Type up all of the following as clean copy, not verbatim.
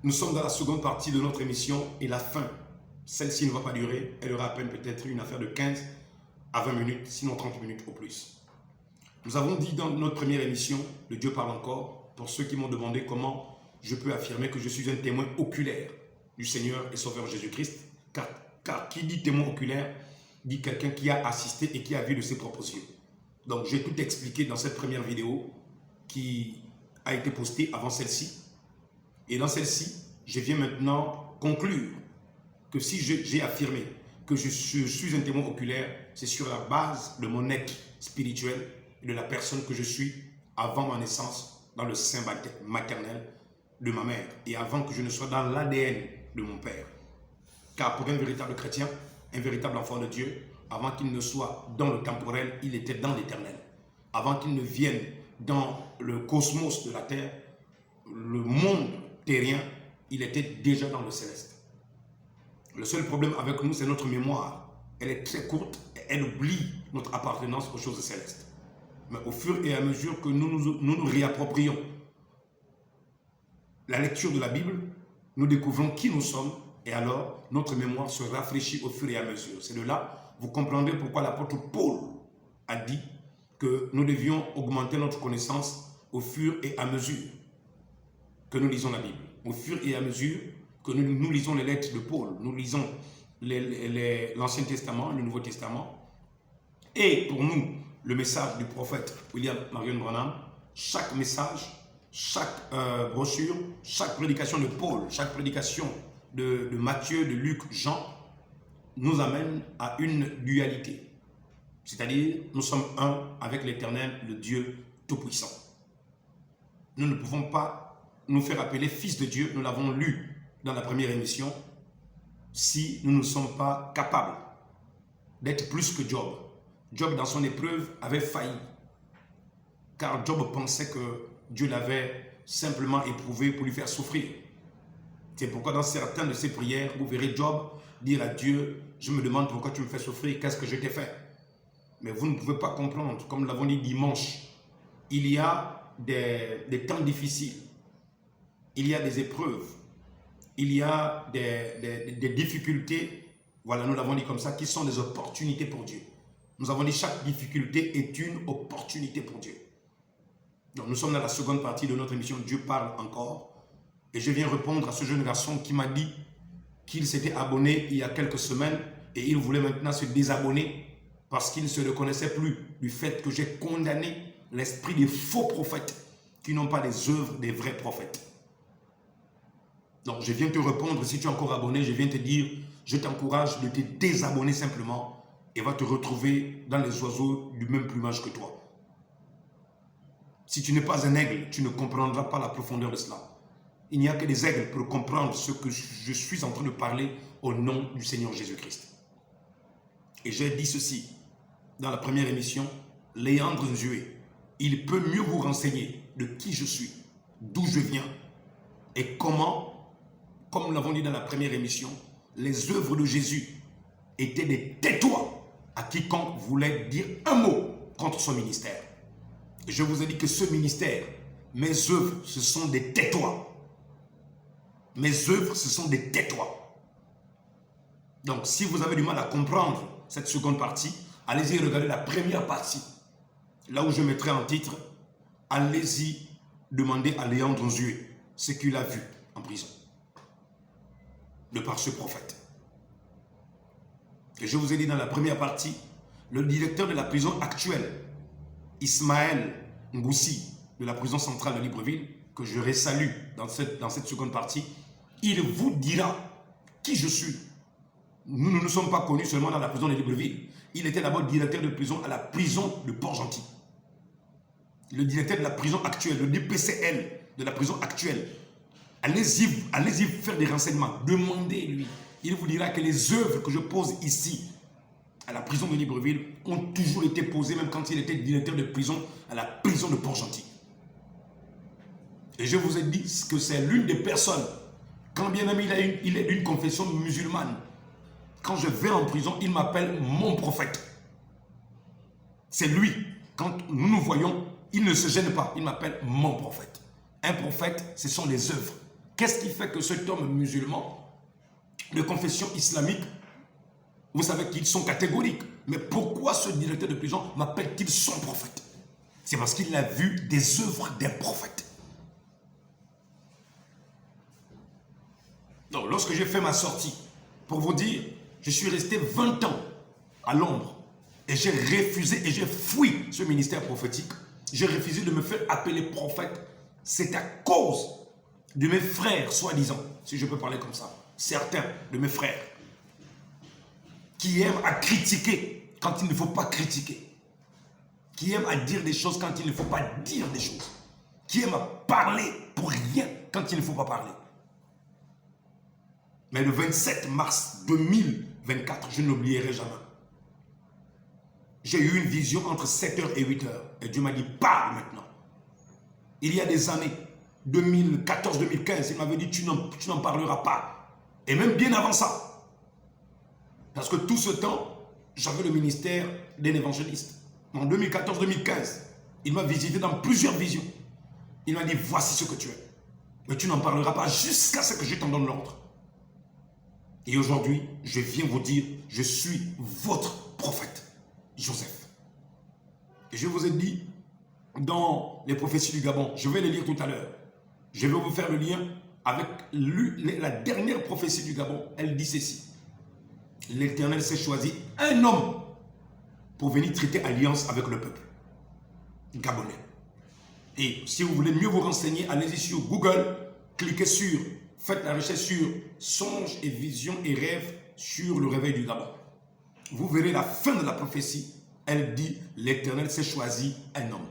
Nous sommes dans la seconde partie de notre émission et la fin, celle-ci ne va pas durer, elle aura à peine peut-être une affaire de 15 à 20 minutes, sinon 30 minutes au plus. Nous avons dit dans notre première émission, le Dieu parle encore, pour ceux qui m'ont demandé comment je peux affirmer que je suis un témoin oculaire du Seigneur et Sauveur Jésus-Christ, car qui dit témoin oculaire, dit quelqu'un qui a assisté et qui a vu de ses propres yeux. Donc j'ai tout expliqué dans cette première vidéo qui a été postée avant celle-ci. Et dans celle-ci, je viens maintenant conclure que si j'ai affirmé que je suis un témoin oculaire, c'est sur la base de mon être spirituel et de la personne que je suis avant ma naissance dans le sein maternel de ma mère et avant que je ne sois dans l'ADN de mon père. Car pour un véritable chrétien, un véritable enfant de Dieu, avant qu'il ne soit dans le temporel, il était dans l'éternel. Avant qu'il ne vienne dans le cosmos de la terre, le monde terrien, il était déjà dans le céleste. Le seul problème avec nous, c'est notre mémoire. Elle est très courte et elle oublie notre appartenance aux choses célestes. Mais au fur et à mesure que nous réapproprions la lecture de la Bible, nous découvrons qui nous sommes et alors notre mémoire se rafraîchit au fur et à mesure. C'est de là, vous comprendrez pourquoi l'apôtre Paul a dit que nous devions augmenter notre connaissance au fur et à mesure que nous lisons la Bible. Au fur et à mesure que nous lisons les lettres de Paul, nous lisons l'Ancien Testament, le Nouveau Testament. Et pour nous, le message du prophète William Marion Branham, chaque message, chaque brochure, chaque prédication de Paul, chaque prédication de Matthieu, de Luc, Jean, nous amène à une dualité. C'est-à-dire, nous sommes un avec l'Éternel, le Dieu Tout-Puissant. Nous ne pouvons pas nous faire appeler fils de Dieu, nous l'avons lu dans la première émission, si nous ne sommes pas capables d'être plus que Job. Job, dans son épreuve, avait failli, car Job pensait que Dieu l'avait simplement éprouvé pour lui faire souffrir. C'est pourquoi dans certaines de ses prières, vous verrez Job dire à Dieu, je me demande pourquoi tu me fais souffrir, qu'est-ce que je t'ai fait? Mais vous ne pouvez pas comprendre, comme nous l'avons dit dimanche, il y a des temps difficiles, il y a des épreuves, il y a des difficultés, voilà, nous l'avons dit comme ça, qui sont des opportunités pour Dieu. Nous avons dit chaque difficulté est une opportunité pour Dieu. Donc nous sommes dans la seconde partie de notre émission Dieu parle encore. Et je viens répondre à ce jeune garçon qui m'a dit qu'il s'était abonné il y a quelques semaines et il voulait maintenant se désabonner parce qu'il ne se reconnaissait plus du fait que j'ai condamné l'esprit des faux prophètes qui n'ont pas les œuvres des vrais prophètes. Donc je viens te répondre, si tu es encore abonné, je viens te dire, je t'encourage de te désabonner simplement et va te retrouver dans les oiseaux du même plumage que toi. Si tu n'es pas un aigle, tu ne comprendras pas la profondeur de cela. Il n'y a que des aigles pour comprendre ce que je suis en train de parler au nom du Seigneur Jésus-Christ. Et j'ai dit ceci dans la première émission, Léandre Nzué, il peut mieux vous renseigner de qui je suis, d'où je viens et comment, comme nous l'avons dit dans la première émission, les œuvres de Jésus étaient des tais-toi à quiconque voulait dire un mot contre son ministère. Et je vous ai dit que ce ministère, mes œuvres, ce sont des tais-toi. Mes œuvres, ce sont des tais-toi. Donc, si vous avez du mal à comprendre cette seconde partie, allez-y regarder la première partie. Là où je mettrai en titre, allez-y demander à Léandre Nzué ce qu'il a vu en prison. De par ce prophète. Et je vous ai dit dans la première partie, le directeur de la prison actuelle, Ismaël Ngoussi, de la prison centrale de Libreville, que je résalue dans cette seconde partie, il vous dira qui je suis. Nous ne nous sommes pas connus seulement dans la prison de Libreville. Il était d'abord directeur de prison à la prison de Port-Gentil. Le directeur de la prison actuelle, le DPCL de la prison actuelle. Allez-y faire des renseignements, demandez-lui. Il vous dira que les œuvres que je pose ici, à la prison de Libreville, ont toujours été posées, même quand il était directeur de prison à la prison de Port-Gentil. Et je vous ai dit que c'est l'une des personnes, quand bien même il est d'une confession musulmane, quand je vais en prison, il m'appelle mon prophète. C'est lui. Quand nous nous voyons, il ne se gêne pas. Il m'appelle mon prophète. Un prophète, ce sont les œuvres Qu'est-ce qui fait que cet homme musulman de confession islamique, vous savez qu'ils sont catégoriques. Mais pourquoi ce directeur de prison m'appelle-t-il son prophète? C'est parce qu'il a vu des œuvres d'un prophète. Donc, lorsque j'ai fait ma sortie, pour vous dire, je suis resté 20 ans à l'ombre et j'ai refusé et j'ai fui ce ministère prophétique. J'ai refusé de me faire appeler prophète. C'est à cause de mes frères, soi-disant, si je peux parler comme ça, certains de mes frères, qui aiment à critiquer quand il ne faut pas critiquer, qui aiment à dire des choses quand il ne faut pas dire des choses, qui aiment à parler pour rien quand il ne faut pas parler. Mais le 27 mars 2024, je n'oublierai jamais. J'ai eu une vision entre 7h et 8h. Et Dieu m'a dit, parle maintenant. Il y a des années, 2014-2015, il m'avait dit, tu n'en parleras pas. Et même bien avant ça. Parce que tout ce temps, j'avais le ministère d'un évangéliste. En 2014-2015, il m'a visité dans plusieurs visions. Il m'a dit, voici ce que tu es. Mais tu n'en parleras pas jusqu'à ce que je t'en donne l'ordre. Et aujourd'hui, je viens vous dire, je suis votre prophète, Joseph. Et je vous ai dit, dans les prophéties du Gabon, je vais les lire tout à l'heure. Je vais vous faire le lien avec la dernière prophétie du Gabon. Elle dit ceci. L'Éternel s'est choisi un homme pour venir traiter alliance avec le peuple gabonais. Et si vous voulez mieux vous renseigner, allez-y sur Google, cliquez sur, faites la recherche sur songes et visions et rêves sur le réveil du Gabon. Vous verrez la fin de la prophétie. Elle dit, l'Éternel s'est choisi un homme.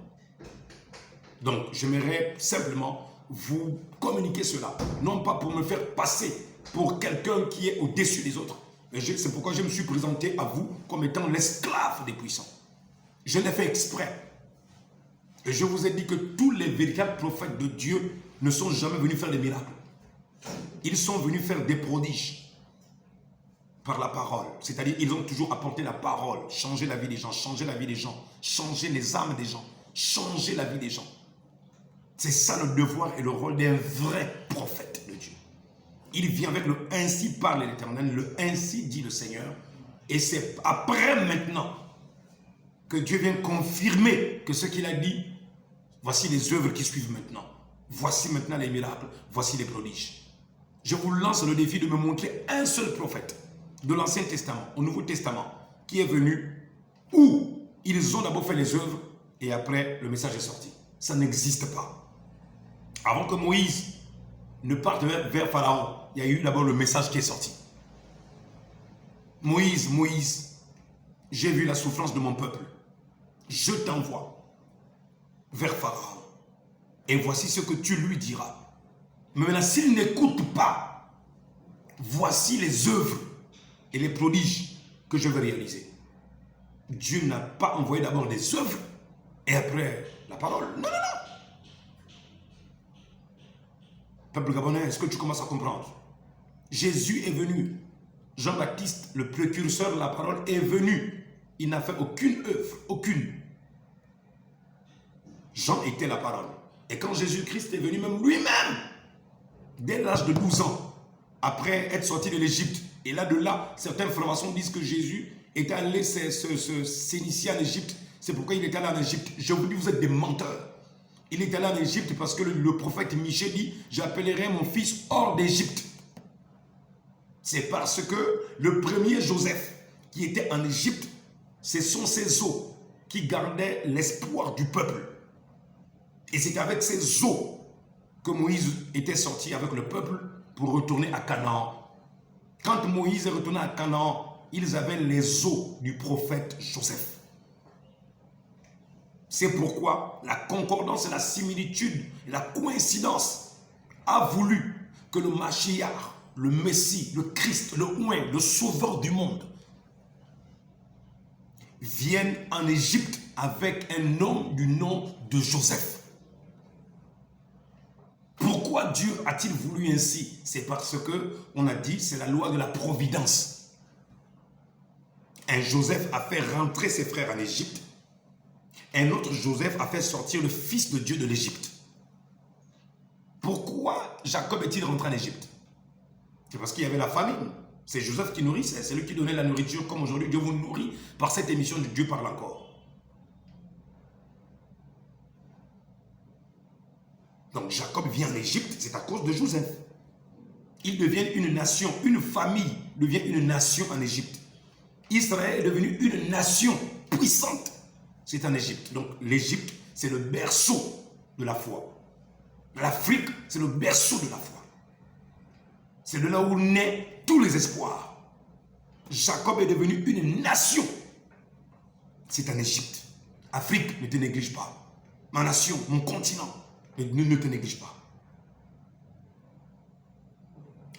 Donc, j'aimerais simplement vous communiquer cela. Non pas pour me faire passer pour quelqu'un qui est au-dessus des autres. Mais c'est pourquoi je me suis présenté à vous comme étant l'esclave des puissants. Je l'ai fait exprès. Et je vous ai dit que tous les véritables prophètes de Dieu ne sont jamais venus faire des miracles. Ils sont venus faire des prodiges par la parole. C'est-à-dire, ils ont toujours apporté la parole, changer la vie des gens, changer la vie des gens, changer les âmes des gens, changer la vie des gens. C'est ça le devoir et le rôle d'un vrai prophète de Dieu. Il vient avec le « ainsi parle l'Éternel », le « ainsi dit le Seigneur ». Et c'est après maintenant que Dieu vient confirmer que ce qu'il a dit, voici les œuvres qui suivent maintenant. Voici maintenant les miracles, voici les prodiges. Je vous lance le défi de me montrer un seul prophète de l'Ancien Testament, au Nouveau Testament, qui est venu, où ils ont d'abord fait les œuvres et après le message est sorti. Ça n'existe pas. Avant que Moïse ne parte vers Pharaon, il y a eu d'abord le message qui est sorti. Moïse, j'ai vu la souffrance de mon peuple. Je t'envoie vers Pharaon. Et voici ce que tu lui diras. Mais maintenant, s'il n'écoute pas, voici les œuvres et les prodiges que je vais réaliser. Dieu n'a pas envoyé d'abord des œuvres et après la parole. Non, non, non. Peuple gabonais, est-ce que tu commences à comprendre? Jésus est venu. Jean-Baptiste, le précurseur de la parole, est venu. Il n'a fait aucune œuvre, aucune. Jean était la parole. Et quand Jésus-Christ est venu, même lui-même, dès l'âge de 12 ans, après être sorti de l'Égypte, et là de là, certaines informations disent que Jésus est allé s'initier en Égypte. C'est pourquoi il est allé en Égypte. Je vous dis, vous êtes des menteurs. Il est allé en Égypte parce que le prophète Michée dit, j'appellerai mon fils hors d'Égypte. C'est parce que le premier Joseph qui était en Égypte, ce sont ces os qui gardaient l'espoir du peuple. Et c'est avec ces os que Moïse était sorti avec le peuple pour retourner à Canaan. Quand Moïse est retourné à Canaan, ils avaient les os du prophète Joseph. C'est pourquoi la concordance et la similitude, la coïncidence a voulu que le Mashiach, le Messie, le Christ, le Oint, le Sauveur du monde, vienne en Égypte avec un homme du nom de Joseph. Pourquoi Dieu a-t-il voulu ainsi? C'est parce que, on a dit, c'est la loi de la providence. Un Joseph a fait rentrer ses frères en Égypte. Un autre Joseph a fait sortir le Fils de Dieu de l'Égypte. Pourquoi Pourquoi Jacob est-il rentré en Égypte? C'est parce qu'il y avait la famine. C'est Joseph qui nourrissait, c'est lui qui donnait la nourriture, comme aujourd'hui Dieu vous nourrit par cette émission de Dieu parle encore. Donc Jacob vient en Égypte, c'est à cause de Joseph. Il devient une nation, une famille devient une nation en Égypte. Israël est devenu une nation puissante. C'est en Égypte. Donc l'Égypte, c'est le berceau de la foi. L'Afrique, c'est le berceau de la foi. C'est de là où naissent tous les espoirs. Jacob est devenu une nation. C'est en Égypte. Afrique, ne te néglige pas. Ma nation, mon continent, ne te néglige pas.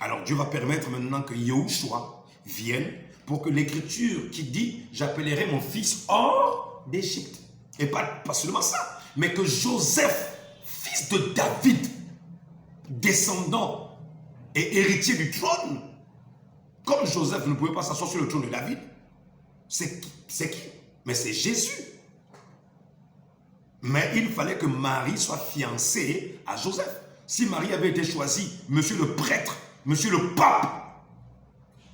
Alors Dieu va permettre maintenant que Yahushua vienne pour que l'écriture qui dit « J'appellerai mon fils hors d'Égypte ». Et pas seulement ça, mais que Joseph, fils de David, descendant et héritier du trône, comme Joseph ne pouvait pas s'asseoir sur le trône de David, c'est qui? Mais c'est Jésus. Mais il fallait que Marie soit fiancée à Joseph. Si Marie avait été choisie, monsieur le prêtre, monsieur le pape,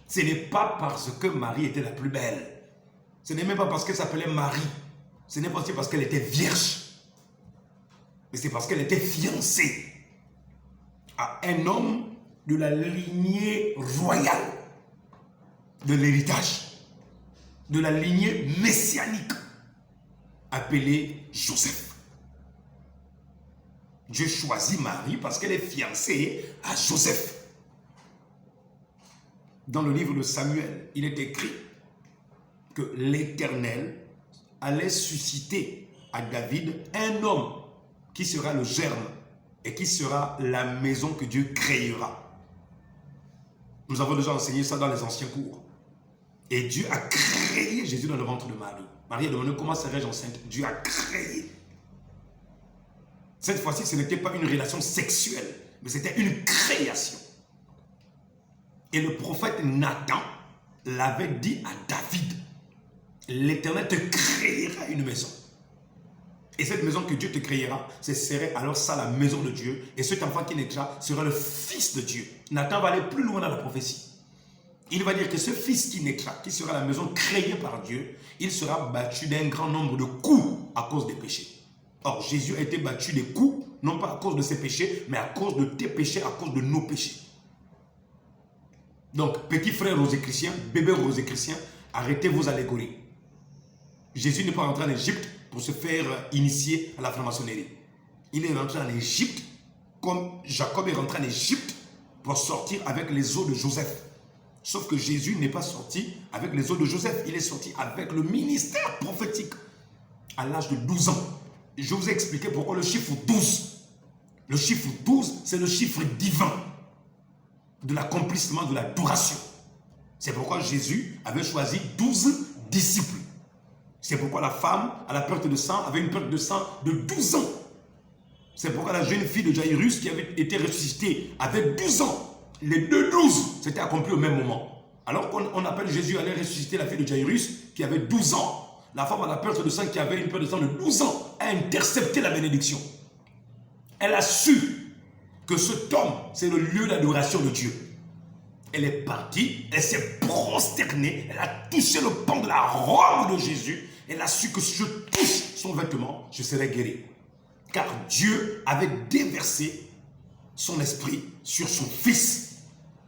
ce n'est pas parce que Marie était la plus belle. Ce n'est même pas parce qu'elle s'appelait Marie. Ce n'est pas parce qu'elle était vierge. Mais c'est parce qu'elle était fiancée à un homme de la lignée royale, de l'héritage, de la lignée messianique, appelée Joseph. Dieu choisit Marie parce qu'elle est fiancée à Joseph. Dans le livre de Samuel, il est écrit que l'Éternel allait susciter à David un homme qui sera le germe et qui sera la maison que Dieu créera. Nous avons déjà enseigné ça dans les anciens cours. Et Dieu a créé Jésus dans le ventre de Marie. Marie a demandé comment serais-je enceinte. Dieu a créé. Cette fois-ci, ce n'était pas une relation sexuelle, mais c'était une création. Et le prophète Nathan l'avait dit à David, l'Éternel te créera une maison. Et cette maison que Dieu te créera, ce serait alors ça la maison de Dieu. Et cet enfant qui naîtra sera le fils de Dieu. Nathan va aller plus loin dans la prophétie. Il va dire que ce fils qui naîtra, qui sera la maison créée par Dieu, il sera battu d'un grand nombre de coups à cause des péchés. Or, Jésus a été battu des coups, non pas à cause de ses péchés, mais à cause de tes péchés, à cause de nos péchés. Donc, petits frères rosécristiens, bébés rosécristiens, arrêtez vos allégories. Jésus n'est pas rentré en Égypte pour se faire initier à la franc-maçonnerie. Il est rentré en Égypte comme Jacob est rentré en Égypte pour sortir avec les os de Joseph. Sauf que Jésus n'est pas sorti avec les os de Joseph. Il est sorti avec le ministère prophétique à l'âge de 12 ans. Je vous ai expliqué pourquoi le chiffre 12. Le chiffre 12, c'est le chiffre divin de l'accomplissement de l'adoration. C'est pourquoi Jésus avait choisi 12 disciples. C'est pourquoi la femme, à la perte de sang, avait une perte de sang de 12 ans. C'est pourquoi la jeune fille de Jairus qui avait été ressuscitée avec 12 ans, les deux 12 s'étaient accomplis au même moment. Alors qu'on appelle Jésus aller ressusciter la fille de Jairus qui avait 12 ans, la femme à la perte de sang qui avait une perte de sang de 12 ans a intercepté la bénédiction. Elle a su que cet homme, c'est le lieu d'adoration de Dieu. Elle est partie, elle s'est prosternée, elle a touché le pan de la robe de Jésus. Elle a su que si je touche son vêtement, je serai guéri. Car Dieu avait déversé son esprit sur son fils.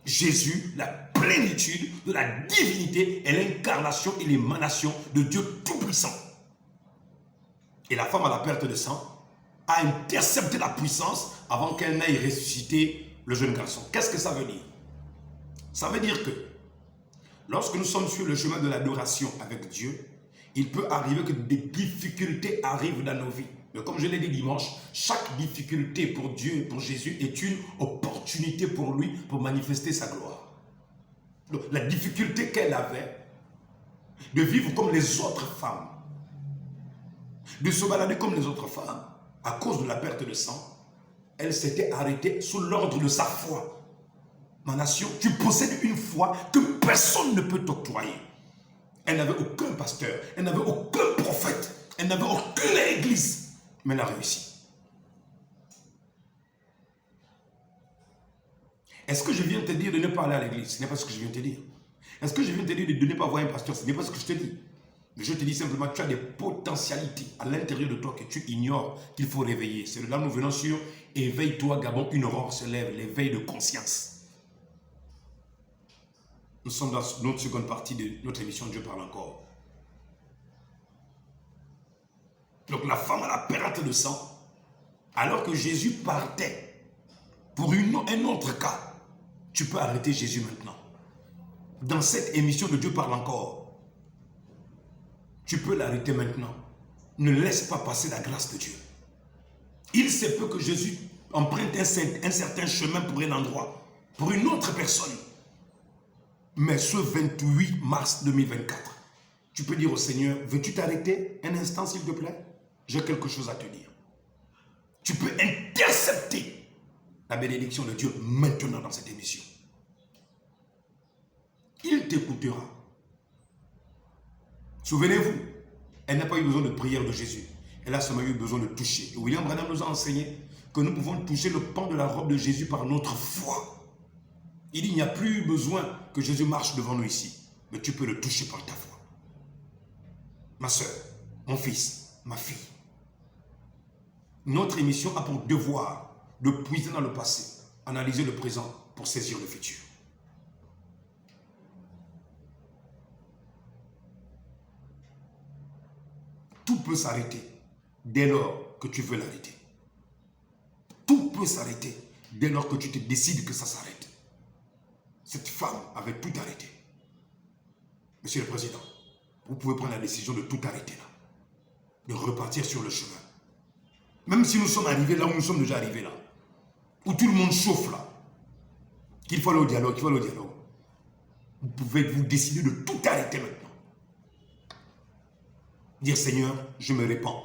Jésus, la plénitude de la divinité et l'incarnation et l'émanation de Dieu Tout-Puissant. Et la femme à la perte de sang a intercepté la puissance avant qu'elle n'aille ressusciter le jeune garçon. Qu'est-ce que ça veut dire? Ça veut dire que lorsque nous sommes sur le chemin de l'adoration avec Dieu, il peut arriver que des difficultés arrivent dans nos vies. Mais comme je l'ai dit dimanche, chaque difficulté pour Dieu et pour Jésus est une opportunité pour lui pour manifester sa gloire. Donc la difficulté qu'elle avait de vivre comme les autres femmes, de se balader comme les autres femmes, à cause de la perte de sang, elle s'était arrêtée sous l'ordre de sa foi. Ma nation, tu possèdes une foi que personne ne peut t'octroyer. Elle n'avait aucun pasteur, elle n'avait aucun prophète, elle n'avait aucune église, mais elle a réussi. Est-ce que je viens te dire de ne pas aller à l'église? Ce n'est pas ce que je viens te dire. Est-ce que je viens te dire de ne pas voir un pasteur? Ce n'est pas ce que je te dis. Mais je te dis simplement, tu as des potentialités à l'intérieur de toi que tu ignores, qu'il faut réveiller. C'est là que nous venons sur éveille-toi, Gabon, une aurore se lève, l'éveil de conscience. Nous sommes dans notre seconde partie de notre émission Dieu parle encore. Donc la femme a la perte de sang, alors que Jésus partait pour un autre cas. Tu peux arrêter Jésus maintenant. Dans cette émission de Dieu parle encore, tu peux l'arrêter maintenant. Ne laisse pas passer la grâce de Dieu. Il se peut que Jésus emprunte un certain chemin pour un endroit, pour une autre personne. Mais ce 28 mars 2024, tu peux dire au Seigneur, veux-tu t'arrêter un instant s'il te plaît? J'ai quelque chose à te dire. Tu peux intercepter la bénédiction de Dieu maintenant dans cette émission. Il t'écoutera. Souvenez-vous, elle n'a pas eu besoin de prière de Jésus. Elle a seulement eu besoin de toucher. Et William Branham nous a enseigné que nous pouvons toucher le pan de la robe de Jésus par notre foi. Il n'y a plus besoin que Jésus marche devant nous ici. Mais tu peux le toucher par ta foi. Ma soeur, mon fils, ma fille. Notre émission a pour devoir de puiser dans le passé, analyser le présent pour saisir le futur. Tout peut s'arrêter dès lors que tu veux l'arrêter. Tout peut s'arrêter dès lors que tu te décides que ça s'arrête. Cette femme avait tout arrêté. Monsieur le Président, vous pouvez prendre la décision de tout arrêter là. De repartir sur le chemin. Même si nous sommes arrivés là où nous sommes déjà arrivés là. Où tout le monde chauffe là. Qu'il faut aller au dialogue, qu'il faut aller au dialogue. Vous pouvez vous décider de tout arrêter maintenant. Dire Seigneur, je me répands.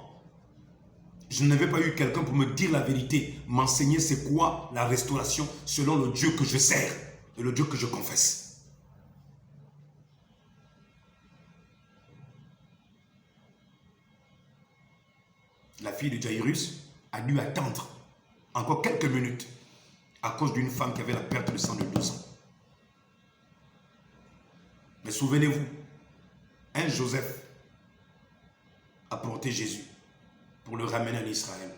Je n'avais pas eu quelqu'un pour me dire la vérité, m'enseigner c'est quoi la restauration selon le Dieu que je sers et le Dieu que je confesse. La fille de Jairus a dû attendre encore quelques minutes à cause d'une femme qui avait la perte de sang de 12 ans. Mais souvenez-vous, un Joseph a porté Jésus pour le ramener en Israël.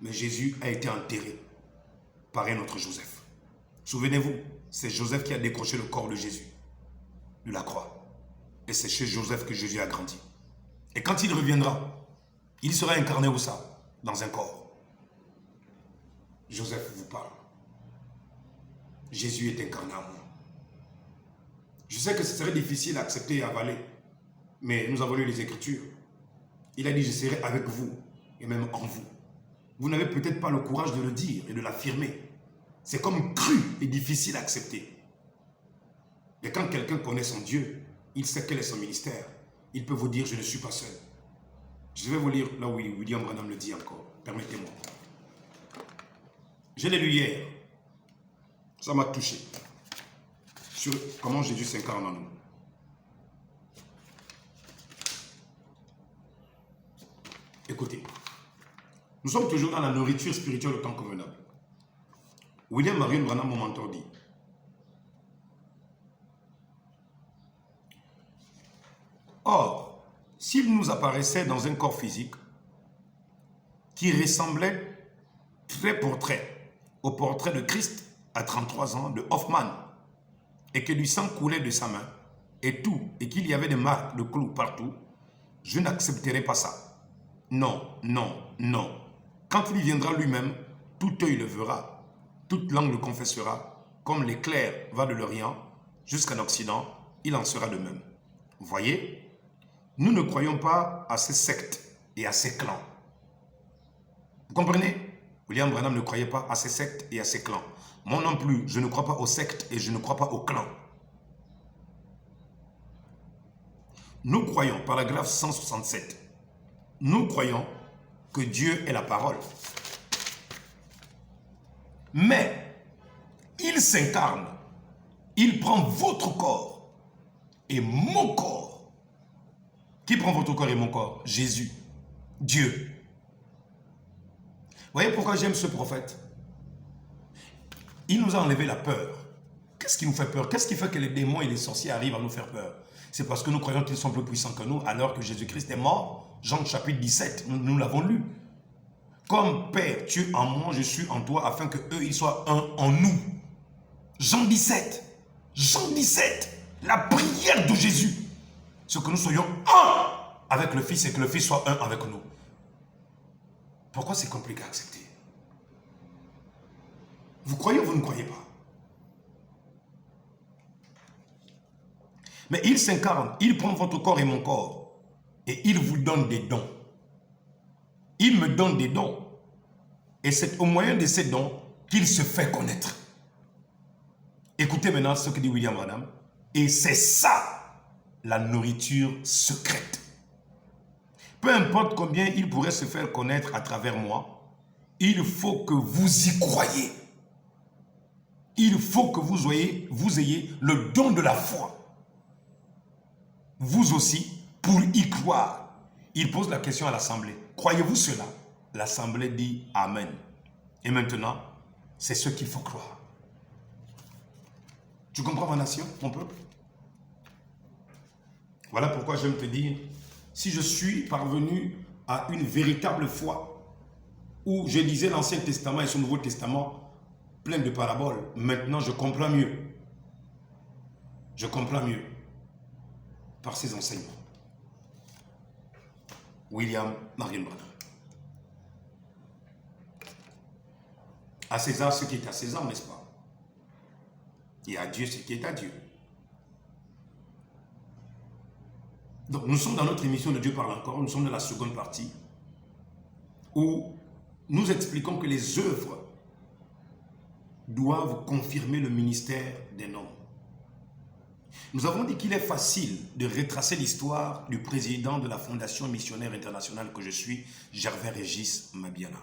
Mais Jésus a été enterré par un autre Joseph. Souvenez-vous, c'est Joseph qui a décroché le corps de Jésus de la croix. Et c'est chez Joseph que Jésus a grandi. Et quand il reviendra, il sera incarné où ça? Dans un corps. Joseph vous parle. Jésus est incarné en moi. Je sais que ce serait difficile à accepter et à avaler, mais nous avons lu les Écritures. Il a dit, je serai avec vous et même en vous. Vous n'avez peut-être pas le courage de le dire et de l'affirmer. C'est comme cru et difficile à accepter. Mais quand quelqu'un connaît son Dieu, il sait quel est son ministère. Il peut vous dire, je ne suis pas seul. Je vais vous lire là où William Branham le dit encore. Permettez-moi. Je l'ai lu hier. Ça m'a touché. Sur comment Jésus s'incarne en nous. Écoutez, nous sommes toujours dans la nourriture spirituelle au temps convenable. William Marion Branham, mon mentor, dit: or, s'il nous apparaissait dans un corps physique qui ressemblait trait pour trait au portrait de Christ à 33 ans de Hoffman, et que du sang coulait de sa main, et qu'il y avait des marques de clous partout, je n'accepterai pas ça. Non, non, non. Quand il viendra lui-même, tout œil le verra, toute langue le confessera, comme l'éclair va de l'Orient jusqu'en Occident, il en sera de même. Voyez, nous ne croyons pas à ces sectes et à ces clans. Vous comprenez? William Branham ne croyait pas à ces sectes et à ces clans. Moi non plus, je ne crois pas aux sectes et je ne crois pas aux clans. Nous croyons, paragraphe 167, nous croyons que Dieu est la parole. Mais, il s'incarne, il prend votre corps et mon corps. Qui prend votre corps et mon corps? Jésus, Dieu. Vous voyez pourquoi j'aime ce prophète? Il nous a enlevé la peur. Qu'est-ce qui nous fait peur? Qu'est-ce qui fait que les démons et les sorciers arrivent à nous faire peur? C'est parce que nous croyons qu'ils sont plus puissants que nous, alors que Jésus-Christ est mort. Jean chapitre 17, nous l'avons lu. Comme Père, tu es en moi, je suis en toi, afin qu'eux, ils soient un en nous. Jean 17. Jean 17. La prière de Jésus. C'est que nous soyons un avec le Fils et que le Fils soit un avec nous. Pourquoi c'est compliqué à accepter? Vous croyez ou vous ne croyez pas? Mais il s'incarne, il prend votre corps et mon corps et il vous donne des dons. Il me donne des dons et c'est au moyen de ces dons qu'il se fait connaître. Écoutez maintenant ce que dit William Branham. Et c'est ça la nourriture secrète. Peu importe combien il pourrait se faire connaître à travers moi, il faut que vous y croyez. Il faut que vous ayez le don de la foi. Vous aussi, pour y croire. Il pose la question à l'Assemblée. Croyez-vous cela? L'Assemblée dit Amen. Et maintenant, c'est ce qu'il faut croire. Tu comprends ma nation, mon peuple? Voilà pourquoi j'aime te dire, si je suis parvenu à une véritable foi, où je lisais l'Ancien Testament et son Nouveau Testament, plein de paraboles, maintenant je comprends mieux. Je comprends mieux par ses enseignements. William Marion Branham. À César ce qui est à César, n'est-ce pas? Et à Dieu ce qui est à Dieu. Donc nous sommes dans notre émission de Dieu parle encore, nous sommes dans la seconde partie, où nous expliquons que les œuvres doivent confirmer le ministère d'un homme. Nous avons dit qu'il est facile de retracer l'histoire du président de la Fondation missionnaire internationale que je suis, Gervais Régis Mabiala.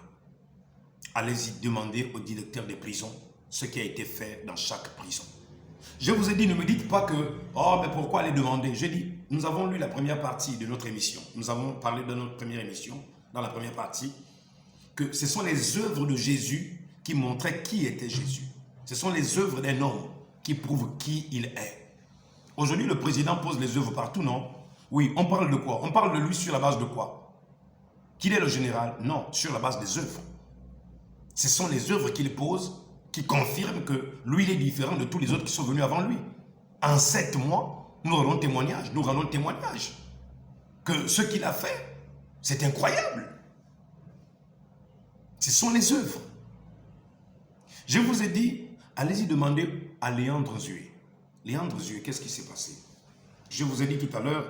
Allez-y demander au directeur des prisons ce qui a été fait dans chaque prison. Je vous ai dit, ne me dites pas que, oh, mais pourquoi aller demander? J'ai dit, nous avons lu la première partie de notre émission. Nous avons parlé de notre première émission, dans la première partie, que ce sont les œuvres de Jésus qui montraient qui était Jésus. Ce sont les œuvres d'un homme qui prouvent qui il est. Aujourd'hui, le président pose les œuvres partout, non? Oui, on parle de quoi? On parle de lui sur la base de quoi? Qu'il est le général? Non, sur la base des œuvres. Ce sont les œuvres qu'il pose qui confirment que lui, il est différent de tous les autres qui sont venus avant lui. En 7 mois, nous rendons témoignage que ce qu'il a fait, c'est incroyable. Ce sont les œuvres. Je vous ai dit, allez-y demander à Léandre Zué. Léandre Zué, qu'est-ce qui s'est passé? Je vous ai dit tout à l'heure,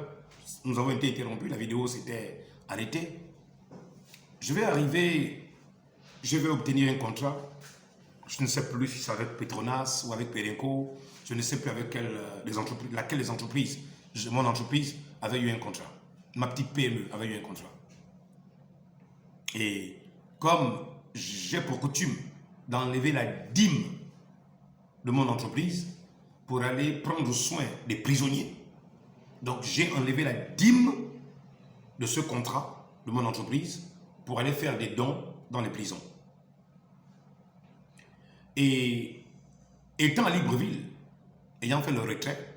nous avons été interrompus, la vidéo s'était arrêtée. Je vais obtenir un contrat. Je ne sais plus si c'est avec Petronas ou avec Perenco. Je ne sais plus avec laquelle des entreprises. Mon entreprise avait eu un contrat. Ma petite PME avait eu un contrat. Et comme j'ai pour coutume d'enlever la dîme de mon entreprise pour aller prendre soin des prisonniers, donc j'ai enlevé la dîme de ce contrat de mon entreprise pour aller faire des dons dans les prisons. Et étant à Libreville, ayant fait le retrait,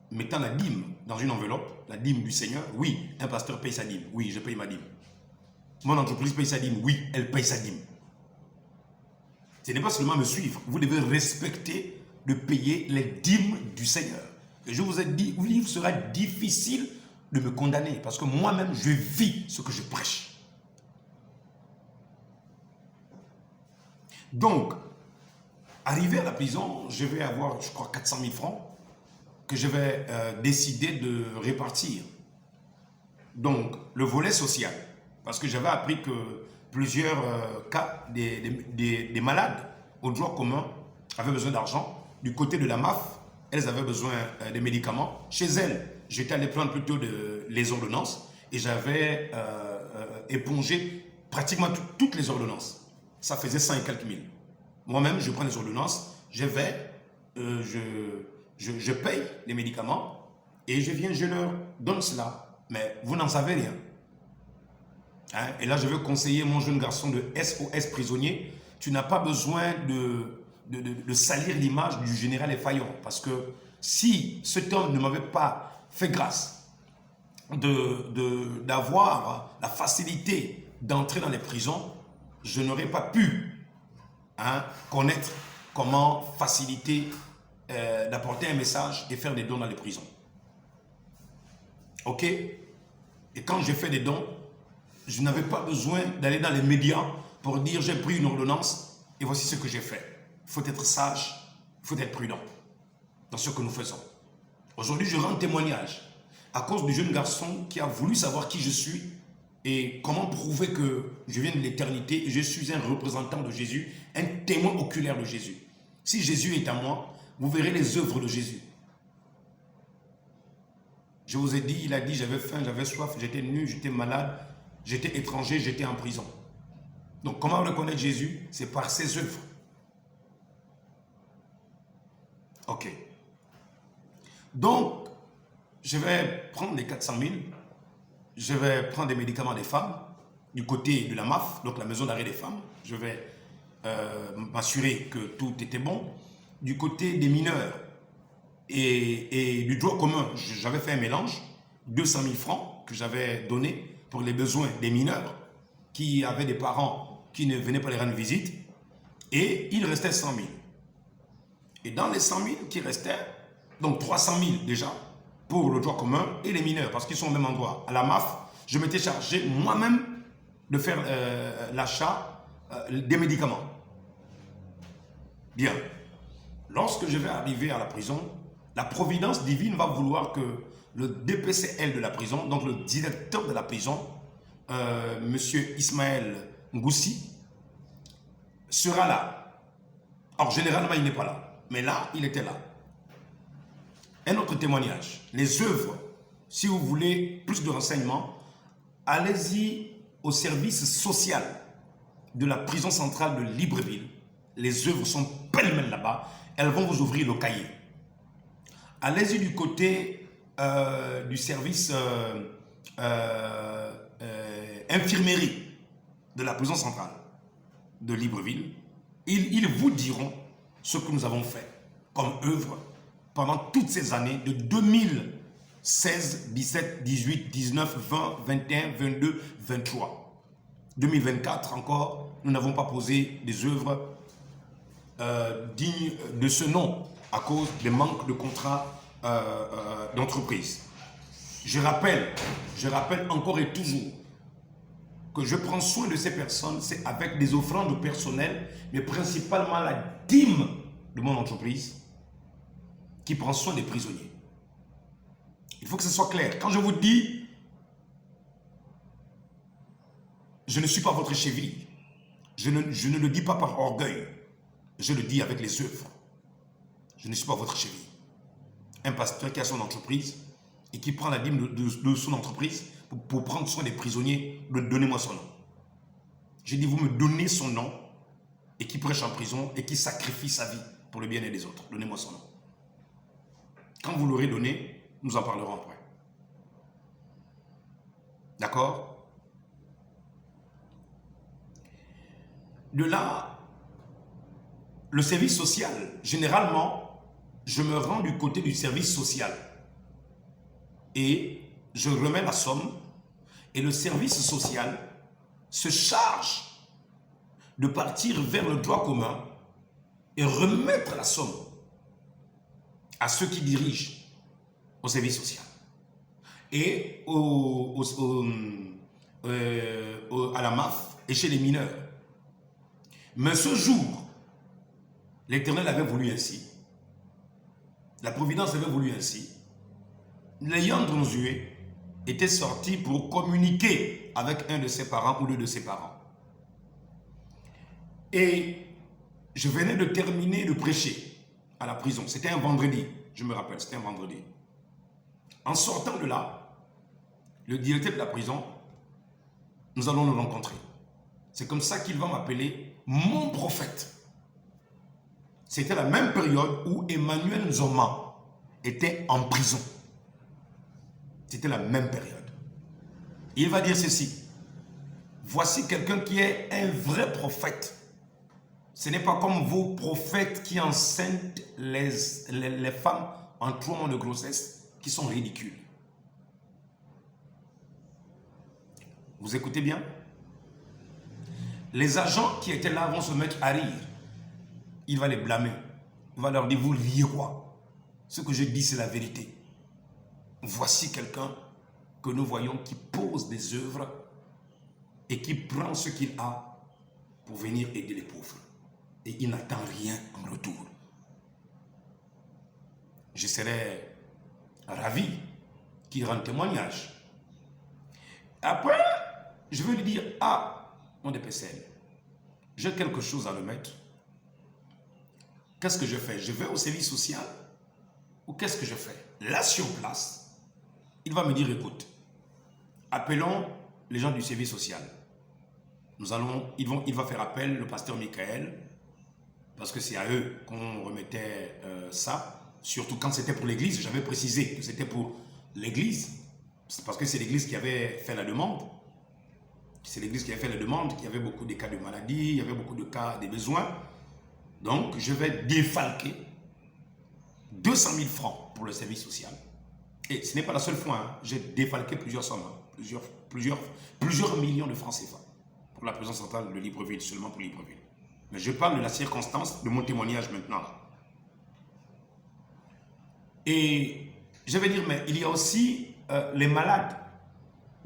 mettant la dîme dans une enveloppe, la dîme du Seigneur, oui, un pasteur paye sa dîme, oui, je paye ma dîme. Mon entreprise paye sa dîme, oui, elle paye sa dîme. Ce n'est pas seulement me suivre, vous devez respecter de payer les dîmes du Seigneur. Et je vous ai dit, oui, il sera difficile de me condamner parce que moi-même, je vis ce que je prêche. Donc, arrivé à la prison, je vais avoir, je crois, 400 000 francs que je vais décider de répartir. Donc, le volet social. Parce que j'avais appris que plusieurs cas des malades au droit commun avaient besoin d'argent. Du côté de la MAF, elles avaient besoin de médicaments. Chez elles, j'étais allé prendre plutôt les ordonnances et j'avais épongé pratiquement toutes les ordonnances. Ça faisait 100 et quelques mille. Moi-même, je prends les ordonnances, je vais, je paye les médicaments et je viens, je leur donne cela. Mais vous n'en savez rien. Et là, je veux conseiller mon jeune garçon de SOS prisonnier. Tu n'as pas besoin de salir l'image du général Effayon. Parce que si cet homme ne m'avait pas fait grâce d'avoir la facilité d'entrer dans les prisons, je n'aurais pas pu connaître comment faciliter d'apporter un message et faire des dons dans les prisons. Ok? Et quand j'ai fait des dons, je n'avais pas besoin d'aller dans les médias pour dire j'ai pris une ordonnance et voici ce que j'ai fait. Il faut être sage, il faut être prudent dans ce que nous faisons. Aujourd'hui, je rends témoignage à cause du jeune garçon qui a voulu savoir qui je suis et comment prouver que je viens de l'éternité et je suis un représentant de Jésus, un témoin oculaire de Jésus. Si Jésus est à moi, vous verrez les œuvres de Jésus. Je vous ai dit, il a dit, j'avais faim, j'avais soif, j'étais nu, j'étais malade, j'étais étranger, j'étais en prison. Donc comment reconnaître Jésus? C'est par ses œuvres. Ok. Donc, je vais prendre les 400 000, je vais prendre des médicaments des femmes, du côté de la MAF, donc la maison d'arrêt des femmes. Je vais m'assurer que tout était bon. Du côté des mineurs et du droit commun, j'avais fait un mélange, 200 000 francs que j'avais donné pour les besoins des mineurs qui avaient des parents qui ne venaient pas les rendre visite, et il restait 100 000. Et dans les 100 000 qui restaient, donc 300 000 déjà, pour le droit commun et les mineurs, parce qu'ils sont au même endroit. À la MAF, je m'étais chargé moi-même de faire l'achat des médicaments. Bien. Lorsque je vais arriver à la prison, la providence divine va vouloir que le DPCL de la prison, donc le directeur de la prison, M. Ismaël Ngoussi, sera là. Alors, généralement, il n'est pas là. Mais là, il était là. Un autre témoignage. Les œuvres, si vous voulez plus de renseignements, allez-y au service social de la prison centrale de Libreville. Les œuvres sont pêle-mêle là-bas. Elles vont vous ouvrir le cahier. Allez-y du côté du service infirmerie de la prison centrale de Libreville. Ils vous diront ce que nous avons fait comme œuvre pendant toutes ces années de 2016, 17, 18, 19, 20, 21, 22, 23. 2024 encore, nous n'avons pas posé des œuvres dignes de ce nom à cause des manques de contrats d'entreprise. Je rappelle encore et toujours que je prends soin de ces personnes, c'est avec des offrandes personnelles, mais principalement la dîme de mon entreprise qui prend soin des prisonniers. Il faut que ce soit clair. Quand je vous dis, je ne suis pas votre cheville, je ne le dis pas par orgueil, je le dis avec les œuvres. Je ne suis pas votre cheville. Un pasteur qui a son entreprise et qui prend la dîme de son entreprise pour prendre soin des prisonniers, donnez-moi son nom. J'ai dit, vous me donnez son nom et qui prêche en prison et qui sacrifie sa vie pour le bien-être des autres. Donnez-moi son nom. Quand vous l'aurez donné, nous en parlerons après. D'accord? De là, le service social, généralement, je me rends du côté du service social et je remets la somme et le service social se charge de partir vers le droit commun et remettre la somme à ceux qui dirigent au service social et à la MAF et chez les mineurs. Mais ce jour, l'Éternel avait voulu ainsi, la Providence avait voulu ainsi, l'ayant transué était sorti pour communiquer avec un de ses parents ou deux de ses parents. Et je venais de terminer de prêcher à la prison. C'était un vendredi, je me rappelle, c'était un vendredi. En sortant de là, le directeur de la prison, nous allons nous rencontrer. C'est comme ça qu'il va m'appeler mon prophète. C'était la même période où Emmanuel Nzoma était en prison. C'était la même période. Il va dire ceci. Voici quelqu'un qui est un vrai prophète. Ce n'est pas comme vos prophètes qui enseignent les femmes en 3 mois de grossesse qui sont ridicules. Vous écoutez bien? Les agents qui étaient là vont se mettre à rire. Il va les blâmer. Il va leur dire, vous riez quoi? Ce que je dis, c'est la vérité. Voici quelqu'un que nous voyons qui pose des œuvres et qui prend ce qu'il a pour venir aider les pauvres. Et il n'attend rien en retour. Je serais ravi qu'il rende témoignage. Après, je vais lui dire, ah, mon DPCL, j'ai quelque chose à le mettre. Qu'est-ce que je fais? Je vais au service social ou qu'est-ce que je fais? Là, sur place, il va me dire, écoute, appelons les gens du service social. Il va faire appel, le pasteur Michael, parce que c'est à eux qu'on remettait ça, surtout quand c'était pour l'église. J'avais précisé que c'était pour l'église, parce que c'est l'église qui avait fait la demande. C'est l'église qui avait fait la demande, qu'il y avait beaucoup de cas de maladie, il y avait beaucoup de cas de besoins. Donc, je vais défalquer 200 000 francs pour le service social. Et ce n'est pas la seule fois, hein. J'ai défalqué plusieurs sommes, hein. plusieurs millions de francs CFA pour la prison centrale de Libreville, seulement pour Libreville. Mais je parle de la circonstance de mon témoignage maintenant. Et je vais dire, mais il y a aussi les malades,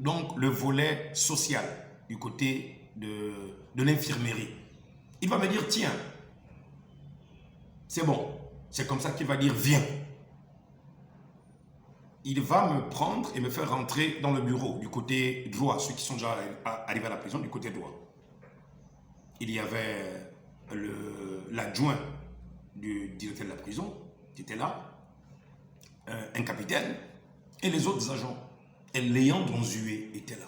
donc le volet social du côté de l'infirmerie. Il va me dire, tiens, c'est bon, c'est comme ça qu'il va dire, viens. Il va me prendre et me faire rentrer dans le bureau du côté droit, ceux qui sont déjà arrivés à la prison du côté droit. Il y avait l'adjoint du directeur de la prison qui était là, un capitaine, et les autres agents. Et Léandre Nzué était là.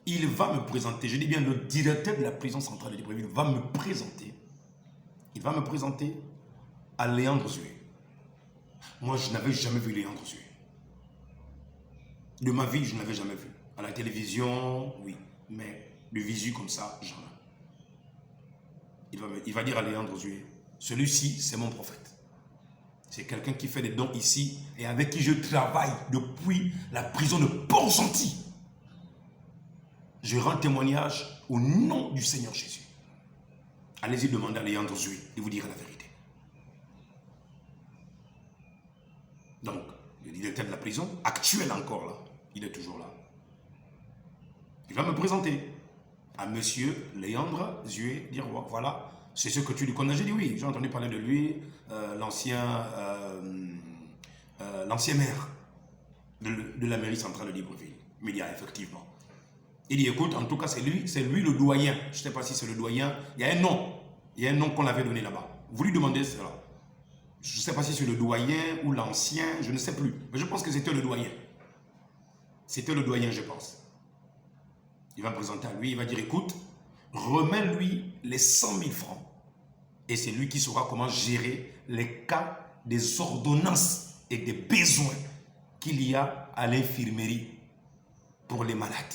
Il va me présenter, je dis bien le directeur de la prison centrale de Libreville va me présenter. Il va me présenter à Léandre Nzué. Moi, je n'avais jamais vu Léandre Nzué. De ma vie, je ne l'avais jamais vu. À la télévision, oui, mais de visu comme ça, jamais. Il va dire à Léandre Nzué, celui-ci, c'est mon prophète. C'est quelqu'un qui fait des dons ici et avec qui je travaille depuis la prison de Port-Gentil. Je rends témoignage au nom du Seigneur Jésus. Allez-y demander à Léandre Nzué, il vous dira la vérité. Donc, le directeur de la prison, actuel encore là, il est toujours là. Il va me présenter à monsieur Léandre Nzué, dire voilà, c'est ce que tu lui connais. J'ai dit oui, j'ai entendu parler de lui, l'ancien maire de la mairie centrale de Libreville. Mais il y a effectivement. Il dit écoute, en tout cas c'est lui le doyen. Je ne sais pas si c'est le doyen, il y a un nom qu'on avait donné là-bas. Vous lui demandez cela. Je ne sais pas si c'est le doyen ou l'ancien, je ne sais plus. Mais je pense que c'était le doyen. C'était le doyen, je pense. Il va me présenter à lui, il va dire, écoute, remets-lui les 100 000 francs. Et c'est lui qui saura comment gérer les cas des ordonnances et des besoins qu'il y a à l'infirmerie pour les malades.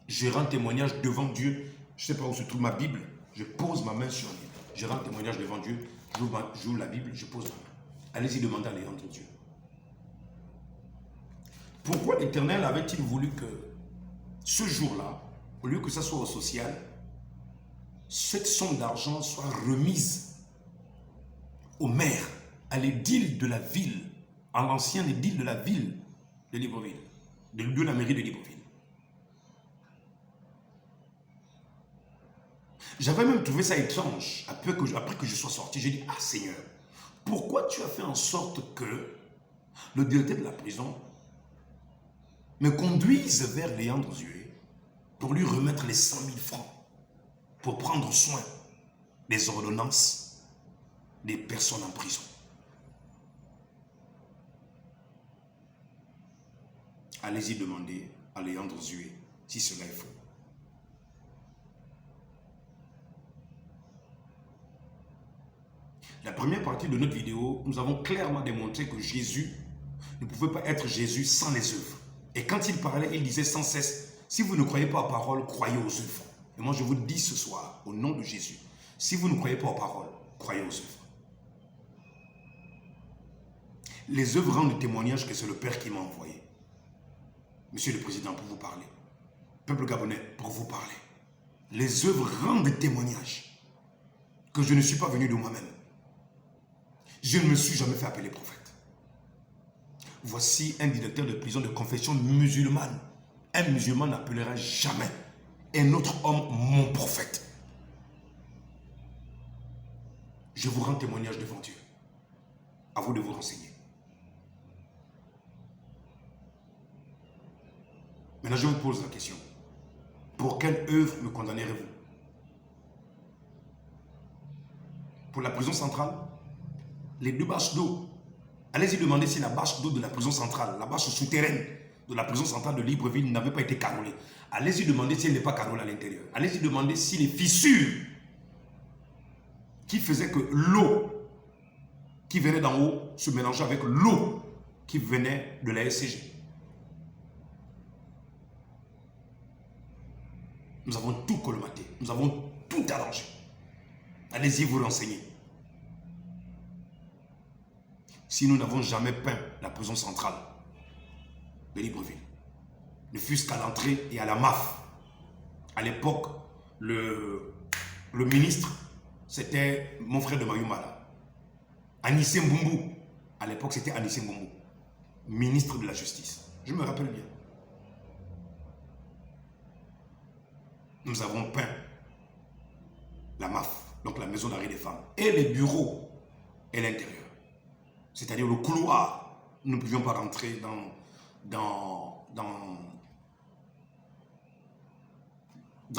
Je rends témoignage devant Dieu. Je ne sais pas où se trouve ma Bible. Je pose ma main sur la Bible. Je rends témoignage devant Dieu. J'ouvre la Bible, je pose ma main. Allez-y demander à Léandre Dieu. Pourquoi l'Éternel avait-il voulu que ce jour-là, au lieu que ça soit au social, cette somme d'argent soit remise au maire, à l'édile de la ville, à l'ancien édile de la ville de Libreville, de la mairie de Libreville. J'avais même trouvé ça étrange, après que je sois sorti, j'ai dit, ah Seigneur, pourquoi tu as fait en sorte que le directeur de la prison me conduise vers Léandre Nzué pour lui remettre les 100 000 francs, pour prendre soin des ordonnances des personnes en prison. Allez-y demander à Léandre Nzué si cela est faux. La première partie de notre vidéo, nous avons clairement démontré que Jésus ne pouvait pas être Jésus sans les œuvres. Et quand il parlait, il disait sans cesse, si vous ne croyez pas aux paroles, croyez aux œuvres. Et moi, je vous dis ce soir, au nom de Jésus, si vous ne croyez pas aux paroles, croyez aux œuvres. Les œuvres rendent le témoignage que c'est le Père qui m'a envoyé. Monsieur le Président, pour vous parler. Peuple gabonais, pour vous parler. Les œuvres rendent témoignage que je ne suis pas venu de moi-même. Je ne me suis jamais fait appeler prophète. Voici un directeur de prison de confession musulmane. Un musulman n'appellera jamais un autre homme mon prophète. Je vous rends témoignage devant Dieu. À vous de vous renseigner. Maintenant, je vous pose la question. Pour quelle œuvre me condamnerez-vous? Pour la prison centrale? Les 2 bâches d'eau. Allez-y demander si la bâche d'eau de la prison centrale, la bâche souterraine de la prison centrale de Libreville n'avait pas été carrelée. Allez-y demander si elle n'est pas carrelée à l'intérieur. Allez-y demander si les fissures qui faisaient que l'eau qui venait d'en haut se mélangeait avec l'eau qui venait de la SCG. Nous avons tout colmaté. Nous avons tout arrangé. Allez-y vous renseigner. Si nous n'avons jamais peint la prison centrale de Libreville, ne fût-ce qu'à l'entrée et à la MAF. À l'époque, le ministre, c'était mon frère de Mayumala. Anissé Mbumbu. À l'époque, c'était Anissé Mbumbu, ministre de la Justice. Je me rappelle bien. Nous avons peint la MAF, donc la maison d'arrêt des femmes, et les bureaux et l'intérieur. C'est-à-dire le couloir. Nous ne pouvions pas rentrer dans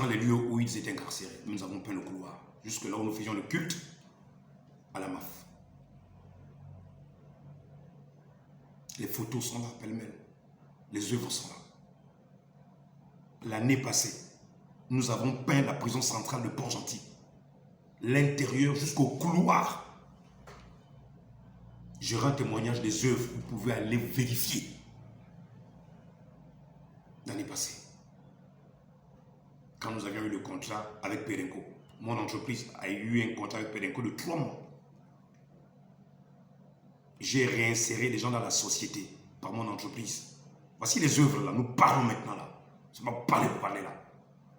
les lieux où ils étaient incarcérés. Nous avons peint le couloir. Jusque là où nous faisions le culte à la MAF. Les photos sont là, pêle-mêle. Les œuvres sont là. L'année passée, nous avons peint la prison centrale de Port-Gentil. L'intérieur jusqu'au couloir. Je rends témoignage des œuvres, vous pouvez aller vérifier. L'année passée, quand nous avions eu le contrat avec Perenco, mon entreprise a eu un contrat avec Perenco de 3 mois. J'ai réinséré les gens dans la société par mon entreprise. Voici les œuvres là, nous parlons maintenant là. C'est pas parler pour parler là.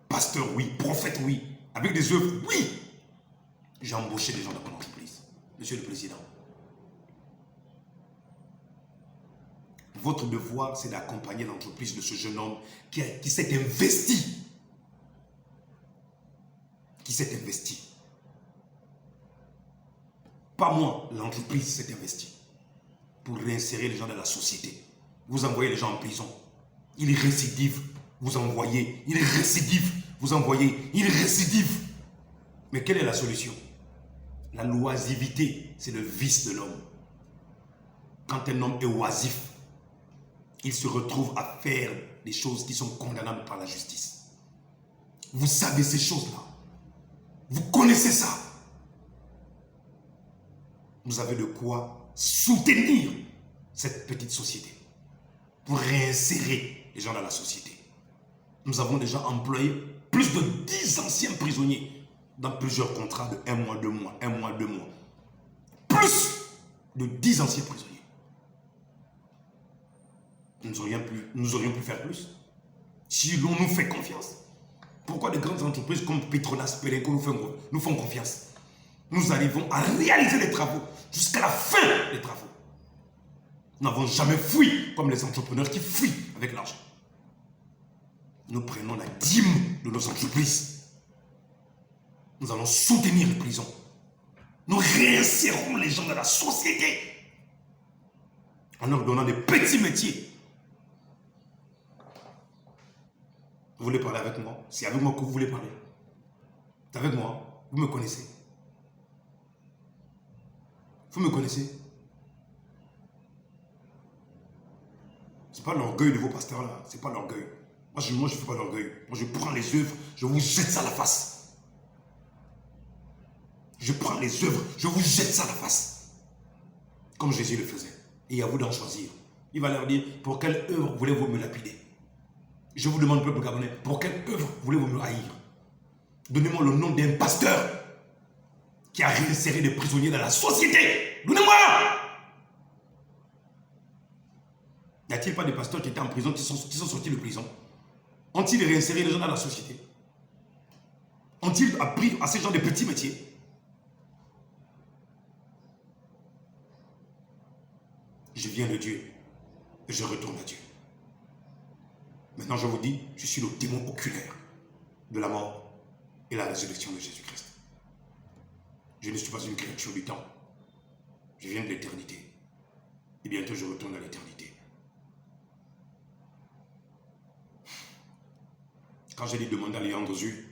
Pasteur, oui. Prophète, oui. Avec des œuvres, oui. J'ai embauché des gens dans mon entreprise. Monsieur le Président. Votre devoir, c'est d'accompagner l'entreprise de ce jeune homme qui s'est investi. Qui s'est investi. Pas moi, l'entreprise s'est investie. Pour réinsérer les gens dans la société. Vous envoyez les gens en prison. Ils récidivent. Vous envoyez. Ils récidivent. Vous envoyez. Ils récidivent. Mais quelle est la solution? La loisivité, c'est le vice de l'homme. Quand un homme est oisif, il se retrouve à faire des choses qui sont condamnables par la justice. Vous savez ces choses-là. Vous connaissez ça. Vous avez de quoi soutenir cette petite société pour réinsérer les gens dans la société. Nous avons déjà employé plus de 10 anciens prisonniers dans plusieurs contrats de 1 mois, 2 mois, 1 mois, 2 mois. Plus de 10 anciens prisonniers. Nous aurions pu faire plus. Si l'on nous fait confiance. Pourquoi de grandes entreprises comme Petronas, Perenco nous font confiance? Nous arrivons à réaliser les travaux jusqu'à la fin des travaux. Nous n'avons jamais fui comme les entrepreneurs qui fuient avec l'argent. Nous prenons la dîme de nos entreprises. Nous allons soutenir les prisons. Nous réinsérons les gens dans la société en leur donnant des petits métiers. Vous voulez parler avec moi? C'est avec moi que vous voulez parler. C'est avec moi. Vous me connaissez. Vous me connaissez. C'est pas l'orgueil de vos pasteurs là. C'est pas l'orgueil. Moi, je ne fais pas l'orgueil. Moi, je prends les œuvres, je vous jette ça à la face. Je prends les œuvres, je vous jette ça à la face. Comme Jésus le faisait. Et à vous d'en choisir. Il va leur dire, pour quelle œuvre voulez-vous me lapider? Je vous demande, peuple gabonais, pour quelle œuvre voulez-vous me haïr? Donnez-moi le nom d'un pasteur qui a réinséré des prisonniers dans la société. Donnez-moi. N'y a-t-il pas des pasteurs qui étaient en prison, qui sont sortis de prison? Ont-ils réinséré les gens dans la société? Ont-ils appris à ces gens des petits métiers? Je viens de Dieu et je retourne à Dieu. Maintenant, je vous dis, je suis le témoin oculaire de la mort et la résurrection de Jésus-Christ. Je ne suis pas une créature du temps. Je viens de l'éternité. Et bientôt, je retourne à l'éternité. Quand j'ai dit demander à Léandre-Zu,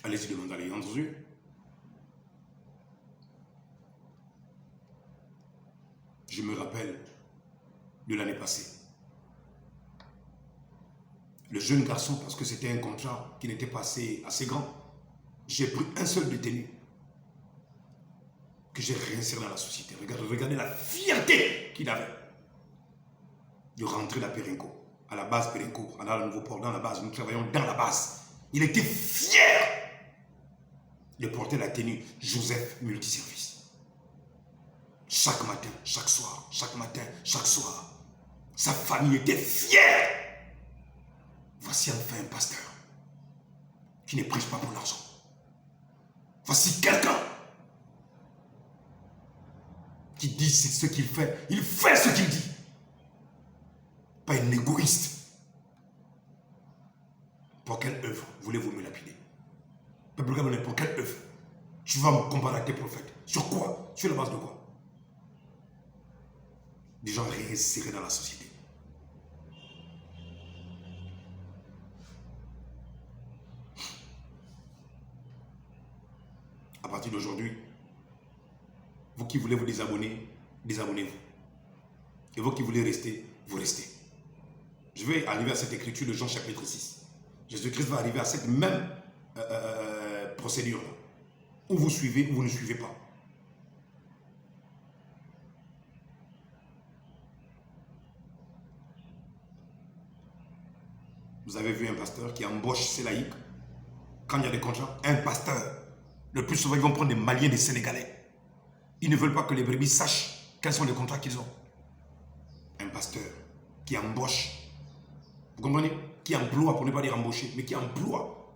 allez-y demander à Léandre-Zu. Je me rappelle de l'année passée. Le jeune garçon, parce que c'était un contrat qui n'était pas assez grand, j'ai pris un seul détenu que j'ai réinséré dans la société. Regardez la fierté qu'il avait de rentrer à Périncourt, à la base Périncourt, à la Nouveau-Port, dans la base. Nous travaillons dans la base. Il était fier de porter la tenue Joseph Multiservice. Chaque matin, chaque soir, chaque matin, chaque soir. Sa famille était fière. Voici enfin un pasteur qui ne prêche pas pour l'argent. Voici quelqu'un qui dit ce qu'il fait. Il fait ce qu'il dit. Pas un égoïste. Pour quelle œuvre voulez-vous me lapider? Peuple Gabonais, pour quelle œuvre? Tu vas me comparer à tes prophètes. Sur quoi? Sur la base de quoi? Des gens réinsérés dans la société. À partir d'aujourd'hui, vous qui voulez vous désabonner, désabonnez-vous. Et vous qui voulez rester, vous restez. Je vais arriver à cette écriture de Jean chapitre 6. Jésus-Christ va arriver à cette même procédure-là. Ou vous suivez, ou vous ne suivez pas. Vous avez vu un pasteur qui embauche ses laïcs quand il y a des contrats. Un pasteur. Le plus souvent, ils vont prendre des Maliens, des Sénégalais. Ils ne veulent pas que les brebis sachent quels sont les contrats qu'ils ont. Un pasteur qui embauche. Vous comprenez? Qui emploie, pour ne pas dire embaucher, mais qui emploie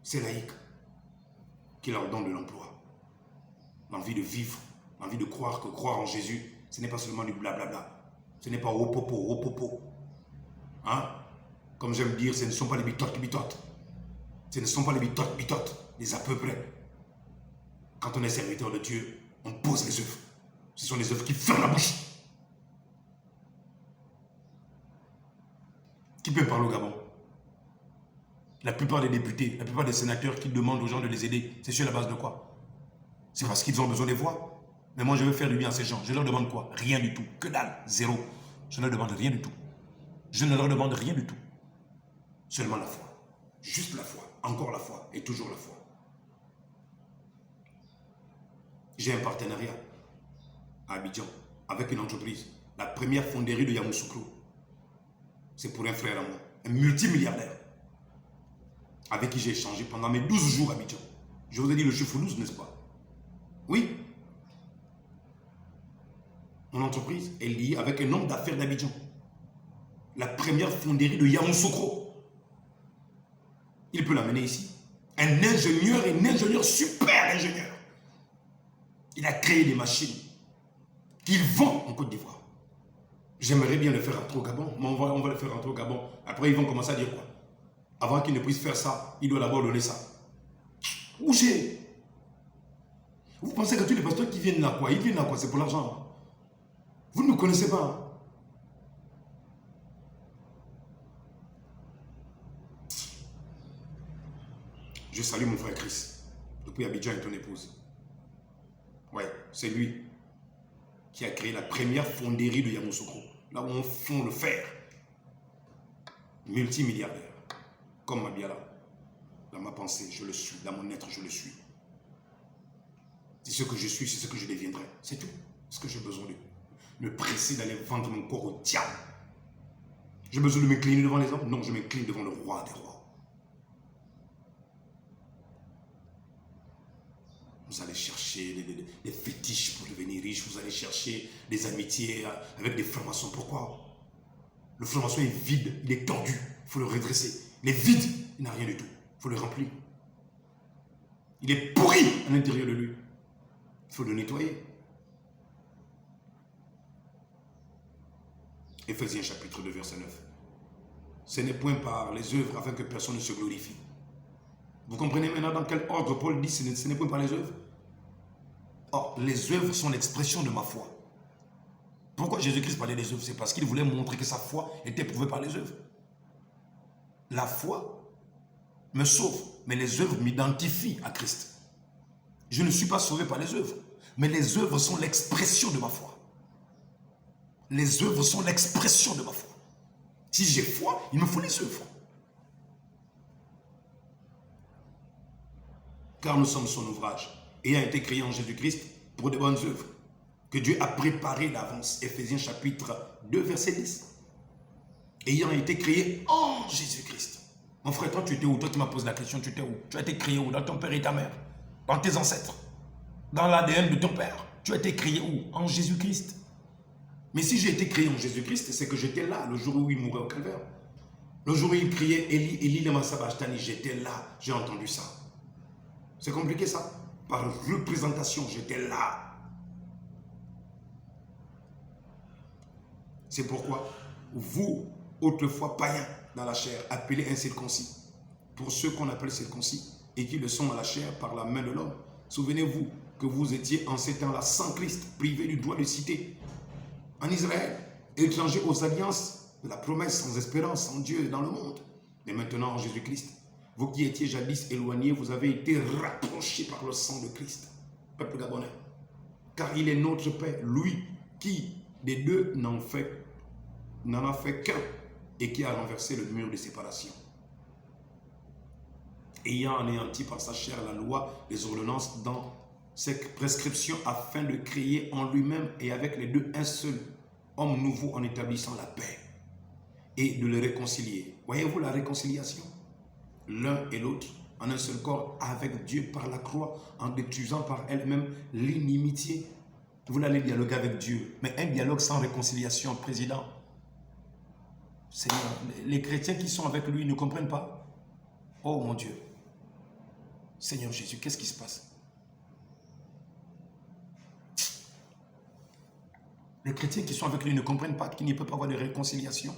ces laïcs, qui leur donne de l'emploi. L'envie de vivre, l'envie de croire que croire en Jésus, ce n'est pas seulement du blablabla. Ce n'est pas au popo. Hein? Comme j'aime dire, ce ne sont pas les bitotes. Ce ne sont pas les bitotes, les à peu près. Quand on est serviteur de Dieu, on pose les œuvres. Ce sont les œuvres qui ferment la bouche. Qui peut parler au Gabon? La plupart des députés, la plupart des sénateurs qui demandent aux gens de les aider, c'est sur la base de quoi? C'est parce qu'ils ont besoin de voix. Mais moi, je veux faire du bien à ces gens. Je leur demande quoi? Rien du tout. Que dalle. Zéro. Je ne leur demande rien du tout. Je ne leur demande rien du tout. Seulement la foi. Juste la foi. Encore la foi. Et toujours la foi. J'ai un partenariat à Abidjan avec une entreprise. La première fonderie de Yamoussoukro. C'est pour un frère à moi. Un multimilliardaire. Avec qui j'ai échangé pendant mes 12 jours à Abidjan. Je vous ai dit le chiffre 12, n'est-ce pas? Oui. Mon entreprise est liée avec un homme d'affaires d'Abidjan. La première fonderie de Yamoussoukro. Il peut l'amener ici. Un ingénieur, super ingénieur. Il a créé des machines qu'il vend en Côte d'Ivoire. J'aimerais bien le faire rentrer au Gabon, mais on va le faire rentrer au Gabon. Après, ils vont commencer à dire quoi? Avant qu'il ne puisse faire ça, il doit d'abord donner ça. Bougez! Vous pensez que tous les pasteurs qui viennent là, quoi? Ils viennent là, quoi? C'est pour l'argent. Vous ne me connaissez pas. Hein? Je salue mon frère Chris, depuis Abidjan et ton épouse. Ouais, c'est lui qui a créé la première fonderie de Yamoussoukro. Là où on fond le fer. Multimilliardaire. Comme Mabiala. Dans ma pensée, je le suis. Dans mon être, je le suis. C'est ce que je suis, c'est ce que je deviendrai. C'est tout. Est-ce que j'ai besoin de me presser d'aller vendre mon corps au diable? J'ai besoin de m'incliner devant les hommes? Non, je m'incline devant le roi des rois. chercher des fétiches pour devenir riche. Vous allez chercher des amitiés avec des francs-maçons. Pourquoi? Le franc-maçon est vide, il est tordu. Il faut le redresser. Il est vide, il n'a rien du tout. Il faut le remplir. Il est pourri à l'intérieur de lui. Il faut le nettoyer. Éphésiens chapitre 2, verset 9. Ce n'est point par les œuvres afin que personne ne se glorifie. Vous comprenez maintenant dans quel ordre Paul dit ce n'est point par les œuvres? Or, les œuvres sont l'expression de ma foi. Pourquoi Jésus-Christ parlait des œuvres? C'est parce qu'il voulait montrer que sa foi était prouvée par les œuvres. La foi me sauve, mais les œuvres m'identifient à Christ. Je ne suis pas sauvé par les œuvres, mais les œuvres sont l'expression de ma foi. Les œuvres sont l'expression de ma foi. Si j'ai foi, il me faut les œuvres. Car nous sommes son ouvrage, ayant été créés en Jésus-Christ pour de bonnes œuvres, que Dieu a préparées d'avance. Éphésiens chapitre 2, verset 10. Ayant été créés en Jésus-Christ. Mon frère, toi tu étais où? Toi tu m'as posé la question, tu étais où? Tu as été créé où? Dans ton père et ta mère? Dans tes ancêtres? Dans l'ADN de ton père? Tu as été créé où? En Jésus-Christ. Mais si j'ai été créé en Jésus-Christ, c'est que j'étais là le jour où il mourait au calvaire. Le jour où il criait Eli, Eli lema sabachthani, j'étais là, j'ai entendu ça. C'est compliqué ça? Par représentation, j'étais là. C'est pourquoi vous, autrefois païens dans la chair, appelés incirconcis, pour ceux qu'on appelle circoncis et qui le sont à la chair par la main de l'homme, souvenez-vous que vous étiez en ces temps-là sans Christ, privés du droit de cité, en Israël, étrangers aux alliances de la promesse, sans espérance en Dieu et dans le monde. Mais maintenant en Jésus-Christ, vous qui étiez jadis éloignés, vous avez été rapprochés par le sang de Christ, peuple gabonais. Car il est notre Père, lui qui des deux n'en a fait qu'un et qui a renversé le mur de séparation. Ayant anéanti par sa chair la loi des ordonnances dans ses prescriptions afin de créer en lui-même et avec les deux un seul homme nouveau en établissant la paix et de le réconcilier. Voyez-vous la réconciliation? L'un et l'autre en un seul corps avec Dieu par la croix en détruisant par elle-même l'inimitié. Vous voulez aller dialoguer avec Dieu, mais un dialogue sans réconciliation, président. Seigneur, les chrétiens qui sont avec lui ne comprennent pas. Oh mon Dieu. Seigneur Jésus, qu'est-ce qui se passe? Les chrétiens qui sont avec lui ne comprennent pas qu'il ne peut pas avoir de réconciliation.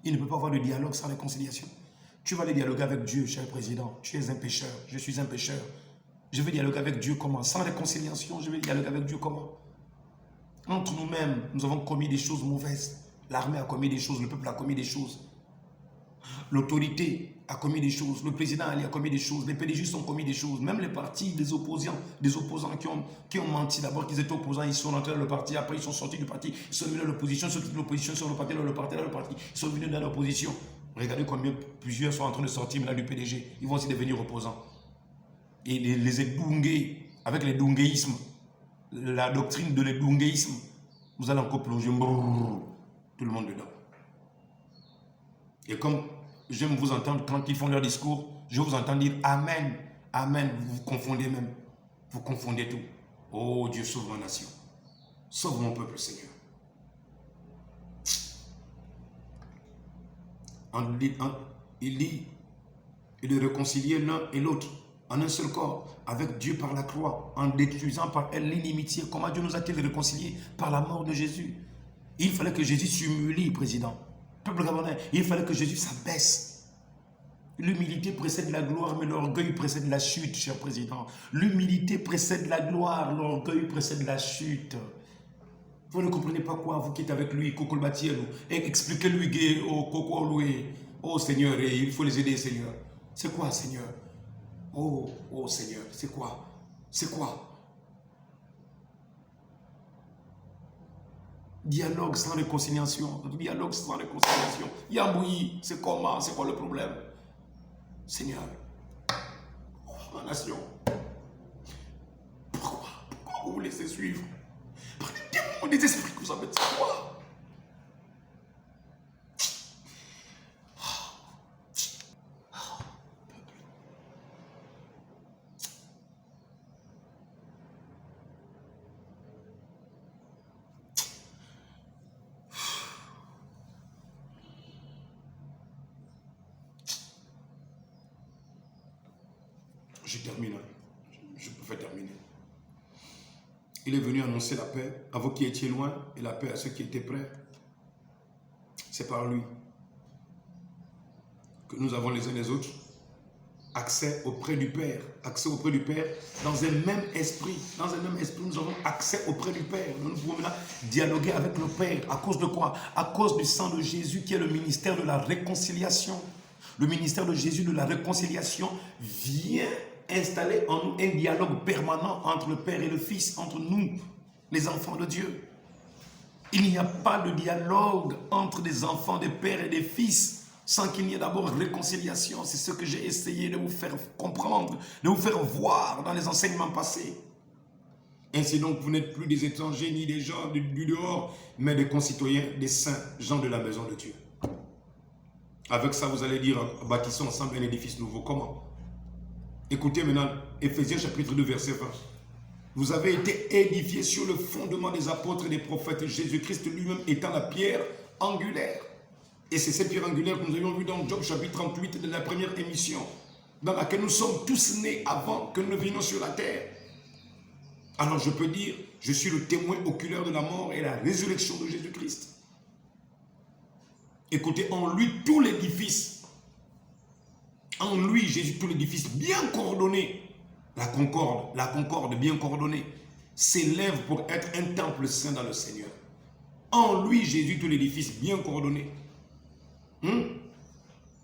Il ne peut pas avoir de dialogue sans réconciliation. Tu vas aller dialoguer avec Dieu, cher président. Tu es un pécheur, je suis un pécheur. Je vais dialoguer avec Dieu comment? Sans réconciliation, je vais dialoguer avec Dieu comment? Entre nous-mêmes, nous avons commis des choses mauvaises. L'armée a commis des choses, le peuple a commis des choses. L'autorité a commis des choses, le président Ali a commis des choses, les PDG ont commis des choses, même les partis des opposants qui ont menti d'abord qu'ils étaient opposants, ils sont rentrés dans le parti, après ils sont sortis du parti, ils sont venus dans l'opposition, ils sont sortis de l'opposition, ils sont repartis dans le parti, ils sont venus dans l'opposition. Regardez combien plusieurs sont en train de sortir maintenant du PDG, ils vont aussi devenir opposants. Et les Edungé, avec les Dungéismes, la doctrine de l'Edungéisme, vous allez encore plonger tout le monde dedans. Et comme j'aime vous entendre quand ils font leur discours, je vous entends dire Amen, Amen. Vous vous confondez même. Vous confondez tout. Oh Dieu, sauve ma nation. Sauve mon peuple, Seigneur. Il dit et de réconcilier l'un et l'autre en un seul corps avec Dieu par la croix, en détruisant par elle l'inimitié. Comment Dieu nous a-t-il réconciliés? Par la mort de Jésus. Il fallait que Jésus s'humilie, président. Peuple gabonais, il fallait que Jésus s'abaisse. L'humilité précède la gloire, mais l'orgueil précède la chute, cher président. L'humilité précède la gloire, l'orgueil précède la chute. Vous ne comprenez pas quoi, vous qui êtes avec lui, Coco le Batielou. Expliquez-lui, oh Coco Loué. Oh Seigneur, il faut les aider, Seigneur. C'est quoi, Seigneur? Oh Seigneur, c'est quoi? C'est quoi? Dialogue sans réconciliation. Dialogue sans réconciliation. Yambouyi, c'est comment? C'est quoi le problème? Seigneur, oh, ma nation, pourquoi vous vous laissez suivre par des démons, des esprits que vous en mettez? C'est quoi? Je termine. Je peux terminer. Il est venu annoncer la paix à vous qui étiez loin et la paix à ceux qui étaient près. C'est par lui que nous avons les uns les autres accès auprès du Père. Accès auprès du Père dans un même esprit. Dans un même esprit, nous avons accès auprès du Père. Nous pouvons maintenant dialoguer avec le Père. À cause de quoi? À cause du sang de Jésus qui est le ministère de la réconciliation. Le ministère de Jésus de la réconciliation vient installer en nous un dialogue permanent entre le Père et le Fils, entre nous, les enfants de Dieu. Il n'y a pas de dialogue entre des enfants, des pères et des fils sans qu'il n'y ait d'abord réconciliation. C'est ce que j'ai essayé de vous faire comprendre, de vous faire voir dans les enseignements passés. Ainsi donc, vous n'êtes plus des étrangers ni des gens du dehors, mais des concitoyens, des saints, gens de la maison de Dieu. Avec ça, vous allez dire, bâtissons ensemble un édifice nouveau. Comment? Écoutez maintenant, Éphésiens chapitre 2, verset 20. Vous avez été édifiés sur le fondement des apôtres et des prophètes, Jésus-Christ lui-même étant la pierre angulaire. Et c'est cette pierre angulaire que nous avions vu dans Job chapitre 38 de la première émission, dans laquelle nous sommes tous nés avant que nous venions sur la terre. Alors je peux dire, je suis le témoin oculaire de la mort et la résurrection de Jésus-Christ. Écoutez, en lui tout l'édifice, en lui Jésus tout l'édifice bien coordonné, la concorde bien coordonnée, s'élève pour être un temple saint dans le Seigneur. En lui Jésus tout l'édifice bien coordonné.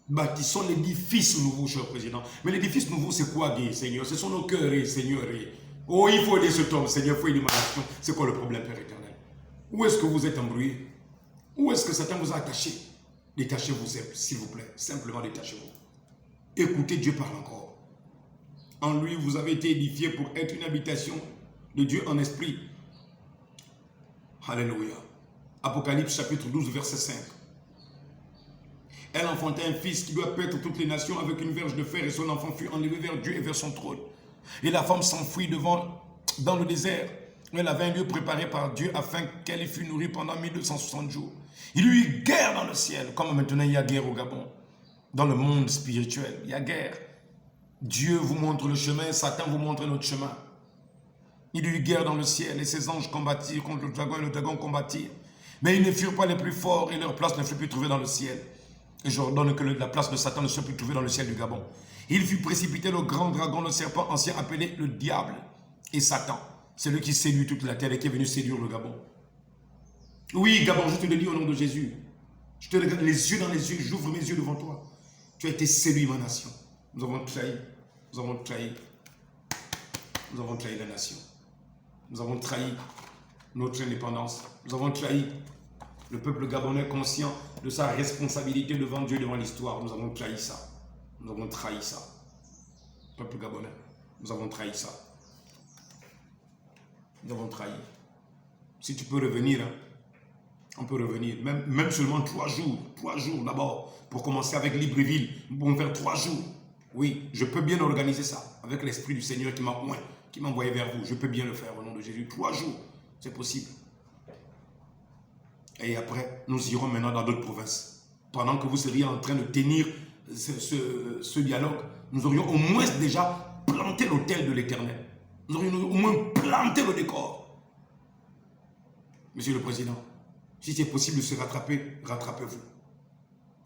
Bâtissons l'édifice nouveau, cher président. Mais l'édifice nouveau, c'est quoi, Seigneur? Ce sont nos cœurs, Seigneur. Oh, il faut aider cet homme, Seigneur, il faut aider ma nation. C'est quoi le problème, Père éternel? Où est-ce que vous êtes embrouillé? Où est-ce que Satan vous a attaché? Détachez-vous, s'il vous plaît. Simplement détachez-vous. Écoutez, Dieu parle encore. En lui, vous avez été édifiés pour être une habitation de Dieu en esprit. Alléluia. Apocalypse chapitre 12, verset 5. Elle enfanta un fils qui doit paître toutes les nations avec une verge de fer et son enfant fut enlevé vers Dieu et vers son trône. Et la femme s'enfuit dans le désert. Elle avait un lieu préparé par Dieu afin qu'elle y fût nourrie pendant 1260 jours. Il y eut guerre dans le ciel, comme maintenant il y a guerre au Gabon. Dans le monde spirituel, il y a guerre. Dieu vous montre le chemin, Satan vous montre notre chemin. Il y eut guerre dans le ciel et ses anges combattirent contre le dragon et le dragon combattirent. Mais ils ne furent pas les plus forts et leur place ne fut plus trouvée dans le ciel. Et j'ordonne que la place de Satan ne soit plus trouvée dans le ciel du Gabon. Il fut précipité le grand dragon, le serpent ancien appelé le diable et Satan. C'est lui qui séduit toute la terre et qui est venu séduire le Gabon. Oui, Gabon, je te le dis au nom de Jésus. Je te regarde les yeux dans les yeux, j'ouvre mes yeux devant toi. Tu as été séduit, ma nation. Nous avons trahi la nation. Nous avons trahi notre indépendance. Nous avons trahi le peuple gabonais conscient de sa responsabilité devant Dieu, devant l'histoire. Nous avons trahi ça. Nous avons trahi ça. Peuple gabonais, nous avons trahi ça. Nous avons trahi. Si tu peux revenir, hein, on peut revenir. Même seulement 3 jours. 3 jours d'abord. Pour commencer avec Libreville. Nous pouvons faire 3 jours. Oui, je peux bien organiser ça. Avec l'Esprit du Seigneur qui m'a envoyé vers vous. Je peux bien le faire au nom de Jésus. 3 jours. C'est possible. Et après, nous irons maintenant dans d'autres provinces. Pendant que vous seriez en train de tenir ce dialogue, nous aurions au moins déjà planté l'autel de l'Éternel. Nous aurions au moins planté le décor. Monsieur le Président, si c'est possible de se rattraper, rattrapez-vous.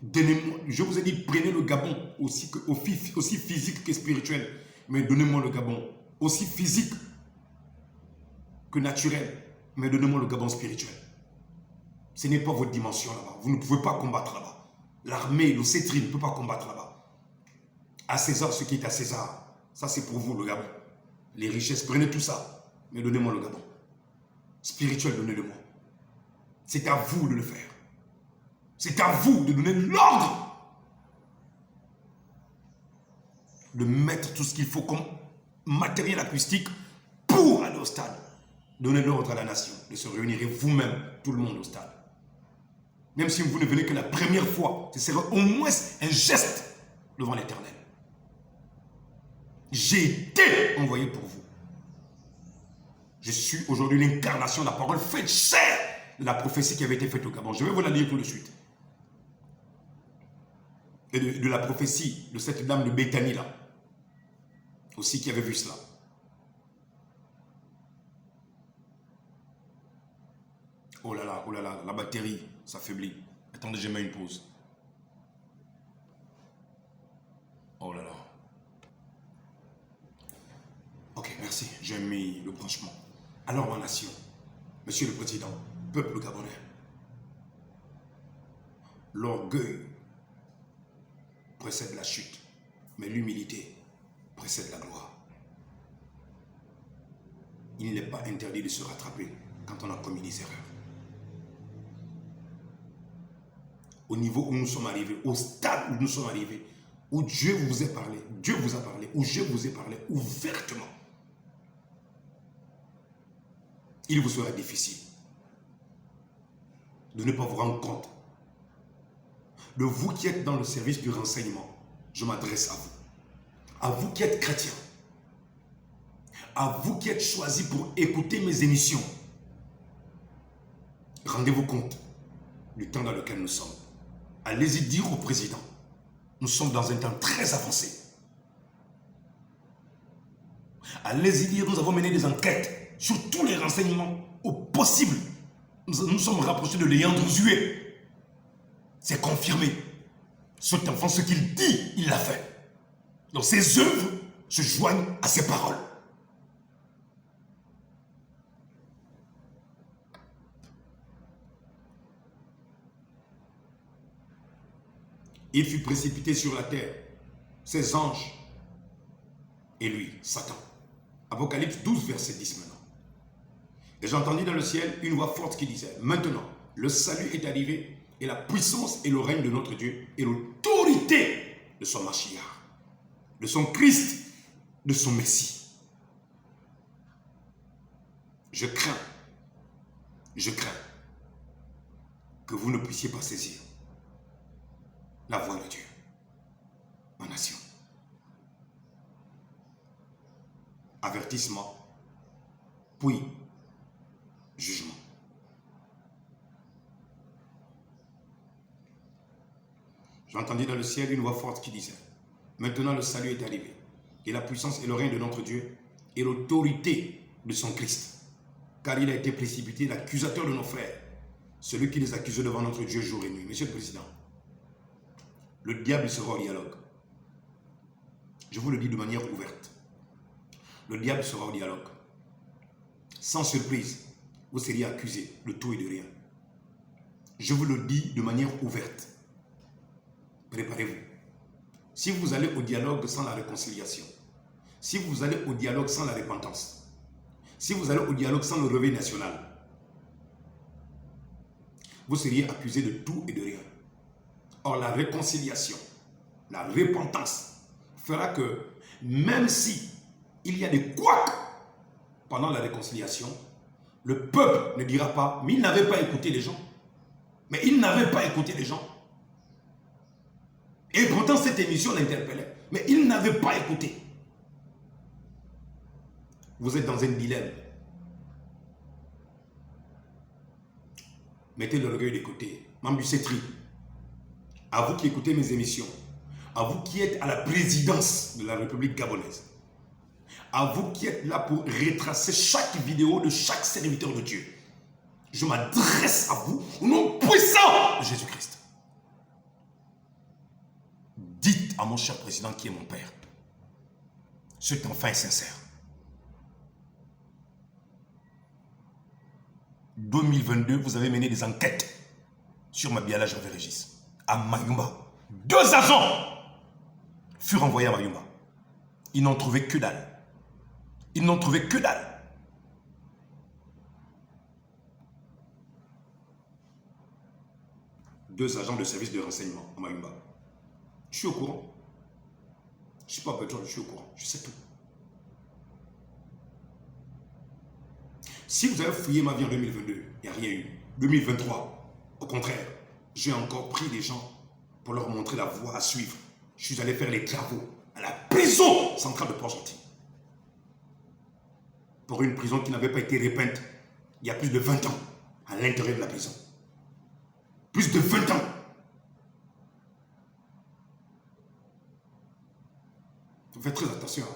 Donnez-moi, je vous ai dit, prenez le Gabon aussi physique que spirituel. Mais donnez-moi le Gabon aussi physique que naturel. Mais donnez-moi le Gabon spirituel. Ce n'est pas votre dimension là-bas. Vous ne pouvez pas combattre là-bas. L'armée, le cétri ne peut pas combattre là-bas. À César ce qui est à César. Ça c'est pour vous le Gabon. Les richesses, prenez tout ça. Mais donnez-moi le Gabon. Spirituel, donnez-le-moi. C'est à vous de le faire. C'est à vous de donner l'ordre. De mettre tout ce qu'il faut comme matériel acoustique pour aller au stade. Donnez l'ordre à la nation de se réunir et vous-même, tout le monde au stade. Même si vous ne venez que la première fois, ce sera au moins un geste devant l'Éternel. J'ai été envoyé pour vous. Je suis aujourd'hui l'incarnation de la parole faite chair de la prophétie qui avait été faite au Gabon. Je vais vous la lire tout de suite. Et de la prophétie de cette dame de Béthanie là. aussi qui avait vu cela. Oh là là, la batterie s'affaiblit. Attendez, je mets une pause. Oh là là. Ok, merci, j'ai mis le branchement. Alors ma nation, Monsieur le Président, peuple gabonais, l'orgueil précède la chute, mais l'humilité précède la gloire. Il n'est pas interdit de se rattraper quand on a commis des erreurs. Au niveau où nous sommes arrivés, au stade où nous sommes arrivés, où Dieu vous a parlé, où je vous ai parlé ouvertement, il vous sera difficile de ne pas vous rendre compte. De vous qui êtes dans le service du renseignement, je m'adresse à vous. À vous qui êtes chrétiens, à vous qui êtes choisis pour écouter mes émissions, rendez-vous compte du temps dans lequel nous sommes. Allez-y dire au président, nous sommes dans un temps très avancé. Allez-y dire, nous avons mené des enquêtes sur tous les renseignements au possible. Nous sommes rapprochés de Léandre Zué. C'est confirmé. Cet enfant, ce qu'il dit, il l'a fait. Donc ses œuvres se joignent à ses paroles. Il fut précipité sur la terre, ses anges et lui, Satan. Apocalypse 12, verset 10 maintenant. Et j'entendis dans le ciel une voix forte qui disait, maintenant, le salut est arrivé et la puissance et le règne de notre Dieu et l'autorité de son Mashiach, de son Christ, de son Messie. Je crains que vous ne puissiez pas saisir la voix de Dieu, ma nation. Avertissement, puis jugement. J'entendis dans le ciel une voix forte qui disait, maintenant le salut est arrivé, et la puissance et le règne de notre Dieu, et l'autorité de son Christ. Car il a été précipité l'accusateur de nos frères, celui qui les accusait devant notre Dieu jour et nuit. Monsieur le Président, le diable sera au dialogue. Je vous le dis de manière ouverte. Le diable sera au dialogue. Sans surprise, vous seriez accusé de tout et de rien. Je vous le dis de manière ouverte. Préparez-vous. Si vous allez au dialogue sans la réconciliation, si vous allez au dialogue sans la repentance, si vous allez au dialogue sans le réveil national, vous seriez accusé de tout et de rien. Or, la réconciliation, la repentance fera que même si il y a des couacs pendant la réconciliation, le peuple ne dira pas, mais il n'avait pas écouté les gens. Mais il n'avait pas écouté les gens. Et pourtant, cette émission l'interpellait. Mais il n'avait pas écouté. Vous êtes dans un dilemme. Mettez l'orgueil de côté. Mambu Setri, à vous qui écoutez mes émissions, à vous qui êtes à la présidence de la République gabonaise, à vous qui êtes là pour retracer chaque vidéo de chaque serviteur de Dieu, je m'adresse à vous au nom puissant de Jésus-Christ. Dites à mon cher président qui est mon père, cet enfant est sincère. 2022, vous avez mené des enquêtes sur Mabiala Gervais-Régis à Mayumba. 2 agents furent envoyés à Mayumba. Ils n'ont trouvé que dalle. Ils n'ont trouvé que dalle. Deux agents de service de renseignement à Mayumba. Je suis au courant. Je ne suis pas pétrole, je suis au courant. Je sais tout. Si vous avez fouillé ma vie en 2022, il n'y a rien eu. 2023, au contraire, j'ai encore pris des gens pour leur montrer la voie à suivre. Je suis allé faire les travaux à la prison centrale de Port-Gentil. Pour une prison qui n'avait pas été repeinte il y a plus de 20 ans à l'intérieur de la prison. Plus de 20 ans. Vous faites très attention.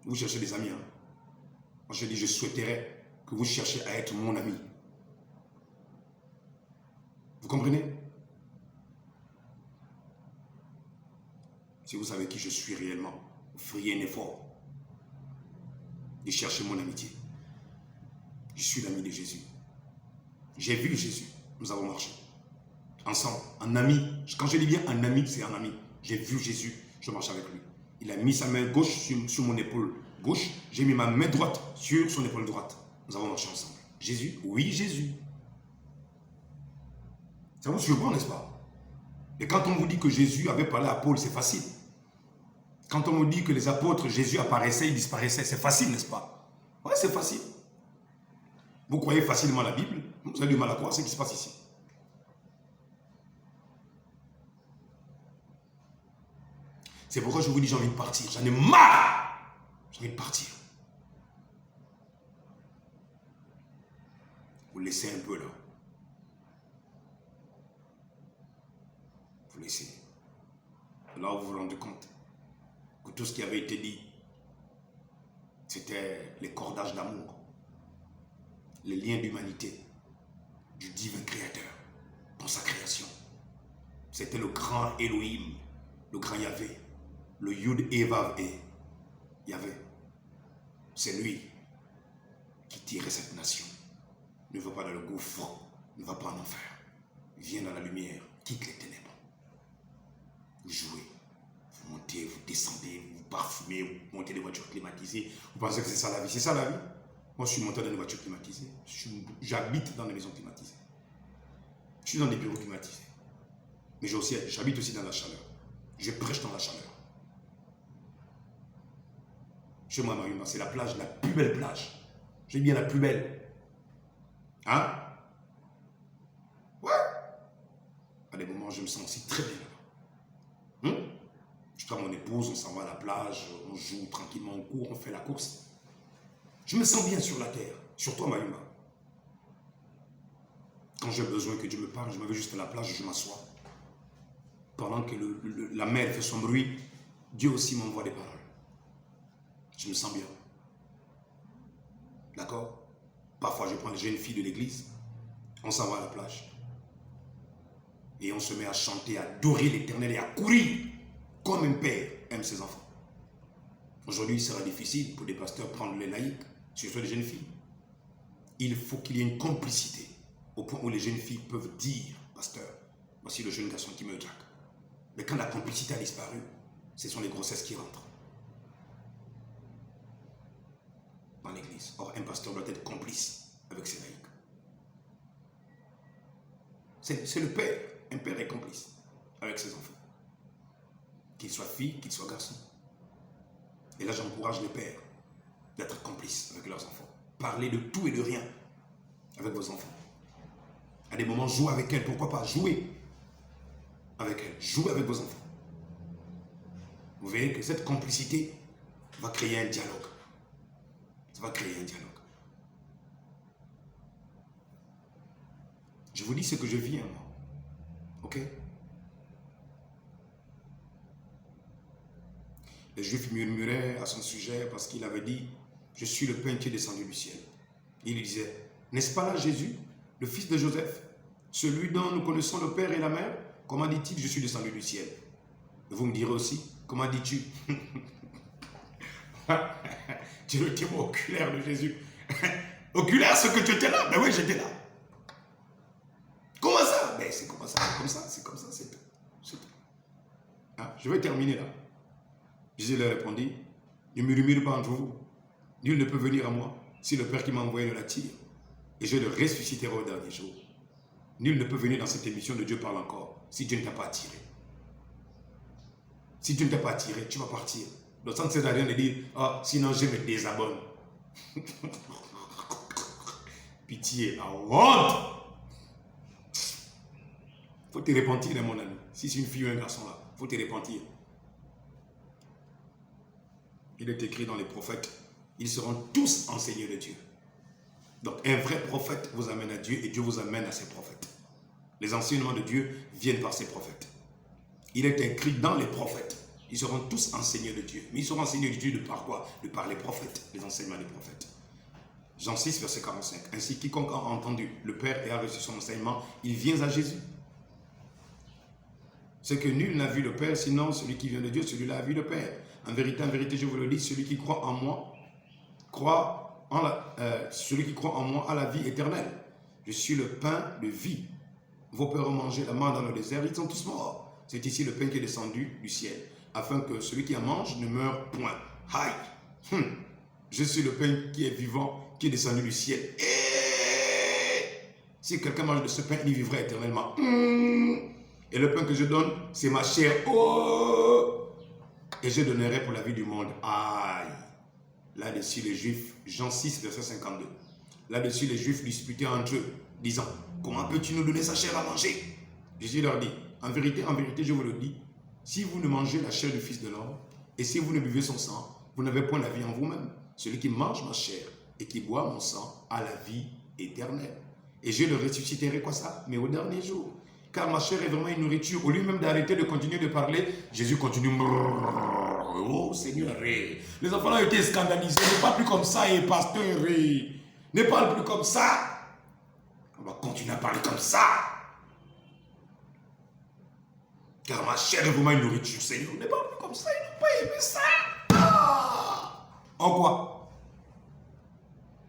Vous cherchez des amis. Hein? Moi, je dis, je souhaiterais que vous cherchiez à être mon ami. Vous comprenez? Si vous savez qui je suis réellement, vous feriez un effort de chercher mon amitié. Je suis l'ami de Jésus. J'ai vu Jésus. Nous avons marché ensemble, un ami. Quand je dis bien un ami, c'est un ami. J'ai vu Jésus, je marche avec lui. Il a mis sa main gauche sur mon épaule gauche. J'ai mis ma main droite sur son épaule droite. Nous avons marché ensemble. Jésus? Oui, Jésus. Ça vous surprend, n'est-ce pas? Et quand on vous dit que Jésus avait parlé à Paul, c'est facile. Quand on vous dit que les apôtres, Jésus apparaissait, il disparaissait, c'est facile, n'est-ce pas? Ouais, c'est facile. Vous croyez facilement la Bible, vous avez du mal à croire ce qui se passe ici. C'est pourquoi je vous dis, j'ai envie de partir. J'en ai marre. J'ai envie de partir. Vous laissez un peu là. Vous laissez. Là, vous vous rendez compte que tout ce qui avait été dit, c'était les cordages d'amour, les liens d'humanité du divin créateur pour sa création. C'était le grand Elohim, le grand Yahvé, le Yud et Vav et Yahvé. C'est lui qui tirait cette nation. Ne va pas dans le gouffre, ne va pas en enfer. Viens dans la lumière, quitte les ténèbres. Vous jouez, vous montez, vous descendez, vous parfumez, vous montez des voitures climatisées. Vous pensez que c'est ça la vie? C'est ça la vie? Moi, je suis monté dans une voiture climatisée. J'habite dans des maisons climatisées. Je suis dans des bureaux climatisés. Mais j'habite aussi dans la chaleur. Je prêche dans la chaleur. Chez moi, Mayuma, c'est la plage, la plus belle plage. J'ai bien la plus belle. Hein? Ouais. À des moments, je me sens aussi très bien là-bas. Je prends mon épouse, on s'en va à la plage, on joue tranquillement, on court, on fait la course. Je me sens bien sur la terre, sur toi, Mayuma. Quand j'ai besoin que Dieu me parle, je me vais juste à la plage, je m'assois. Pendant que la mer fait son bruit, Dieu aussi m'envoie des paroles. Je me sens bien. D'accord? Parfois, je prends les jeunes filles de l'église, on s'en va à la plage. Et on se met à chanter, à adorer l'Éternel et à courir comme un père aime ses enfants. Aujourd'hui, il sera difficile pour des pasteurs prendre les laïcs, surtout les jeunes filles. Il faut qu'il y ait une complicité au point où les jeunes filles peuvent dire, pasteur, voici le jeune garçon qui me drague. Mais quand la complicité a disparu, ce sont les grossesses qui rentrent dans l'église. Or, un pasteur doit être complice avec ses laïcs. C'est le père. Un père est complice avec ses enfants. Qu'il soit fille, qu'il soit garçon. Et là, j'encourage les pères d'être complices avec leurs enfants. Parlez de tout et de rien avec vos enfants. À des moments, jouez avec elles. Pourquoi pas? Jouez avec elles. Jouez avec vos enfants. Vous verrez que cette complicité va créer un dialogue. Ça va créer un dialogue. Je vous dis ce que je vis, moi. Ok? Les Juifs murmuraient à son sujet parce qu'il avait dit « Je suis le pain qui est descendu du ciel ». Il disait « N'est-ce pas là Jésus, le fils de Joseph, celui dont nous connaissons le père et la mère? Comment dit-il « Je suis descendu du ciel » Et vous me direz aussi « Comment dis-tu » Tu es le témoin oculaire de Jésus. Oculaire, ce que tu étais là? Ben oui, j'étais là. Comment ça? Ben c'est comme ça, c'est comme ça, c'est comme ça, c'est tout. Hein? Je vais terminer là. Jésus leur répondit, ne murmure pas entre vous. Nul ne peut venir à moi si le Père qui m'a envoyé ne l'attire. Et je le ressusciterai au dernier jour. Nul ne peut venir dans cette émission de Dieu parle encore si Dieu ne t'a pas attiré. Si Dieu ne t'a pas attiré, tu vas partir. Donc ça ne sert à rien de dire, ah, sinon je me désabonne. Pitié, la honte. Faut te repentir, mon ami. Si c'est une fille ou un garçon là, faut te repentir. Il est écrit dans les prophètes, ils seront tous enseignés de Dieu. Donc un vrai prophète vous amène à Dieu et Dieu vous amène à ses prophètes. Les enseignements de Dieu viennent par ses prophètes. Il est écrit dans les prophètes Ils seront tous enseignés de Dieu. Mais ils seront enseignés de Dieu de par quoi? De par les prophètes, les enseignements des prophètes. Jean 6, verset 45. Ainsi, quiconque a entendu le Père et a reçu son enseignement, il vient à Jésus. C'est que nul n'a vu le Père, sinon celui qui vient de Dieu, celui-là a vu le Père. En vérité, je vous le dis, celui qui croit en moi, celui qui croit en moi a la vie éternelle. Je suis le pain de vie. Vos pères ont mangé la manne dans le désert, ils sont tous morts. C'est ici le pain qui est descendu du ciel, afin que celui qui en mange ne meure point. Aïe! Je suis le pain qui est vivant, qui est descendu du ciel. Et si quelqu'un mange de ce pain, il vivra éternellement. Et le pain que je donne, c'est ma chair. Oh! Et je donnerai pour la vie du monde. Aïe! Là-dessus, les Juifs, Jean 6, verset 52. Là-dessus, les Juifs disputaient entre eux, disant, comment peux-tu nous donner sa chair à manger? Jésus leur dit, en vérité, je vous le dis, si vous ne mangez la chair du Fils de l'homme, et si vous ne buvez son sang, vous n'avez point la vie en vous-même. Celui qui mange ma chair et qui boit mon sang a la vie éternelle. Et je le ressusciterai, quoi ça? Mais au dernier jour. Car ma chair est vraiment une nourriture. Au lieu même d'arrêter de continuer de parler, Jésus continue. Oh Seigneur, les enfants ont été scandalisés. Ne parle plus comme ça, et pasteur. Ne parle plus comme ça. On va continuer à parler comme ça. Car ma chair est vraiment une nourriture, Seigneur. Ne parle plus comme ça, ils n'ont pas aimé ça. En quoi?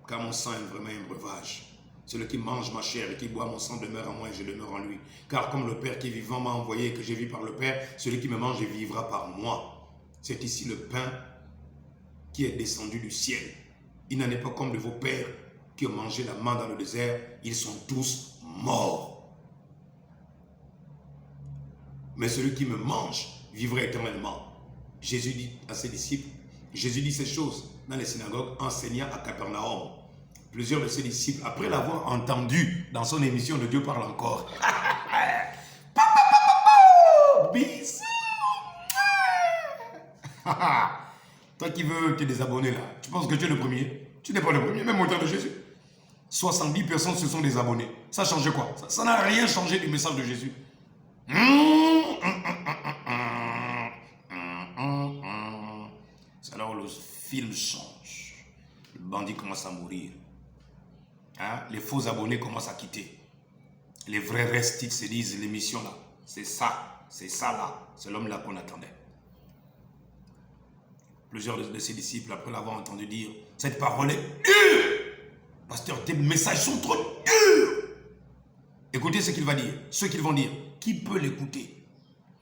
Car mon sang est vraiment un breuvage. Celui qui mange ma chair et qui boit mon sang demeure en moi et je demeure en lui. Car comme le Père qui est vivant m'a envoyé et que j'ai vu par le Père, celui qui me mange vivra par moi. C'est ici le pain qui est descendu du ciel. Il n'en est pas comme de vos pères qui ont mangé la manne dans le désert. Ils sont tous morts. Mais celui qui me mange vivra éternellement. Jésus dit à ses disciples, Jésus dit ces choses dans les synagogues, enseignant à Capernaum. Plusieurs de ses disciples, après l'avoir entendu dans son émission de Dieu parle encore, bisous. Toi qui veux te désabonner là, tu penses que tu es le premier? Tu n'es pas le premier, même au temps de Jésus. 70 personnes se sont désabonnées. Ça a changé quoi? Ça n'a rien changé du message de Jésus. C'est là où le film change. Le bandit commence à mourir. Hein? Les faux abonnés commencent à quitter. Les vrais restent, ils se disent, l'émission là, c'est ça là, c'est l'homme là qu'on attendait. Plusieurs de ses disciples, après l'avoir entendu dire, cette parole est dure. Pasteur, tes messages sont trop durs. Écoutez ce qu'il va dire, ce qu'ils vont dire. Qui peut l'écouter?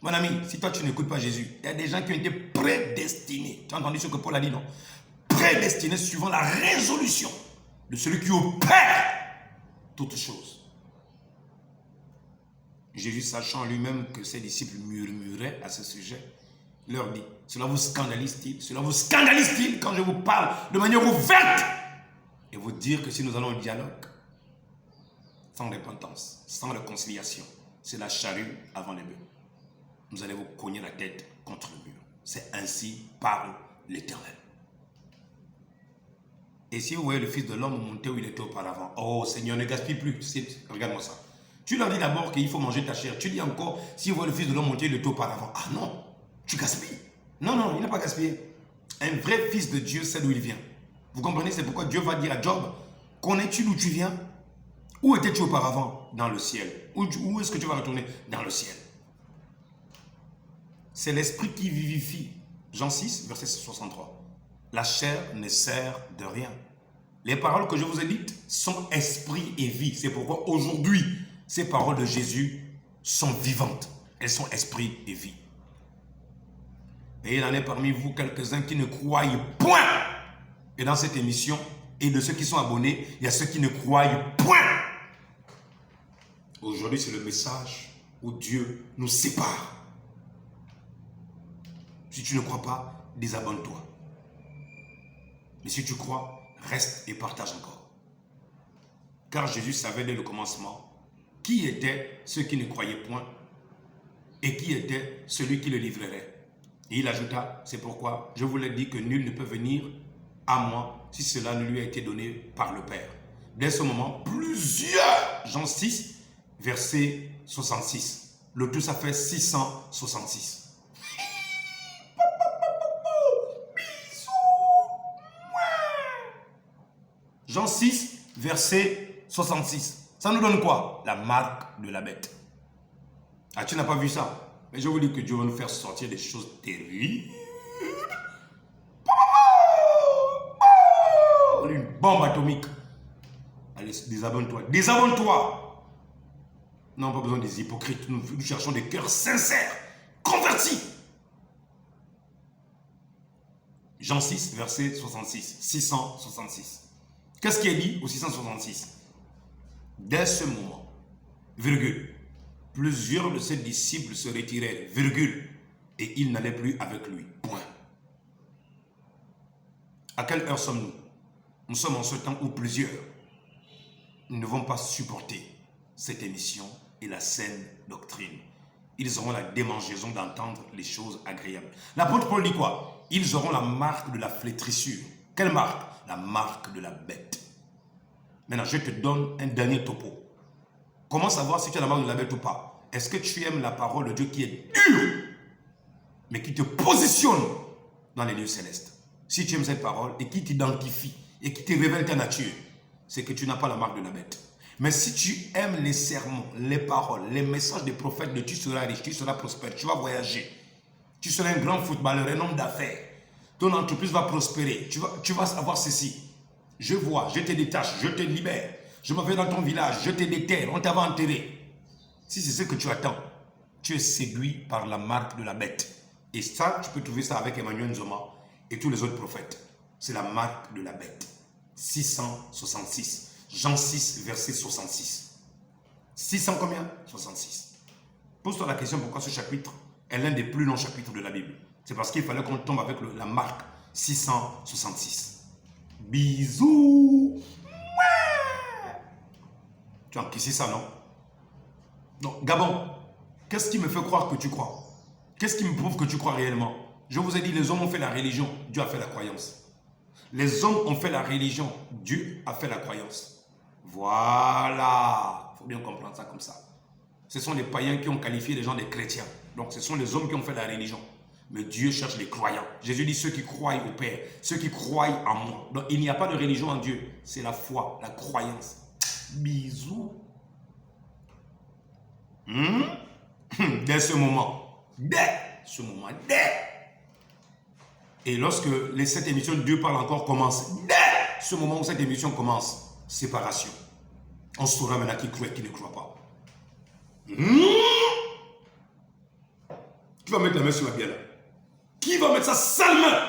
Mon ami, si toi tu n'écoutes pas Jésus, il y a des gens qui ont été prédestinés. Tu as entendu ce que Paul a dit, non? Prédestinés suivant la résolution de celui qui opère toutes choses. Jésus, sachant lui-même que ses disciples murmuraient à ce sujet, leur dit, cela vous scandalise-t-il? Cela vous scandalise-t-il quand je vous parle de manière ouverte? Et vous dire que si nous allons au dialogue, sans repentance, sans réconciliation, c'est la charrue avant les bœufs. Vous allez vous cogner la tête contre le mur. C'est ainsi parle l'Éternel. Et si vous voyez le Fils de l'homme monter où il était auparavant, oh Seigneur, ne gaspille plus. Regarde-moi ça. Tu leur dis d'abord qu'il faut manger ta chair. Tu dis encore, si vous voyez le Fils de l'homme monter où il était auparavant. Ah non, tu gaspilles. Non, il n'a pas gaspillé. Un vrai fils de Dieu sait d'où il vient. Vous comprenez? C'est pourquoi Dieu va dire à Job, connais-tu d'où tu viens? Où étais-tu auparavant? Dans le ciel. Où est-ce que tu vas retourner? Dans le ciel. C'est l'esprit qui vivifie. Jean 6, verset 63. La chair ne sert de rien. Les paroles que je vous ai dites sont esprit et vie. C'est pourquoi aujourd'hui, ces paroles de Jésus sont vivantes. Elles sont esprit et vie. Et il en est parmi vous quelques-uns qui ne croient point. Et dans cette émission, et de ceux qui sont abonnés, il y a ceux qui ne croient point. Aujourd'hui, c'est le message où Dieu nous sépare. Si tu ne crois pas, désabonne-toi. Mais si tu crois, reste et partage encore. Car Jésus savait dès le commencement qui étaient ceux qui ne croyaient point et qui était celui qui le livrerait. Et il ajouta, c'est pourquoi je vous l'ai dit que nul ne peut venir à moi si cela ne lui a été donné par le Père. Dès ce moment, plusieurs, Jean 6, verset 66. Le tout, ça fait 666. Jean 6, verset 66. Ça nous donne quoi? La marque de la bête. Ah, tu n'as pas vu ça? Mais je vous dis que Dieu va nous faire sortir des choses terribles. Une bombe atomique. Allez, désabonne-toi. Désabonne-toi. Non, pas besoin des hypocrites. Nous cherchons des cœurs sincères, convertis. Jean 6, verset 66. 666. Qu'est-ce qui est dit au 666? Dès ce moment, virgule, plusieurs de ses disciples se retirèrent, virgule, et ils n'allaient plus avec lui. Point. À quelle heure sommes-nous? Nous sommes en ce temps où plusieurs ne vont pas supporter cette émission et la saine doctrine. Ils auront la démangeaison d'entendre les choses agréables. L'apôtre Paul dit quoi? Ils auront la marque de la flétrissure. Quelle marque? La marque de la bête. Maintenant, je te donne un dernier topo. Comment savoir si tu as la marque de la bête ou pas? Est-ce que tu aimes la parole de Dieu qui est dure, mais qui te positionne dans les lieux célestes? Si tu aimes cette parole et qui t'identifie et qui te révèle ta nature, c'est que tu n'as pas la marque de la bête. Mais si tu aimes les sermons, les paroles, les messages des prophètes de tu seras riche, tu seras prospère, tu vas voyager, tu seras un grand footballeur, un homme d'affaires, ton entreprise va prospérer, tu vas savoir ceci. Je vois, je te détache, je te libère, je me vais dans ton village, je te déterre, on t'avait enterré. Si c'est ce que tu attends, tu es séduit par la marque de la bête. Et ça, tu peux trouver ça avec Emmanuel Nzoma et tous les autres prophètes. C'est la marque de la bête. 666. Jean 6, verset 66. 600 combien? 66. Pose-toi la question pourquoi ce chapitre est l'un des plus longs chapitres de la Bible. C'est parce qu'il fallait qu'on tombe avec la marque 666. Bisous. Ouais. Tu as encaissé ça, non? Donc, Gabon, qu'est-ce qui me fait croire que tu crois? Qu'est-ce qui me prouve que tu crois réellement? Je vous ai dit, les hommes ont fait la religion, Dieu a fait la croyance. Les hommes ont fait la religion, Dieu a fait la croyance. Voilà. Il faut bien comprendre ça comme ça. Ce sont les païens qui ont qualifié les gens des chrétiens. Donc ce sont les hommes qui ont fait la religion. Mais Dieu cherche les croyants. Jésus dit ceux qui croient au Père, ceux qui croient en moi. Donc il n'y a pas de religion en Dieu. C'est la foi, la croyance. Bisous. Dès ce moment. Et lorsque cette émission de Dieu parle encore commence, dès ce moment où cette émission commence, séparation. On saura maintenant qui croit et qui ne croit pas. Qui va mettre la main sur Abiala? Qui va mettre sa sale main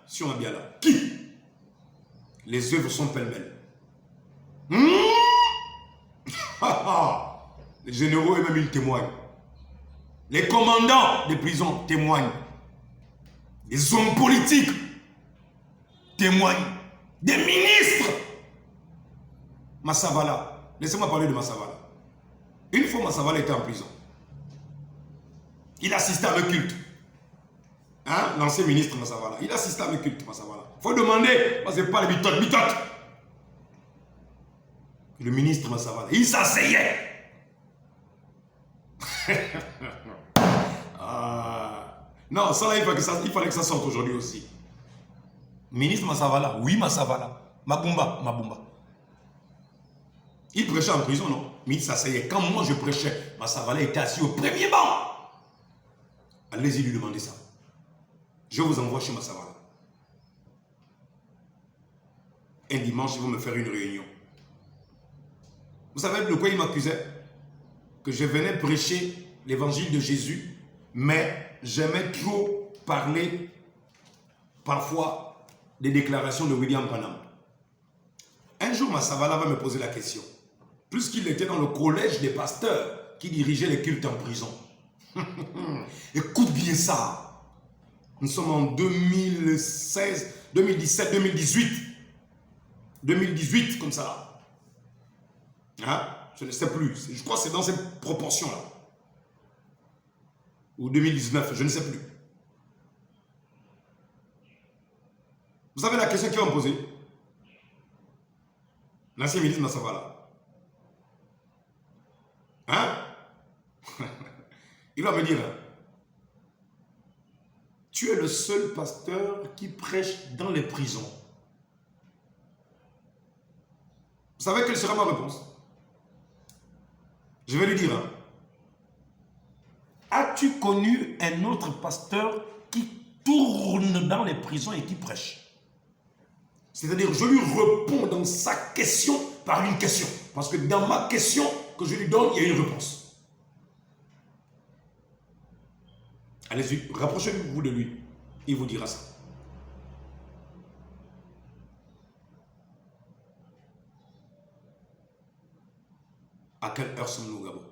sur Abiala? Qui? Les œuvres sont pêle-mêle. Les généraux eux-mêmes ils témoignent. Les commandants des prisons témoignent. Les hommes politiques témoignent. Des ministres. Massavala. Laissez-moi parler de Massavala. Une fois Massavala était en prison. Il assistait à un culte. Hein? L'ancien ministre Massavala. Il assistait à un culte, Massavala. Il faut demander. C'est pas les bitotes. Le ministre Massavala. Il s'asseyait. Non, ça là, il fallait que ça sorte aujourd'hui aussi. Ministre Massavala. Oui, Massavala. Mabumba. Il prêchait en prison, non? Mais il s'asseyait. Quand moi je prêchais, Massavala était assis au premier banc. Allez-y lui demander ça. Je vous envoie chez Massavala. Un dimanche, ils vont me faire une réunion. Vous savez de quoi il m'accusait? Que je venais prêcher l'évangile de Jésus, mais j'aimais trop parler parfois des déclarations de William Branham. Un jour, Massavala va me poser la question. Puisqu'il était dans le collège des pasteurs qui dirigeait les cultes en prison. Écoute bien ça. Nous sommes en 2016, 2017, 2018. 2018, comme ça. Hein? Je ne sais plus. Je crois que c'est dans cette proportion-là. Ou 2019, je ne sais plus. Vous savez la question qu'il va me poser? L'ancien ministre Massavala. Hein? Il va me dire, tu es le seul pasteur qui prêche dans les prisons. Vous savez quelle sera ma réponse? Je vais lui dire, hein, as-tu connu un autre pasteur qui tourne dans les prisons et qui prêche? C'est-à-dire, je lui réponds dans sa question par une question. Parce que dans ma question que je lui donne, il y a une réponse. Allez-y, rapprochez-vous de lui. Il vous dira ça. À quelle heure sommes-nous au Gabon?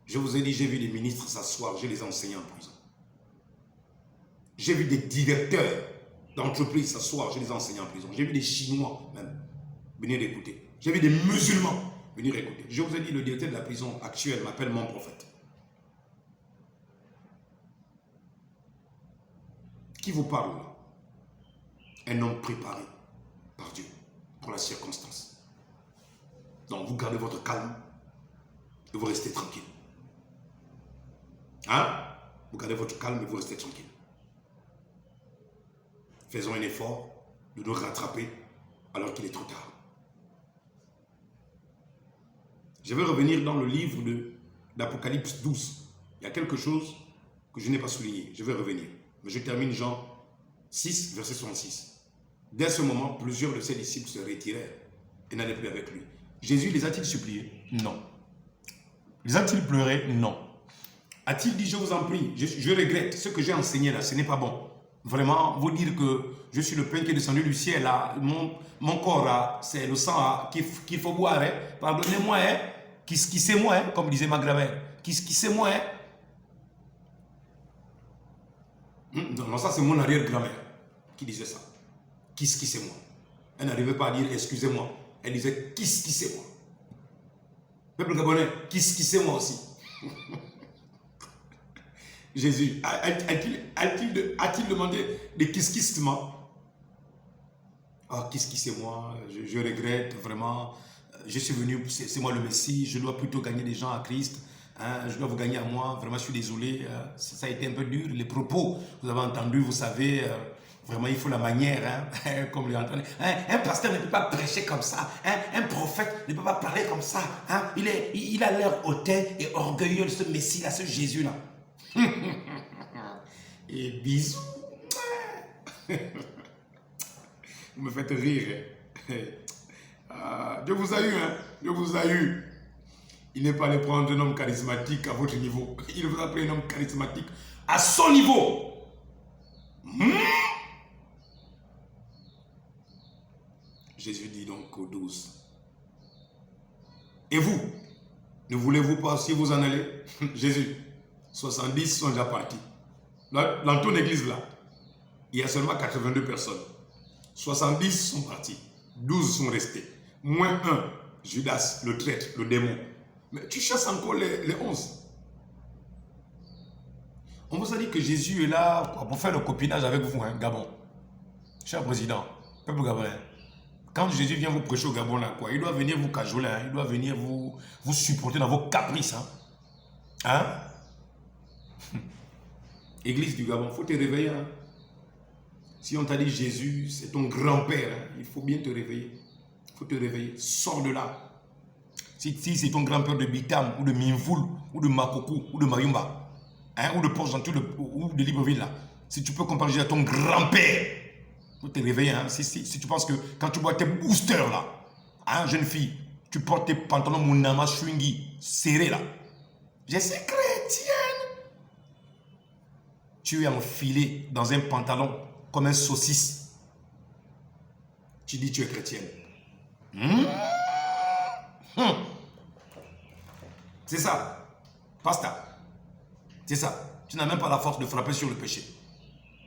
Je vous ai dit, j'ai vu des ministres s'asseoir, j'ai les enseignants en prison. J'ai vu des directeurs d'entreprises s'asseoir, j'ai les enseignants en prison. J'ai vu des Chinois même venir écouter. J'ai vu des musulmans venir écouter. Je vous ai dit, le directeur de la prison actuelle m'appelle mon prophète. Qui vous parle là? Un homme préparé par Dieu pour la circonstance. Donc vous gardez votre calme et vous restez tranquille. Hein? Vous gardez votre calme et vous restez tranquille. Faisons un effort de nous rattraper alors qu'il est trop tard. Je vais revenir dans le livre d'Apocalypse 12. Il y a quelque chose que je n'ai pas souligné. Je vais revenir. Mais je termine Jean 6, verset 66. Dès ce moment, plusieurs de ses disciples se retirèrent et n'allaient plus avec lui. Jésus les a-t-il suppliés? Non. Les a-t-il pleuré? Non. A-t-il dit, je vous en prie, je regrette, ce que j'ai enseigné là, ce n'est pas bon. Vraiment, vous dire que je suis le pain qui est descendu du ciel, là, mon corps, c'est le sang qu'il faut boire. Hein. Pardonnez-moi, hein. Qui c'est moi, hein, comme disait ma grand-mère. Qui c'est moi, hein. Non, ça c'est mon arrière-grand-mère qui disait ça. Qui c'est moi. Elle n'arrivait pas à dire excusez-moi. Elle disait qui c'est moi. Peuple gabonais, qui c'est moi aussi. Jésus, a-t-il demandé des kiss-kiss-moi? Ah, c'est moi, je regrette vraiment, je suis venu, c'est moi le Messie, je dois plutôt gagner des gens à Christ, hein, je dois vous gagner à moi, vraiment je suis désolé, ça a été un peu dur, les propos, vous avez entendu, vous savez, vraiment il faut la manière, hein, comme les entendez. Un pasteur ne peut pas prêcher comme ça, hein, un prophète ne peut pas parler comme ça, hein, il a l'air hautain et orgueilleux, ce Messie-là, ce Jésus-là. Et bisous. Vous me faites rire. Je vous ai eu, hein. Je vous ai eu. Il n'est pas allé prendre un homme charismatique à votre niveau. Il vous a pris un homme charismatique à son niveau. Jésus dit donc aux 12. Et vous, ne voulez-vous pas si vous en allez? Jésus. 70 sont déjà partis. Dans ton église là, il y a seulement 82 personnes. 70 sont partis. 12 sont restés. Moins 1, Judas, le traître, le démon. Mais tu chasses encore les 11. On vous a dit que Jésus est là pour faire le copinage avec vous, hein, Gabon. Cher président, peuple gabonais. Quand Jésus vient vous prêcher au Gabon, là, quoi, il doit venir vous cajoler, hein, il doit venir vous supporter dans vos caprices. Hein? Église du Gabon, il faut te réveiller. Hein? Si on t'a dit Jésus, c'est ton grand-père, hein? Il faut bien te réveiller. Il faut te réveiller. Sors de là. Si c'est ton grand-père de Bitam, ou de Minvoul, ou de Makoko, ou de Mayumba, hein? Ou de Port-Gentil, ou de Libreville, là. Si tu peux comparer Jésus à ton grand-père, il faut te réveiller. Hein? Si tu penses que quand tu vois tes boosters, là, hein, jeune fille, tu portes tes pantalons Mounama Chewingi serrés, là. Je suis chrétienne. Tu es enfilé dans un pantalon comme un saucisse. Tu dis tu es chrétienne. C'est ça. Pasta. C'est ça. Tu n'as même pas la force de frapper sur le péché.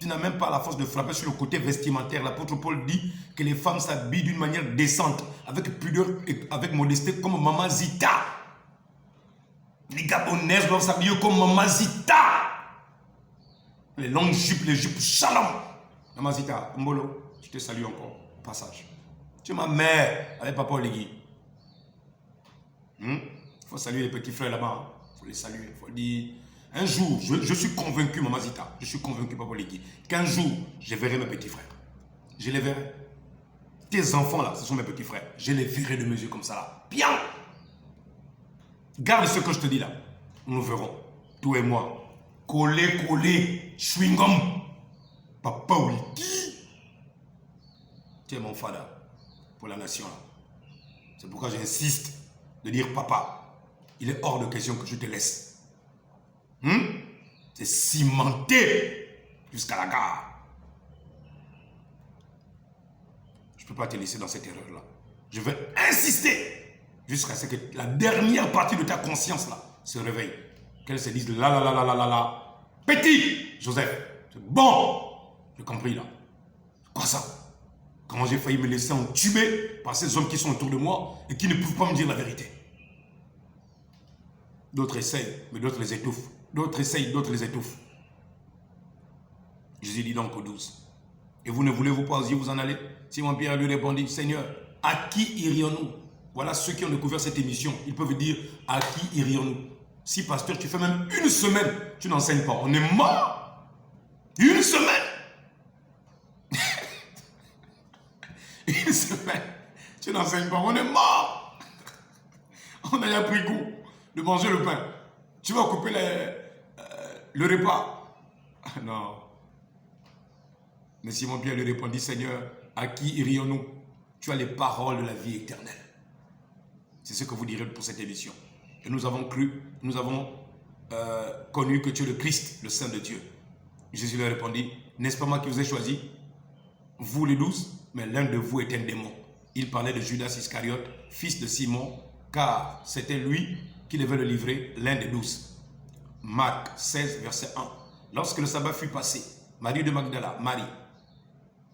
Tu n'as même pas la force de frapper sur le côté vestimentaire. L'apôtre Paul dit que les femmes s'habillent d'une manière décente, avec pudeur et avec modestie, comme Maman Zita. Les Gabonaises doivent s'habiller comme Maman Zita. Les longues jupes, les jupes shalom. Maman Zita, Mbolo, je te salue encore au passage. Tu es ma mère avec Papa Oligui. Il faut saluer les petits frères là-bas. Il faut les saluer. Il faut dire, un jour, je suis convaincu, Maman Zita, je suis convaincu, Papa Oligui, qu'un jour, je verrai mes petits frères. Je les verrai. Tes enfants là, ce sont mes petits frères. Je les verrai de mes yeux comme ça là. Bien. Garde ce que je te dis là. Nous verrons, toi et moi, coller, chewing-gum. Papa Wiki. Tu es mon fada pour la nation là. C'est pourquoi j'insiste de dire papa. Il est hors de question que je te laisse. C'est cimenté jusqu'à la gare. Je ne peux pas te laisser dans cette erreur-là. Je vais insister jusqu'à ce que la dernière partie de ta conscience là se réveille. Qu'elle se dise là. Petit Joseph, c'est bon. J'ai compris là. Quoi ça? Comment j'ai failli me laisser entuber par ces hommes qui sont autour de moi et qui ne peuvent pas me dire la vérité. D'autres essayent, mais d'autres les étouffent. D'autres essayent, d'autres les étouffent. Jésus dit donc aux 12. Et vous ne voulez-vous pas oser vous en aller? Simon-Pierre lui répondit, Seigneur, à qui irions-nous? Voilà ceux qui ont découvert cette émission. Ils peuvent dire, à qui irions-nous? Si, pasteur, tu fais même une semaine, tu n'enseignes pas. On est mort. Une semaine. Une semaine. Tu n'enseignes pas. On est mort. On a déjà pris goût de manger le pain. Tu vas couper le repas. Non. Mais Simon-Pierre lui répondit, Seigneur, à qui irions-nous? Tu as les paroles de la vie éternelle. C'est ce que vous direz pour cette émission. Et nous avons cru, nous avons connu que tu es le Christ, le Saint de Dieu. Jésus lui répondit, n'est-ce pas moi qui vous ai choisi? Vous les 12, mais l'un de vous est un démon. Il parlait de Judas Iscariote, fils de Simon, car c'était lui qui devait le livrer, l'un des 12. Marc 16, verset 1. Lorsque le sabbat fut passé, Marie de Magdala, Marie,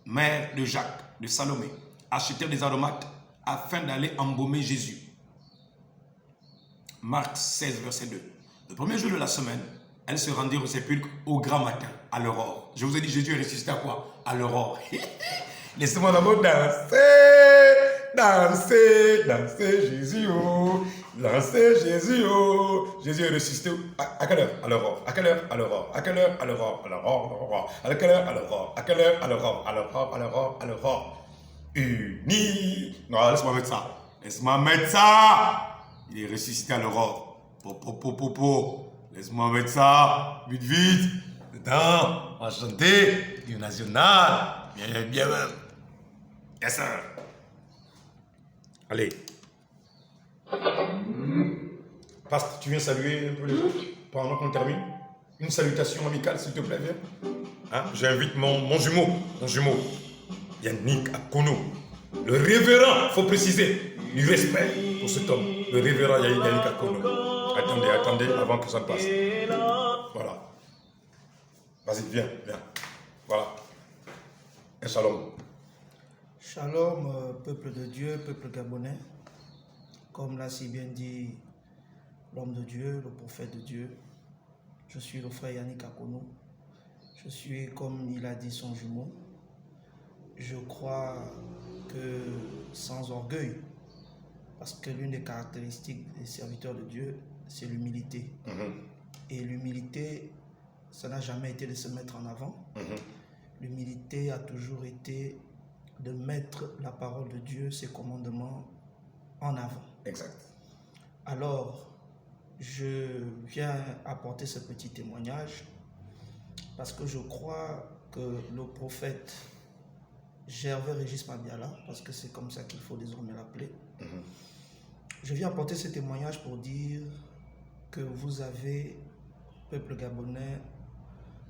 mère de Jacques, de Salomé, achetèrent des aromates afin d'aller embaumer Jésus. Marc 16, verset 2. Le premier jour de la semaine, elles se rendirent au sépulcre au grand matin, à l'aurore. Je vous ai dit, Jésus est ressuscité à quoi? À l'aurore. Laissez-moi d'abord danser, Jésus, oh. Danser, Jésus, oh. Jésus est ressuscité à quelle heure? À l'aurore. À quelle heure? À l'aurore. À quelle heure? À l'aurore. À l'aurore. À quelle heure? À l'aurore. À quelle heure? À l'aurore. À l'aurore. À l'aurore. À l'aurore. Uni. Non, laisse-moi mettre ça. Laisse-moi mettre ça. Il est ressuscité à l'aurore. Laisse-moi mettre ça. Vite. Dedans. Enchanté. Du national. Bien même. Yes, sir. Allez. Pasteur, tu viens saluer un peu les autres pendant qu'on termine? Une salutation amicale, s'il te plaît, viens. Hein? J'invite mon jumeau, Yannick Akono. Le révérend, il faut préciser, du respect pour cet homme. Le révérend Yannick Akono. Attendez, avant que ça ne passe. Voilà. Vas-y, viens. Voilà. Un shalom. Shalom, peuple de Dieu, peuple gabonais. Comme l'a si bien dit l'homme de Dieu, le prophète de Dieu, je suis le frère Yannick Akono. Je suis, comme il a dit, son jumeau. Je crois que sans orgueil, parce que l'une des caractéristiques des serviteurs de Dieu, c'est l'humilité. Et l'humilité, ça n'a jamais été de se mettre en avant. L'humilité a toujours été de mettre la parole de Dieu, ses commandements en avant. Exact. Alors, je viens apporter ce petit témoignage parce que je crois que le prophète Gervais Régis Mabiala, parce que c'est comme ça qu'il faut désormais l'appeler, je viens apporter ce témoignage pour dire que vous avez, peuple gabonais,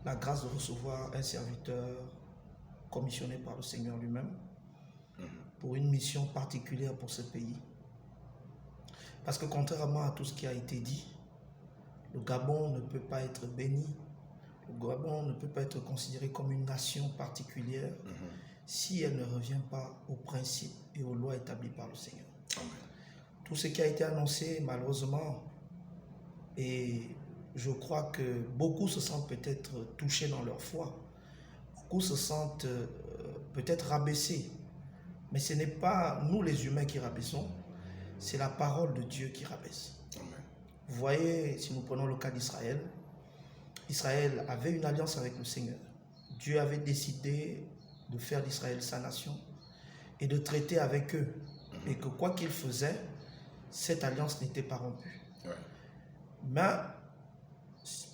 la grâce de recevoir un serviteur commissionné par le Seigneur lui-même pour une mission particulière pour ce pays. Parce que contrairement à tout ce qui a été dit, le Gabon ne peut pas être béni, le Gabon ne peut pas être considéré comme une nation particulière si elle ne revient pas aux principes et aux lois établies par le Seigneur. Tout ce qui a été annoncé, malheureusement, et je crois que beaucoup se sentent peut-être touchés dans leur foi, beaucoup se sentent peut-être rabaissés, mais ce n'est pas nous les humains qui rabaissons, c'est la parole de Dieu qui rabaisse. Amen. Vous voyez, si nous prenons le cas d'Israël, Israël avait une alliance avec le Seigneur. Dieu avait décidé de faire d'Israël sa nation. et de traiter avec eux. Et que quoi qu'ils faisaient, cette alliance n'était pas rompue. Ouais. Mais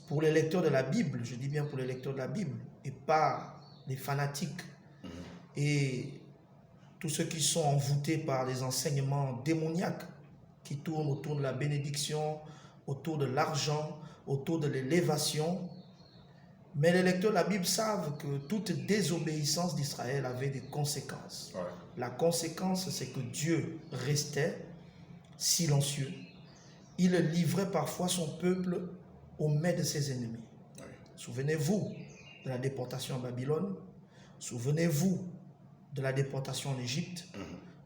pour les lecteurs de la Bible, je dis bien pour les lecteurs de la Bible, et pas les fanatiques et tous ceux qui sont envoûtés par des enseignements démoniaques qui tournent autour de la bénédiction, autour de l'argent, autour de l'élévation. Mais les lecteurs de la Bible savent que toute désobéissance d'Israël avait des conséquences. Ouais. La conséquence, c'est que Dieu restait silencieux. Il livrait parfois son peuple aux mains de ses ennemis. Ouais. Souvenez-vous de la déportation en Babylone. Souvenez-vous de la déportation en Égypte.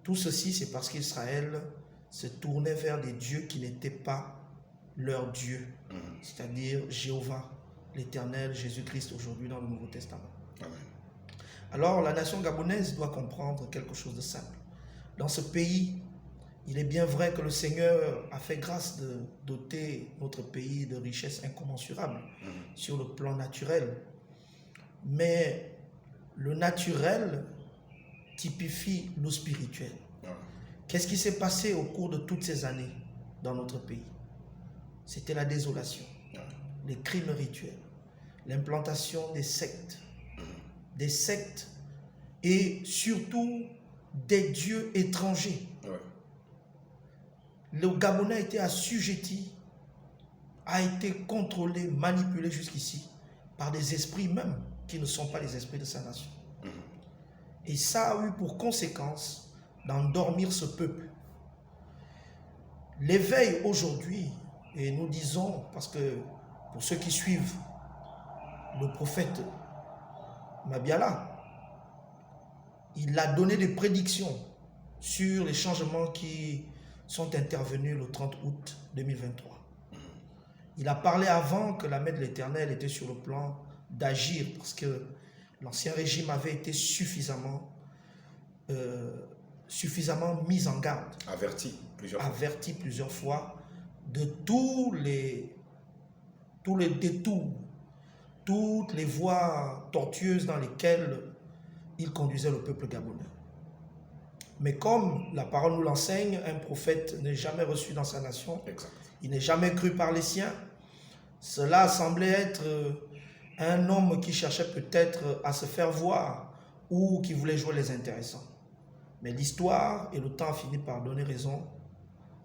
Tout ceci, c'est parce qu'Israël se tournait vers des dieux qui n'étaient pas leur Dieu. C'est-à-dire Jéhovah, l'Éternel, Jésus-Christ aujourd'hui dans le Nouveau Testament. Amen. Alors, la nation gabonaise doit comprendre quelque chose de simple. Dans ce pays, il est bien vrai que le Seigneur a fait grâce de doter notre pays de richesses incommensurables sur le plan naturel. Mais le naturel typifie le spirituel. Qu'est-ce qui s'est passé au cours de toutes ces années dans notre pays? C'était la désolation, les crimes rituels, l'implantation des sectes et surtout des dieux étrangers. Le Gabonais a été assujetti, a été contrôlé, manipulé jusqu'ici par des esprits même qui ne sont pas les esprits de sa nation. Et ça a eu pour conséquence d'endormir ce peuple. L'éveil aujourd'hui, et nous disons, parce que pour ceux qui suivent le prophète Mabiala, il a donné des prédictions sur les changements qui sont intervenus le 30 août 2023. Il a parlé avant que la main de l'Éternel était sur le plan d'agir, parce que l'ancien régime avait été suffisamment mis en garde, averti plusieurs fois de tous les détours, toutes les voies tortueuses dans lesquelles il conduisait le peuple gabonais. Mais comme la parole nous l'enseigne, un prophète n'est jamais reçu dans sa nation, exact. Il n'est jamais cru par les siens. Cela semblait être un homme qui cherchait peut-être à se faire voir ou qui voulait jouer les intéressants. Mais l'histoire et le temps a fini par donner raison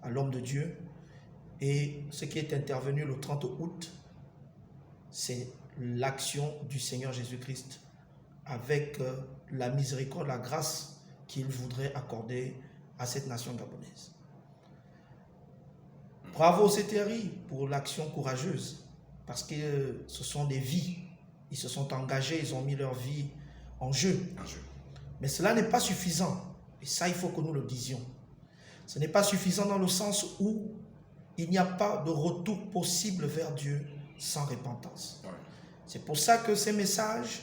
à l'homme de Dieu. Et ce qui est intervenu le 30 août, c'est l'action du Seigneur Jésus-Christ avec la miséricorde, la grâce qu'il voudrait accorder à cette nation gabonaise. Bravo CTRI pour l'action courageuse, parce que ce sont des vies. Ils se sont engagés, ils ont mis leur vie en jeu. Mais cela n'est pas suffisant. Et ça, il faut que nous le disions. Ce n'est pas suffisant dans le sens où il n'y a pas de retour possible vers Dieu sans repentance. Ouais. C'est pour ça que ces messages,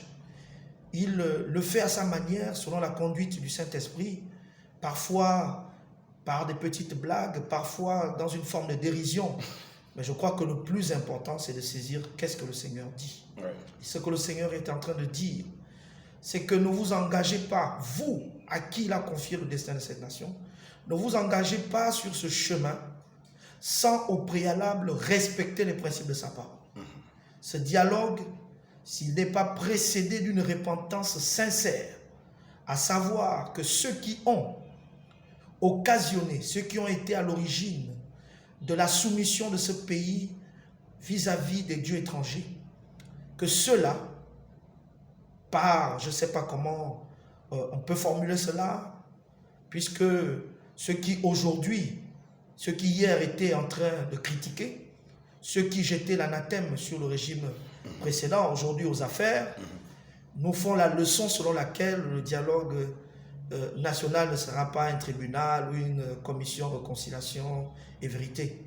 il le fait à sa manière, selon la conduite du Saint-Esprit, parfois par des petites blagues, parfois dans une forme de dérision. Mais je crois que le plus important, c'est de saisir qu'est-ce que le Seigneur dit. Ouais. Et ce que le Seigneur est en train de dire, c'est que ne vous engagez pas, vous, à qui il a confié le destin de cette nation, ne vous engagez pas sur ce chemin sans au préalable respecter les principes de sa parole. Ce dialogue, s'il n'est pas précédé d'une repentance sincère, à savoir que ceux qui ont occasionné, ceux qui ont été à l'origine de la soumission de ce pays vis-à-vis des dieux étrangers, que ceux-là, par, je ne sais pas comment on peut formuler cela, puisque ceux qui aujourd'hui, ceux qui hier étaient en train de critiquer, ceux qui jetaient l'anathème sur le régime précédent, aujourd'hui aux affaires, nous font la leçon selon laquelle le dialogue national ne sera pas un tribunal ou une commission de réconciliation et vérité.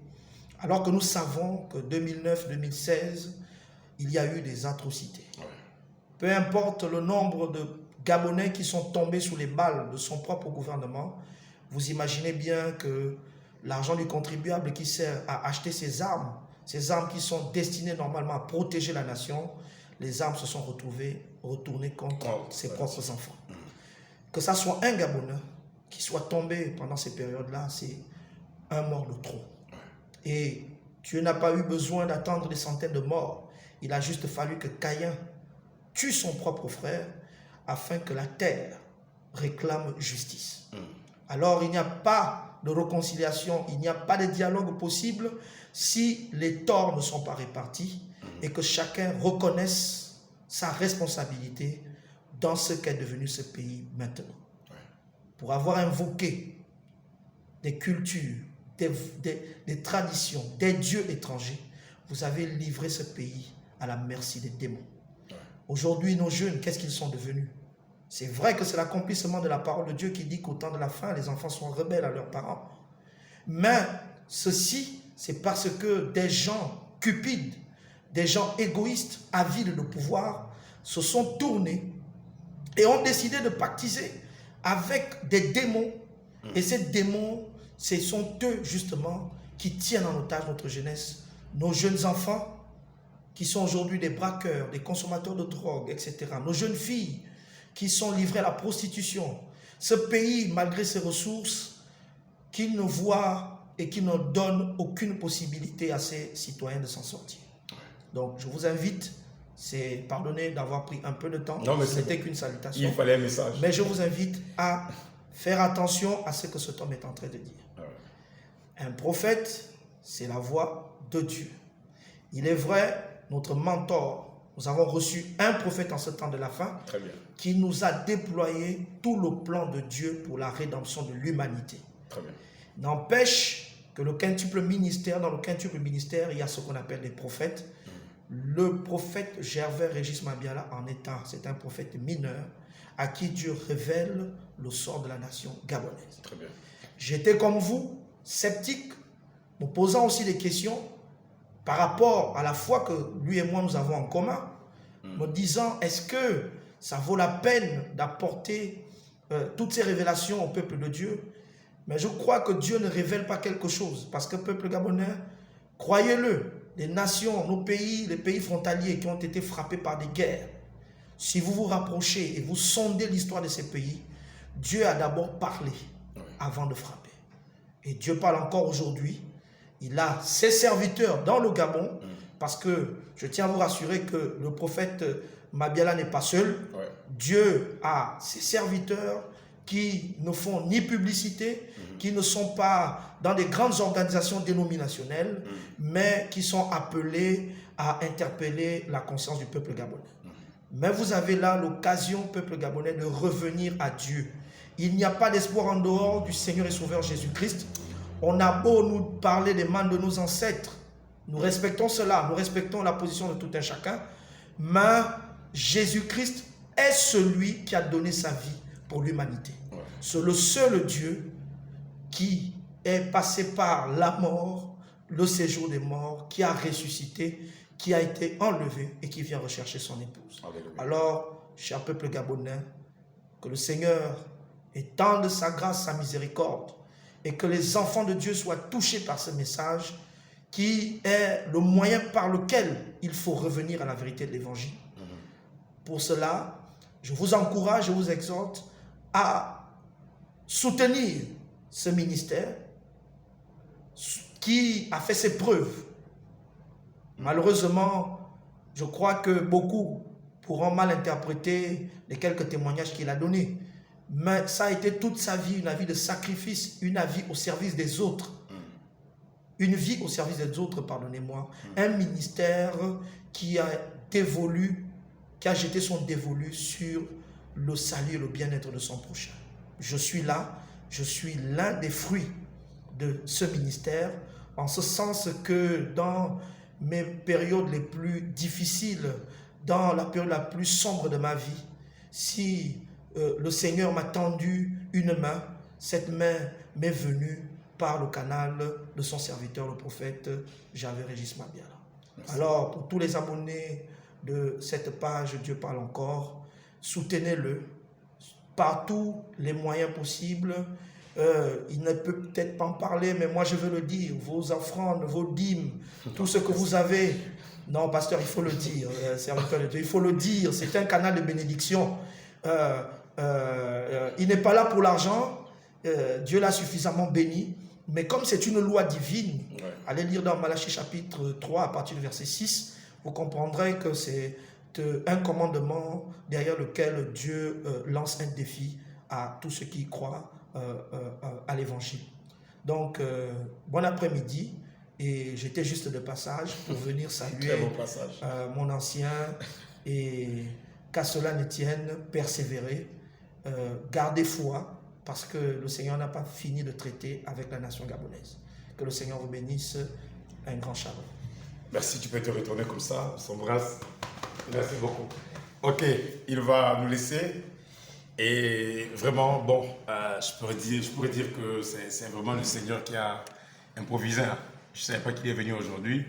Alors que nous savons que 2009-2016, il y a eu des atrocités. Peu importe le nombre de Gabonais qui sont tombés sous les balles de son propre gouvernement, vous imaginez bien que l'argent du contribuable qui sert à acheter ces armes qui sont destinées normalement à protéger la nation, les armes se sont retournées contre ses propres enfants. que ça soit un Gabonais qui soit tombé pendant ces périodes-là, c'est un mort de trop. Et Dieu n'a pas eu besoin d'attendre des centaines de morts. Il a juste fallu que Caïn tue son propre frère afin que la terre réclame justice. Alors il n'y a pas de réconciliation, il n'y a pas de dialogue possible si les torts ne sont pas répartis et que chacun reconnaisse sa responsabilité dans ce qu'est devenu ce pays maintenant. Pour avoir invoqué des cultures, des traditions, des dieux étrangers, vous avez livré ce pays à la merci des démons. Aujourd'hui, nos jeunes, qu'est-ce qu'ils sont devenus? C'est vrai que c'est l'accomplissement de la parole de Dieu qui dit qu'au temps de la fin, les enfants sont rebelles à leurs parents. Mais ceci, c'est parce que des gens cupides, des gens égoïstes, avides de pouvoir, se sont tournés et ont décidé de pactiser avec des démons. Et ces démons, ce sont eux justement qui tiennent en otage notre jeunesse, nos jeunes enfants qui sont aujourd'hui des braqueurs, des consommateurs de drogue, etc. Nos jeunes filles qui sont livrées à la prostitution. Ce pays, malgré ses ressources, qui ne voit et qui ne donne aucune possibilité à ses citoyens de s'en sortir. Donc, je vous invite, pardonnez d'avoir pris un peu de temps, ce n'était qu'une salutation. Il fallait un message. Mais je vous invite à faire attention à ce que cet homme est en train de dire. Un prophète, c'est la voix de Dieu. Il est vrai, notre mentor, nous avons reçu un prophète en ce temps de la fin qui nous a déployé tout le plan de Dieu pour la rédemption de l'humanité. N'empêche que le quintuple ministère, dans le quintuple ministère, il y a ce qu'on appelle les prophètes. Le prophète Gervais Régis Mabiala en est un. C'est un prophète mineur à qui Dieu révèle le sort de la nation gabonaise. J'étais comme vous, sceptique, me posant aussi des questions par rapport à la foi que lui et moi nous avons en commun, me disant, est-ce que ça vaut la peine d'apporter toutes ces révélations au peuple de Dieu? Mais je crois que Dieu ne révèle pas quelque chose, parce que le peuple gabonais, croyez-le, les nations, nos pays, les pays frontaliers qui ont été frappés par des guerres, si vous vous rapprochez et vous sondez l'histoire de ces pays, Dieu a d'abord parlé avant de frapper. Et Dieu parle encore aujourd'hui. Il a ses serviteurs dans le Gabon, parce que je tiens à vous rassurer que le prophète Mabiala n'est pas seul. Dieu a ses serviteurs qui ne font ni publicité, qui ne sont pas dans des grandes organisations dénominationnelles, mais qui sont appelés à interpeller la conscience du peuple gabonais. Mais vous avez là l'occasion, peuple gabonais, de revenir à Dieu. Il n'y a pas d'espoir en dehors du Seigneur et Sauveur Jésus-Christ. On a beau nous parler des mains de nos ancêtres, nous respectons cela, nous respectons la position de tout un chacun, mais Jésus-Christ est celui qui a donné sa vie pour l'humanité. C'est le seul Dieu qui est passé par la mort, le séjour des morts, qui a ressuscité, qui a été enlevé et qui vient rechercher son épouse. Alors, cher peuple gabonais, que le Seigneur étende sa grâce, sa miséricorde, et que les enfants de Dieu soient touchés par ce message qui est le moyen par lequel il faut revenir à la vérité de l'Évangile. Pour cela, je vous encourage, je vous exhorte à soutenir ce ministère qui a fait ses preuves. Malheureusement, je crois que beaucoup pourront mal interpréter les quelques témoignages qu'il a donnés. Mais ça a été toute sa vie, une vie de sacrifice, une vie au service des autres. Une vie au service des autres, pardonnez-moi. Un ministère qui a dévolu, qui a jeté son dévolu sur le salut et le bien-être de son prochain. Je suis là, je suis l'un des fruits de ce ministère, en ce sens que dans mes périodes les plus difficiles, dans la période la plus sombre de ma vie, si le Seigneur m'a tendu une main, cette main m'est venue par le canal de son serviteur, le prophète Gervais Régis Mabiala. Alors, pour tous les abonnés de cette page Dieu parle encore, soutenez-le par tous les moyens possibles. Il ne peut peut-être pas en parler, mais moi je veux le dire, vos offrandes, vos dîmes, tout ce que vous avez. Non, pasteur, il faut le dire, serviteur de Dieu, il faut le dire, c'est un canal de bénédiction. il n'est pas là pour l'argent, Dieu l'a suffisamment béni, mais comme c'est une loi divine, allez lire dans Malachie chapitre 3 à partir du verset 6, vous comprendrez que c'est un commandement derrière lequel Dieu lance un défi à tous ceux qui croient à l'évangile. Donc, bon après-midi, et j'étais juste de passage pour venir saluer mon ancien, et qu'à cela ne tienne, persévérer, garder foi, parce que le Seigneur n'a pas fini de traiter avec la nation gabonaise. Que le Seigneur vous bénisse, un grand shalom. Merci, tu peux te retourner comme ça, on s'embrasse. Merci beaucoup. Ok, il va nous laisser. Et vraiment, bon, je pourrais dire que c'est vraiment le Seigneur qui a improvisé. Hein. Je ne savais pas qu'il est venu aujourd'hui.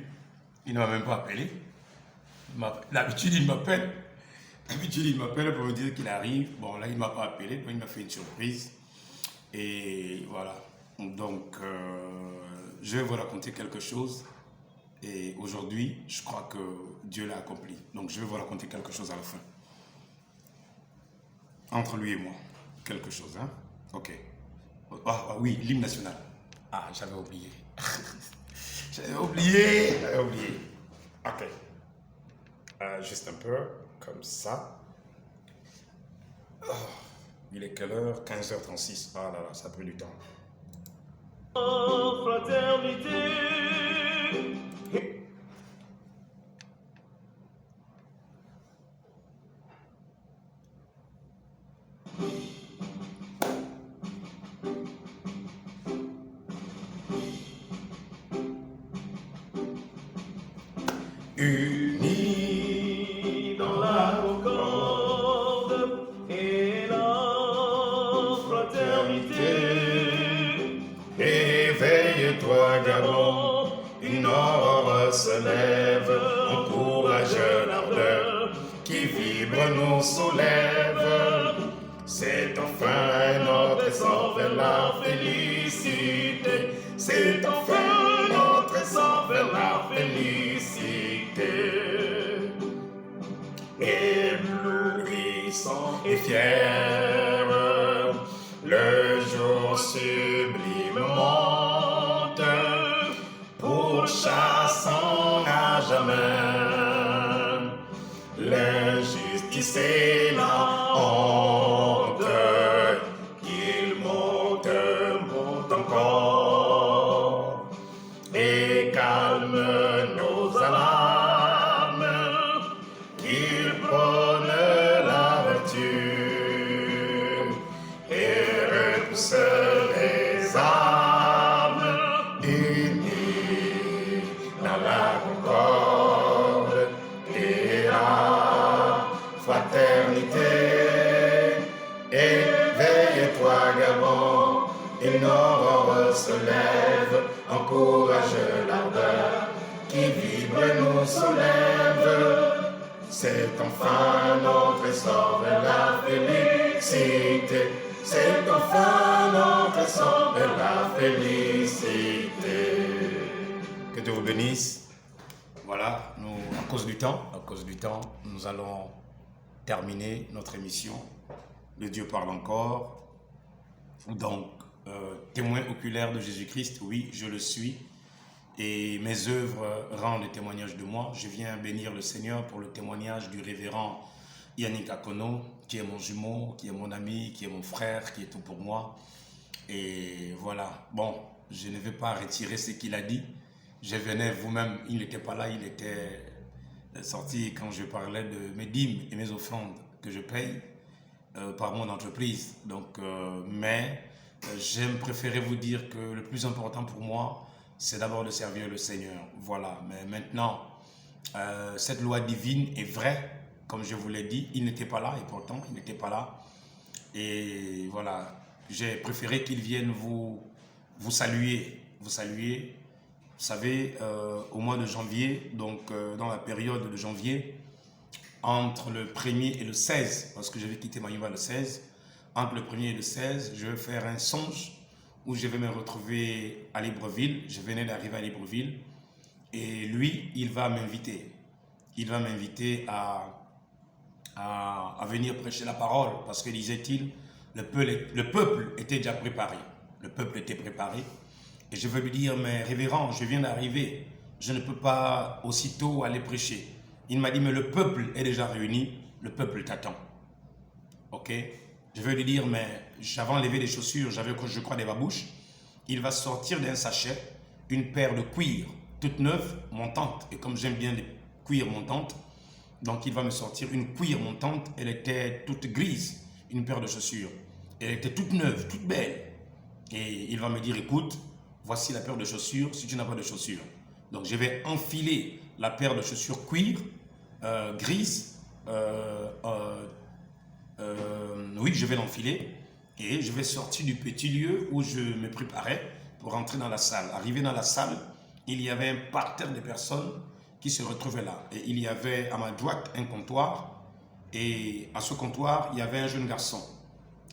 Il ne m'a même pas appelé. D'habitude, il m'appelle. D'habitude, il m'appelle pour me dire qu'il arrive. Bon, là, il ne m'a pas appelé. Il m'a fait une surprise. Et voilà. Donc, je vais vous raconter quelque chose. Et aujourd'hui, je crois que Dieu l'a accompli. Donc, je vais vous raconter quelque chose à la fin. Entre lui et moi. Quelque chose, hein? Ok. Ah oui, l'hymne national. Ah, j'avais oublié. J'avais oublié. Ok. Juste un peu, comme ça. Oh, il est quelle heure? 15h36. Ah là là, ça a pris du temps. Fraternité. Unis dans la concorde et la fraternité. Éveille-toi, Gabon, une aurore se lève, encourage l'ardeur qui vibre nous soulève. C'est enfin notre essor vers la félicité. C'est enfin notre essor vers la félicité. Éblouissant et fier, le jour sublime monte, pourchassant à jamais l'injustice et la honte. Qu'il monte, monte encore et calme nos alarmes. Qu'il prône la vertu et repousse les armes. Unis dans la concorde et la fraternité. Éveille-toi, Gabon, une aurore se lève, encourage l'ardeur qui vibre nous soulève. C'est enfin notre essor vers la félicité. C'est enfin notre essor vers la félicité. Que Dieu vous bénisse. Voilà, à cause du temps, nous allons terminer notre émission. Le Dieu parle encore. Donc, témoin oculaire de Jésus-Christ, oui, je le suis. Et mes œuvres rendent témoignage de moi. Je viens bénir le Seigneur pour le témoignage du révérend Yannick Akono, qui est mon jumeau, qui est mon ami, qui est mon frère, qui est tout pour moi. Et voilà, bon, je ne vais pas retirer ce qu'il a dit. Je venais vous-même, il n'était pas là, il était sorti quand je parlais de mes dîmes et mes offrandes que je paye par mon entreprise. Donc, mais j'aime préférer vous dire que le plus important pour moi, c'est d'abord de servir le Seigneur. Voilà, mais maintenant, cette loi divine est vraie, comme je vous l'ai dit, il n'était pas là et pourtant il n'était pas là. Et voilà, j'ai préféré qu'il vienne vous saluer. Vous savez, au mois de janvier, donc dans la période de janvier, entre le 1er et le 16, parce que je vais quitter Mayumba le 16, entre le 1er et le 16, je vais faire un songe où je vais me retrouver à Libreville. Je venais d'arriver à Libreville et lui, il va m'inviter. Il va m'inviter à à venir prêcher la parole parce que, disait-il, le peuple était déjà préparé. Le peuple était préparé. Et je veux lui dire, mais révérend, je viens d'arriver. Je ne peux pas aussitôt aller prêcher. Il m'a dit, mais le peuple est déjà réuni. Le peuple t'attend. Ok? Je veux lui dire, mais j'avais enlevé les chaussures, j'avais, je crois, des babouches. Il va sortir d'un sachet une paire de cuir, toute neuve, montante. Et comme j'aime bien les cuirs montantes, donc il va me sortir une cuir montante. Elle était toute grise, une paire de chaussures. Elle était toute neuve, toute belle. Et il va me dire, écoute, voici la paire de chaussures si tu n'as pas de chaussures. Donc je vais enfiler la paire de chaussures cuir, grise. Oui, je vais l'enfiler. Et je vais sortir du petit lieu où je me préparais pour entrer dans la salle. Arrivé dans la salle, il y avait un parterre de personnes qui se retrouvaient là. Et il y avait à ma droite un comptoir. Et à ce comptoir, il y avait un jeune garçon.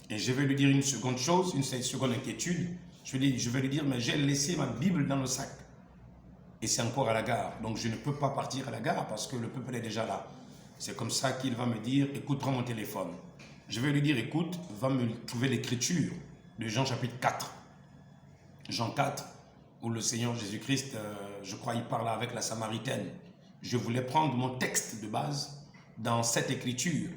Et je vais lui dire une seconde chose, une seconde inquiétude. Je vais lui dire, mais j'ai laissé ma Bible dans le sac. Et c'est encore à la gare. Donc je ne peux pas partir à la gare parce que le peuple est déjà là. C'est comme ça qu'il va me dire, écoute, prends mon téléphone. Je vais lui dire, écoute, va me trouver l'écriture de Jean chapitre 4. Jean 4, où le Seigneur Jésus-Christ, je crois, il parle avec la Samaritaine. Je voulais prendre mon texte de base dans cette écriture,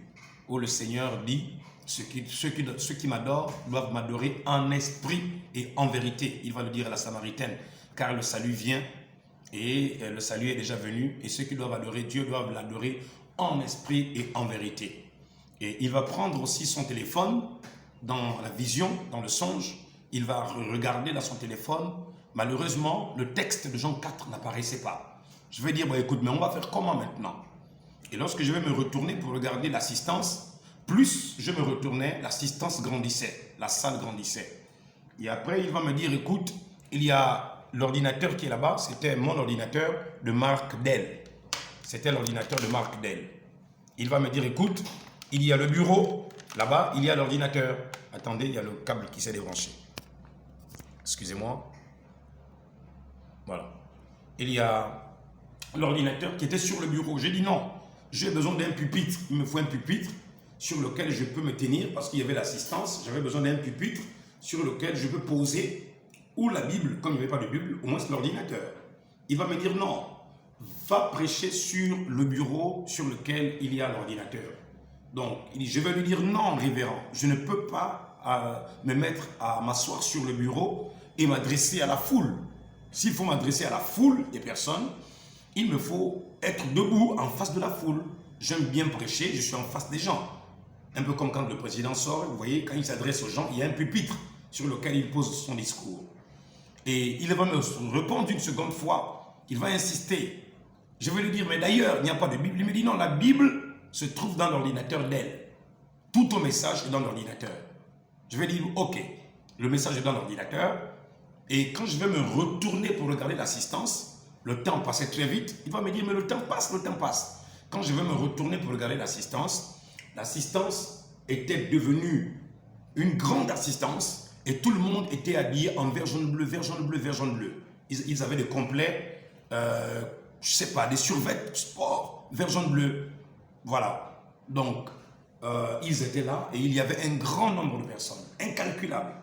où le Seigneur dit, ceux qui m'adorent doivent m'adorer en esprit et en vérité. Il va le dire à la Samaritaine, car le salut vient et le salut est déjà venu. Et ceux qui doivent adorer Dieu doivent l'adorer en esprit et en vérité. Et il va prendre aussi son téléphone dans la vision, dans le songe. Il va regarder dans son téléphone. Malheureusement, le texte de Jean 4 n'apparaissait pas. Je vais dire, bon, écoute, mais on va faire comment maintenant? Et lorsque je vais me retourner pour regarder l'assistance, plus je me retournais, l'assistance grandissait, la salle grandissait. Et après, il va me dire, écoute, il y a l'ordinateur qui est là-bas, c'était mon ordinateur de marque Dell. C'était l'ordinateur de marque Dell. Il va me dire, écoute, il y a le bureau, là-bas, il y a l'ordinateur. Attendez, il y a le câble qui s'est débranché. Excusez-moi. Voilà. Il y a l'ordinateur qui était sur le bureau. J'ai dit non, j'ai besoin d'un pupitre. Il me faut un pupitre sur lequel je peux me tenir parce qu'il y avait l'assistance. J'avais besoin d'un pupitre sur lequel je peux poser ou la Bible, comme il n'y avait pas de Bible, au moins c'est l'ordinateur. Il va me dire non, va prêcher sur le bureau sur lequel il y a l'ordinateur. Donc, je vais lui dire non, révérend, je ne peux pas me mettre à m'asseoir sur le bureau et m'adresser à la foule. S'il faut m'adresser à la foule des personnes, il me faut être debout en face de la foule. J'aime bien prêcher, je suis en face des gens. Un peu comme quand le président sort, vous voyez, quand il s'adresse aux gens, il y a un pupitre sur lequel il pose son discours. Et il va me répondre une seconde fois, il va insister. Je vais lui dire, mais d'ailleurs, il n'y a pas de Bible. Il me dit, non, la Bible se trouve dans l'ordinateur d'elle. Tout ton message est dans l'ordinateur. Je vais dire, ok, le message est dans l'ordinateur. Et quand je vais me retourner pour regarder l'assistance, le temps passait très vite. Il va me dire, mais le temps passe, le temps passe. Quand je vais me retourner pour regarder l'assistance était devenue une grande assistance et tout le monde était habillé en vert, jaune, bleu, vert, jaune, bleu, vert, jaune, bleu. Ils avaient des complets, je sais pas, des survêtements sport, vert, jaune, bleu. Voilà. Donc, ils étaient là et il y avait un grand nombre de personnes, incalculables,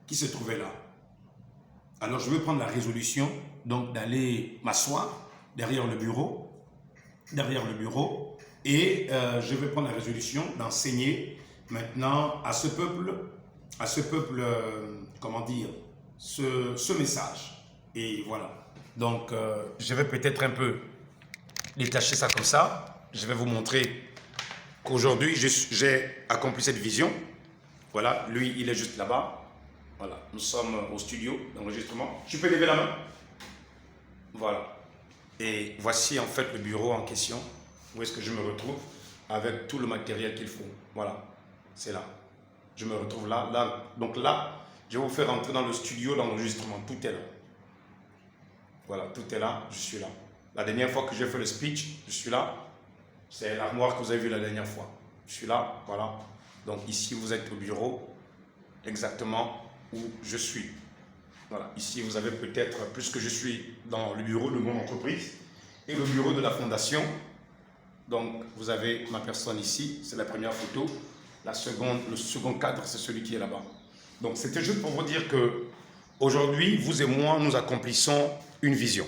qui se trouvaient là. Alors, je vais prendre la résolution donc d'aller m'asseoir derrière le bureau, et je vais prendre la résolution d'enseigner maintenant à ce peuple, comment dire, ce message. Et voilà. Donc, je vais peut-être un peu détacher ça comme ça. Je vais vous montrer qu'aujourd'hui, j'ai accompli cette vision. Voilà, lui, il est juste là-bas. Voilà, nous sommes au studio d'enregistrement. Je peux lever la main? Voilà. Et voici en fait le bureau en question, où est-ce que je me retrouve avec tout le matériel qu'il faut. Voilà, c'est là. Je me retrouve là. Donc là, je vais vous faire entrer dans le studio d'enregistrement. Tout est là. Voilà, tout est là, je suis là. La dernière fois que j'ai fait le speech, je suis là. C'est l'armoire que vous avez vue la dernière fois. Je suis là, voilà. Donc ici, vous êtes au bureau, exactement où je suis. Voilà, ici vous avez peut-être, puisque je suis dans le bureau de mon entreprise et le bureau de la fondation, Donc, vous avez ma personne ici, c'est la première photo. Le second cadre, c'est celui qui est là-bas. Donc, c'était juste pour vous dire que aujourd'hui, vous et moi, nous accomplissons une vision.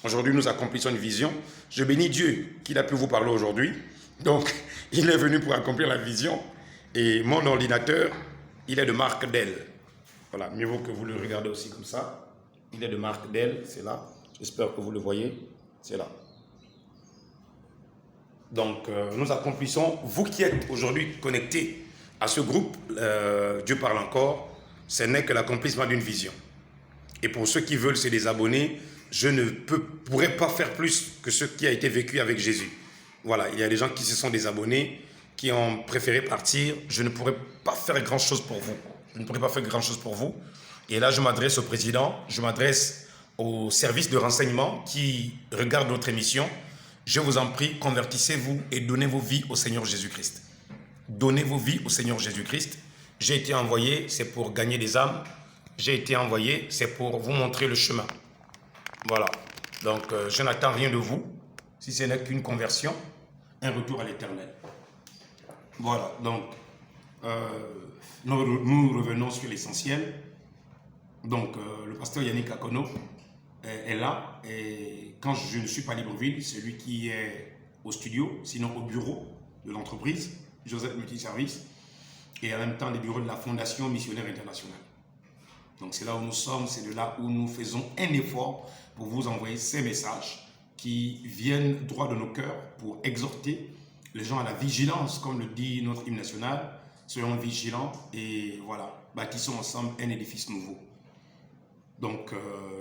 Aujourd'hui, nous accomplissons une vision. Je bénis Dieu qu'il a pu vous parler aujourd'hui. Donc, il est venu pour accomplir la vision. Et mon ordinateur, il est de marque Dell. Voilà, mieux vaut que vous le regardez aussi comme ça. Il est de marque Dell, c'est là. J'espère que vous le voyez, c'est là. Donc, nous accomplissons, vous qui êtes aujourd'hui connectés à ce groupe, Dieu parle encore, ce n'est que l'accomplissement d'une vision. Et pour ceux qui veulent se désabonner, je ne pourrais pas faire plus que ce qui a été vécu avec Jésus. Voilà, il y a des gens qui se sont désabonnés, qui ont préféré partir. Je ne pourrais pas faire grand-chose pour vous. Je ne pourrais pas faire grand-chose pour vous. Et là, je m'adresse au président, je m'adresse au service de renseignement qui regarde notre émission. Je vous en prie, convertissez-vous et donnez vos vies au Seigneur Jésus-Christ. Donnez vos vies au Seigneur Jésus-Christ. J'ai été envoyé, c'est pour gagner des âmes. J'ai été envoyé, c'est pour vous montrer le chemin. Voilà. Donc, je n'attends rien de vous, si ce n'est qu'une conversion, un retour à l'éternel. Voilà. Donc, nous revenons sur l'essentiel. Donc, le pasteur Yannick Akono est là. Et quand je ne suis pas à Libreville, c'est lui qui est au studio, sinon au bureau de l'entreprise, Joseph Multiservice, et en même temps les bureaux de la Fondation Missionnaire Internationale. Donc, c'est là où nous sommes, c'est de là où nous faisons un effort pour vous envoyer ces messages qui viennent droit de nos cœurs pour exhorter les gens à la vigilance, comme le dit notre hymne national. Soyons vigilants et voilà, bâtissons ensemble un édifice nouveau. Donc,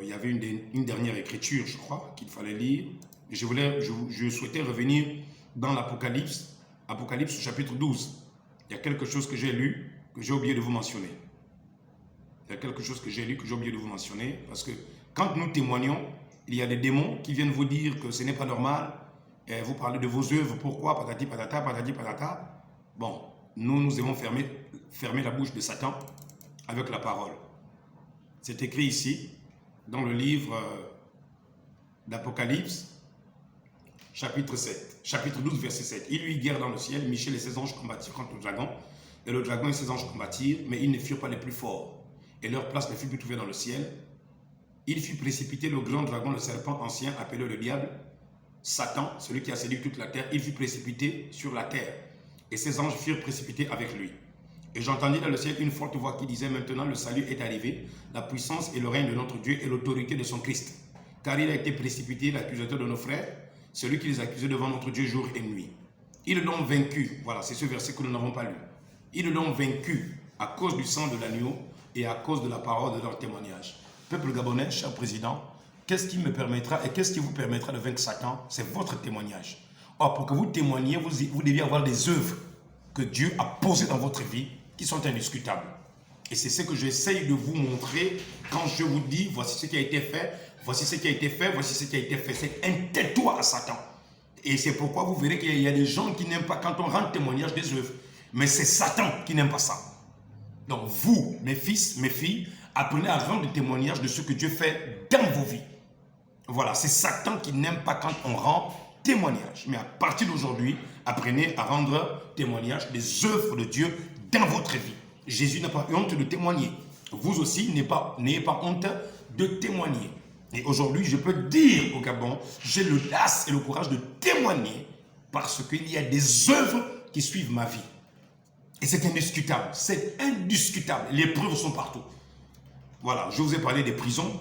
il y avait une dernière écriture, je crois, qu'il fallait lire. Je souhaitais revenir dans l'Apocalypse, Apocalypse chapitre 12. Il y a quelque chose que j'ai lu, que j'ai oublié de vous mentionner. Il y a quelque chose que j'ai lu, que j'ai oublié de vous mentionner, parce que quand nous témoignons, il y a des démons qui viennent vous dire que ce n'est pas normal, et vous parlez de vos œuvres, pourquoi, patati patata, patati patata. Bon, nous aimons fermer la bouche de Satan avec la parole. C'est écrit ici, dans le livre d'Apocalypse, chapitre 12, verset 7. Il eut guerre dans le ciel, Michel et ses anges combattirent contre le dragon, et le dragon et ses anges combattirent, mais ils ne furent pas les plus forts, et leur place ne fut plus trouvée dans le ciel. Il fut précipité, le grand dragon, le serpent ancien, appelé le diable, Satan, celui qui a séduit toute la terre, il fut précipité sur la terre, et ses anges furent précipités avec lui. Et j'entendis dans le ciel une forte voix qui disait, maintenant le salut est arrivé, la puissance et le règne de notre Dieu et l'autorité de son Christ. Car il a été précipité, l'accusateur de nos frères, celui qui les accusait devant notre Dieu jour et nuit. Ils l'ont vaincu, voilà, c'est ce verset que nous n'avons pas lu. Ils l'ont vaincu à cause du sang de l'agneau et à cause de la parole de leur témoignage. Peuple gabonais, cher président, qu'est-ce qui me permettra et qu'est-ce qui vous permettra de vaincre Satan? C'est votre témoignage. Or, pour que vous témoigniez, vous deviez avoir des œuvres que Dieu a posées dans votre vie qui sont indiscutables. Et c'est ce que j'essaye de vous montrer quand je vous dis, voici ce qui a été fait, voici ce qui a été fait, voici ce qui a été fait. C'est un tais-toi à Satan. Et c'est pourquoi vous verrez qu'il y a des gens qui n'aiment pas quand on rend témoignage des œuvres. Mais c'est Satan qui n'aime pas ça. Donc vous, mes fils, mes filles, apprenez à rendre témoignage de ce que Dieu fait dans vos vies. Voilà, c'est Satan qui n'aime pas quand on rend témoignage. Mais à partir d'aujourd'hui, apprenez à rendre témoignage des œuvres de Dieu dans votre vie. Jésus n'a pas eu honte de témoigner. Vous aussi, n'ayez pas honte de témoigner. Et aujourd'hui, je peux dire au Gabon, j'ai l'audace et le courage de témoigner parce qu'il y a des œuvres qui suivent ma vie. Et c'est indiscutable, c'est indiscutable. Les preuves sont partout. Voilà, je vous ai parlé des prisons,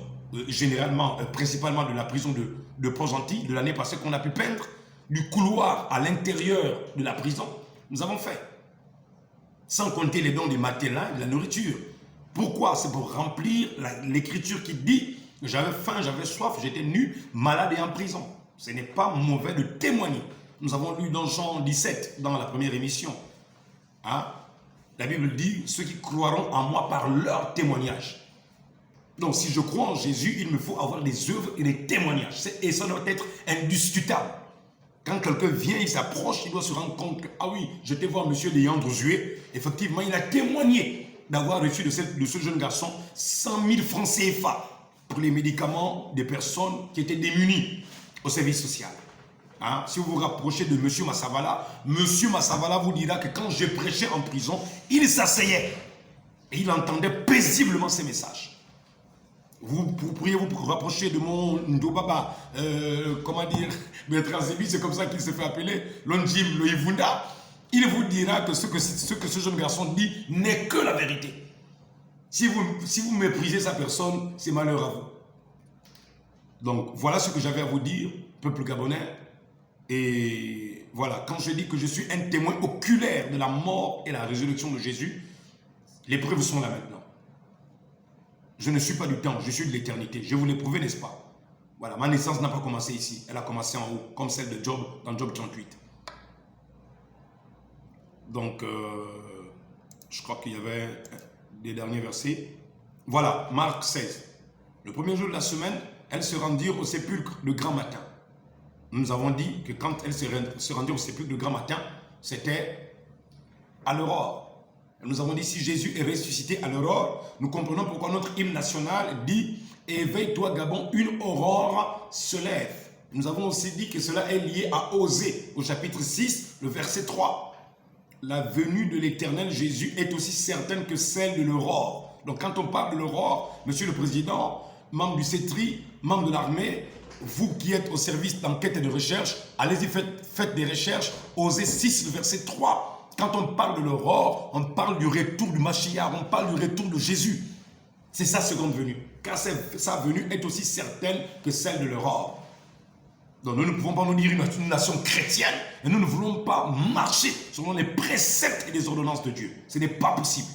principalement de la prison de Port-Gentil, de l'année passée qu'on a pu peindre, du couloir à l'intérieur de la prison. Nous avons fait. Sans compter les dons des matelas et de la nourriture. Pourquoi? C'est pour remplir l'écriture qui dit que j'avais faim, j'avais soif, j'étais nu, malade et en prison. Ce n'est pas mauvais de témoigner. Nous avons lu dans Jean 17, dans la première émission. Hein? La Bible dit, ceux qui croiront en moi par leur témoignage. Donc si je crois en Jésus, il me faut avoir des œuvres et des témoignages. Et ça doit être indiscutable. Quand quelqu'un vient, il s'approche, il doit se rendre compte que, ah oui, je te vois monsieur Léandre Zué, effectivement, il a témoigné d'avoir reçu de ce jeune garçon 100 000 francs CFA pour les médicaments des personnes qui étaient démunies au service social. hein, si vous vous rapprochez de M. Massavala, M. Massavala vous dira que quand je prêchais en prison, il s'asseyait et il entendait paisiblement ces messages. Vous pourriez vous rapprocher de mon Ndobaba, comment dire, Bertrand Zébi, c'est comme ça qu'il se fait appeler, Lonjim Loïvunda. Il vous dira que ce que ce jeune garçon dit n'est que la vérité. Si vous méprisez sa personne, c'est malheur à vous. Donc, voilà ce que j'avais à vous dire, peuple gabonais. Et voilà, quand je dis que je suis un témoin oculaire de la mort et la résurrection de Jésus, les preuves sont là maintenant. Je ne suis pas du temps, je suis de l'éternité. Je vous l'ai prouvé, n'est-ce pas? Voilà, ma naissance n'a pas commencé ici. Elle a commencé en haut, comme celle de Job, dans Job 38. Donc, je crois qu'il y avait des derniers versets. Voilà, Marc 16. Le premier jour de la semaine, elles se rendirent au sépulcre le grand matin. Nous avons dit que quand elles se rendirent au sépulcre le grand matin, c'était à l'aurore. Nous avons dit, si Jésus est ressuscité à l'aurore, nous comprenons pourquoi notre hymne national dit « Éveille-toi Gabon, une aurore se lève ». Nous avons aussi dit que cela est lié à Osée, au chapitre 6, le verset 3. La venue de l'Éternel Jésus est aussi certaine que celle de l'aurore. Donc quand on parle de l'aurore, Monsieur le Président, membre du CETRI, membre de l'armée, vous qui êtes au service d'enquête et de recherche, allez-y, faites des recherches. Osée 6, le verset 3. Quand on parle de l'aurore, on parle du retour du Mashiach, on parle du retour de Jésus. C'est sa seconde venue. Car sa venue est aussi certaine que celle de l'aurore. Donc nous ne pouvons pas nous dire une nation chrétienne, et nous ne voulons pas marcher selon les préceptes et les ordonnances de Dieu. Ce n'est pas possible.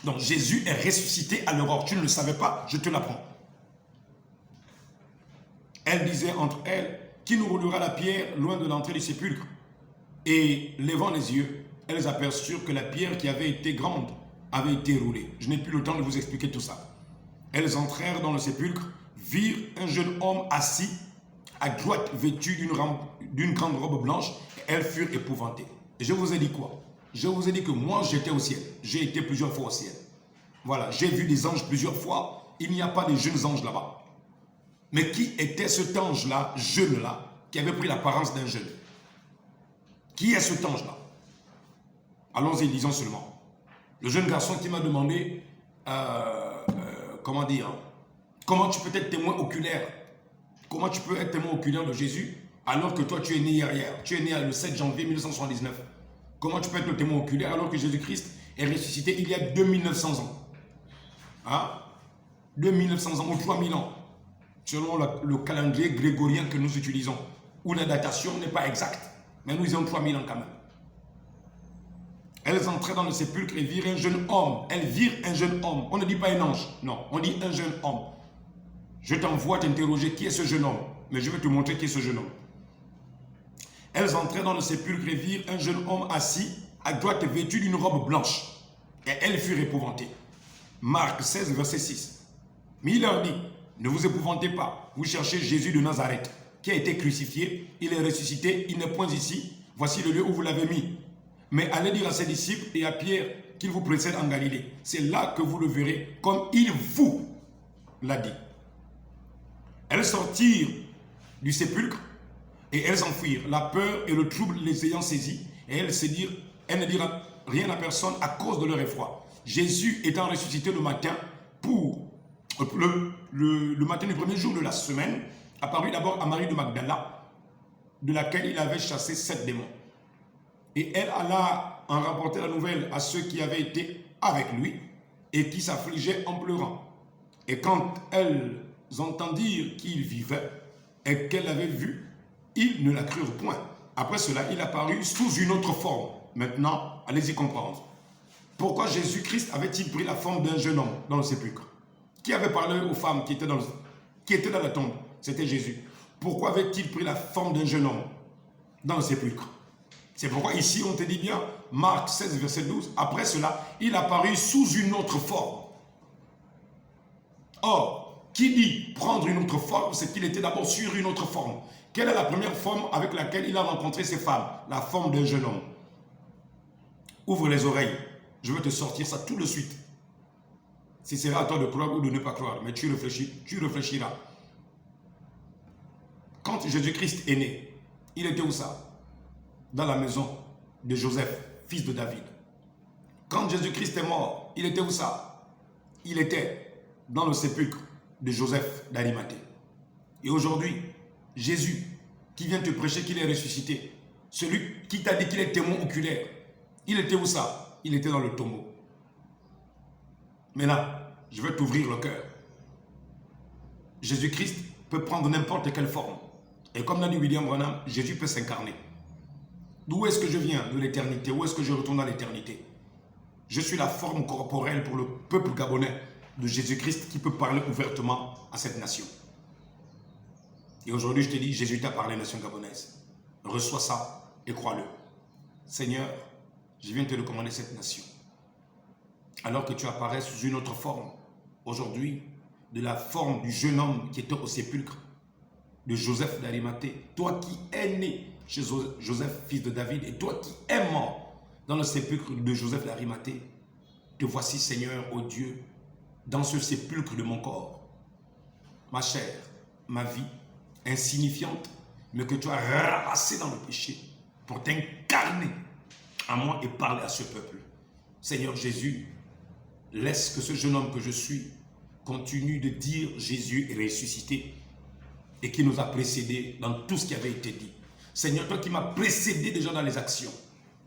Donc Jésus est ressuscité à l'aurore. Tu ne le savais pas, je te l'apprends. Elle disait entre elles, qui nous roulera la pierre loin de l'entrée du sépulcre? Et levant les yeux, elles aperçurent que la pierre qui avait été grande avait été roulée. Je n'ai plus le temps de vous expliquer tout ça. Elles entrèrent dans le sépulcre, virent un jeune homme assis, à droite vêtu d'une grande robe blanche, et elles furent épouvantées. Et je vous ai dit quoi? Je vous ai dit que moi j'étais au ciel. J'ai été plusieurs fois au ciel. Voilà, j'ai vu des anges plusieurs fois. Il n'y a pas de jeunes anges là-bas. Mais qui était cet ange-là, jeune-là, qui avait pris l'apparence d'un jeune? Qui est cet ange-là? Allons-y, lisons seulement. Le jeune garçon qui m'a demandé, comment dire, comment tu peux être témoin oculaire? Comment tu peux être témoin oculaire de Jésus alors que toi tu es né hier? Tu es né le 7 janvier 1979. Comment tu peux être le témoin oculaire alors que Jésus-Christ est ressuscité il y a 2900 ans? Hein? 2900 ans ou 3000 ans, selon le calendrier grégorien que nous utilisons, où la datation n'est pas exacte. Mais nous avons 3000 ans quand même. Elles entraient dans le sépulcre et virent un jeune homme. Elles virent un jeune homme. On ne dit pas un ange. Non, on dit un jeune homme. Je t'envoie t'interroger qui est ce jeune homme. Mais je vais te montrer qui est ce jeune homme. Elles entraient dans le sépulcre et virent un jeune homme assis, à droite vêtu d'une robe blanche. Et elles furent épouvantées. Marc 16, verset 6. Mais il leur dit, ne vous épouvantez pas. Vous cherchez Jésus de Nazareth, qui a été crucifié, il est ressuscité, il n'est point ici. Voici le lieu où vous l'avez mis. Mais allez dire à ses disciples et à Pierre qu'il vous précède en Galilée. C'est là que vous le verrez, comme il vous l'a dit. Elles sortirent du sépulcre et elles s'enfuirent, la peur et le trouble les ayant saisies. Et elles ne dirent rien à personne à cause de leur effroi. Jésus étant ressuscité le matin, le matin du premier jour de la semaine, apparut d'abord à Marie de Magdala, de laquelle il avait chassé 7 démons. Et elle alla en rapporter la nouvelle à ceux qui avaient été avec lui et qui s'affligeaient en pleurant. Et quand elles entendirent qu'il vivait et qu'elle l'avait vu, ils ne la crurent point. Après cela, il apparut sous une autre forme. Maintenant, allez-y comprendre. Pourquoi Jésus-Christ avait-il pris la forme d'un jeune homme dans le sépulcre? Qui avait parlé aux femmes qui étaient dans la tombe? C'était Jésus. Pourquoi avait-il pris la forme d'un jeune homme dans le sépulcre? C'est pourquoi ici on te dit bien, Marc 16, verset 12, après cela, il apparut sous une autre forme. Or, qui dit prendre une autre forme, c'est qu'il était d'abord sur une autre forme. Quelle est la première forme avec laquelle il a rencontré ces femmes? La forme d'un jeune homme. Ouvre les oreilles, je vais te sortir ça tout de suite. Ce sera à toi de croire ou de ne pas croire, mais tu réfléchiras. Quand Jésus-Christ est né, il était où ça? Dans la maison de Joseph, fils de David. Quand Jésus-Christ est mort, il était où ça? Il était dans le sépulcre de Joseph d'Arimathée. Et aujourd'hui, Jésus, qui vient te prêcher qu'il est ressuscité, celui qui t'a dit qu'il est témoin oculaire, il était où ça? Il était dans le tombeau. Maintenant, je vais t'ouvrir le cœur. Jésus-Christ peut prendre n'importe quelle forme. Et comme l'a dit William Branham, Jésus peut s'incarner. D'où est-ce que je viens? De l'éternité. Où est-ce que je retourne dans l'éternité? Je suis la forme corporelle pour le peuple gabonais de Jésus-Christ qui peut parler ouvertement à cette nation. Et aujourd'hui, je te dis, Jésus t'a parlé, nation gabonaise. Reçois ça et crois-le. Seigneur, je viens te recommander cette nation. Alors que tu apparais sous une autre forme, aujourd'hui, de la forme du jeune homme qui était au sépulcre, de Joseph d'Arimathée, toi qui es né chez Joseph, fils de David, et toi qui es mort dans le sépulcre de Joseph d'Arimathée, te voici, Seigneur, ô Dieu, dans ce sépulcre de mon corps, ma chair, ma vie, insignifiante, mais que tu as ramassé dans le péché pour t'incarner à moi et parler à ce peuple. Seigneur Jésus, laisse que ce jeune homme que je suis continue de dire Jésus est ressuscité et qui nous a précédés dans tout ce qui avait été dit. Seigneur, toi qui m'as précédé déjà dans les actions,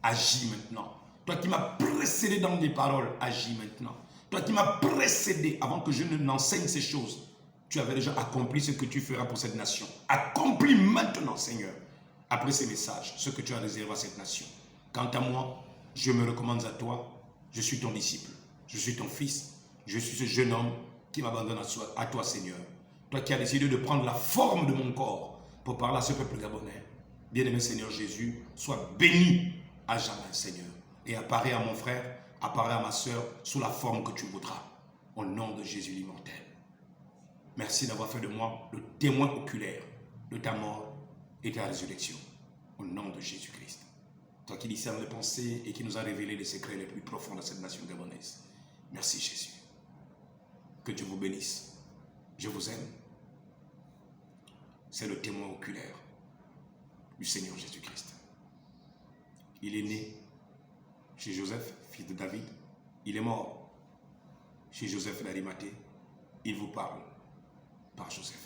agis maintenant. Toi qui m'as précédé dans les paroles, agis maintenant. Toi qui m'as précédé avant que je ne n'enseigne ces choses, tu avais déjà accompli ce que tu feras pour cette nation. Accomplis maintenant, Seigneur, après ces messages, ce que tu as réservé à cette nation. Quant à moi, je me recommande à toi. Je suis ton disciple. Je suis ton fils. Je suis ce jeune homme qui m'abandonne à toi, Seigneur. Toi qui as décidé de prendre la forme de mon corps pour parler à ce peuple gabonais. Bien-aimé Seigneur Jésus, sois béni à jamais, Seigneur. Et apparaît à mon frère, apparaît à ma soeur sous la forme que tu voudras. Au nom de Jésus l'immortel. Merci d'avoir fait de moi le témoin oculaire de ta mort et ta résurrection. Au nom de Jésus-Christ. Toi qui discernes les pensées et qui nous a révélé les secrets les plus profonds de cette nation gabonaise. Merci Jésus. Que Dieu vous bénisse. Je vous aime. C'est le témoin oculaire du Seigneur Jésus-Christ. Il est né chez Joseph, fils de David. Il est mort chez Joseph d'Arimathée. Il vous parle par Joseph,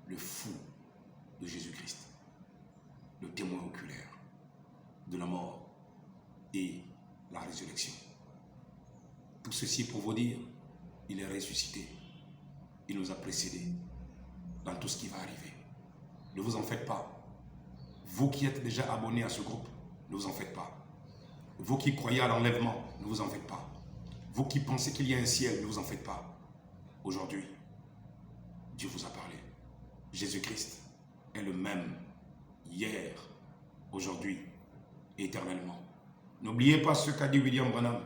le fou de Jésus-Christ, le témoin oculaire de la mort et la résurrection. Tout ceci pour vous dire, il est ressuscité. Il nous a précédés dans tout ce qui va arriver. Ne vous en faites pas. Vous qui êtes déjà abonnés à ce groupe, ne vous en faites pas. Vous qui croyez à l'enlèvement, ne vous en faites pas. Vous qui pensez qu'il y a un ciel, ne vous en faites pas. Aujourd'hui, Dieu vous a parlé. Jésus-Christ est le même hier, aujourd'hui et éternellement. N'oubliez pas ce qu'a dit William Branham.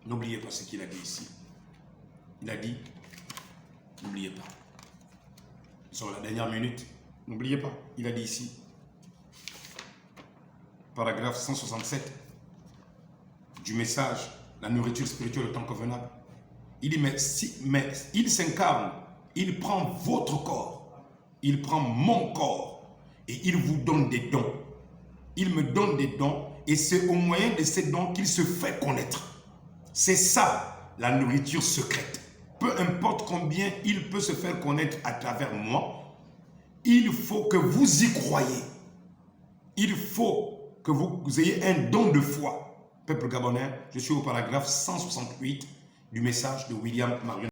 N'oubliez pas ce qu'il a dit ici. Il a dit, n'oubliez pas. Sur la dernière minute, n'oubliez pas, il a dit ici, paragraphe 167 du message, la nourriture spirituelle au temps convenable. Il dit, mais il s'incarne, il prend votre corps, il prend mon corps et il vous donne des dons. Il me donne des dons et c'est au moyen de ces dons qu'il se fait connaître. C'est ça, la nourriture secrète. Peu importe combien il peut se faire connaître à travers moi, il faut que vous y croyez. Il faut que vous ayez un don de foi. Peuple gabonais, je suis au paragraphe 168 du message de William Marion.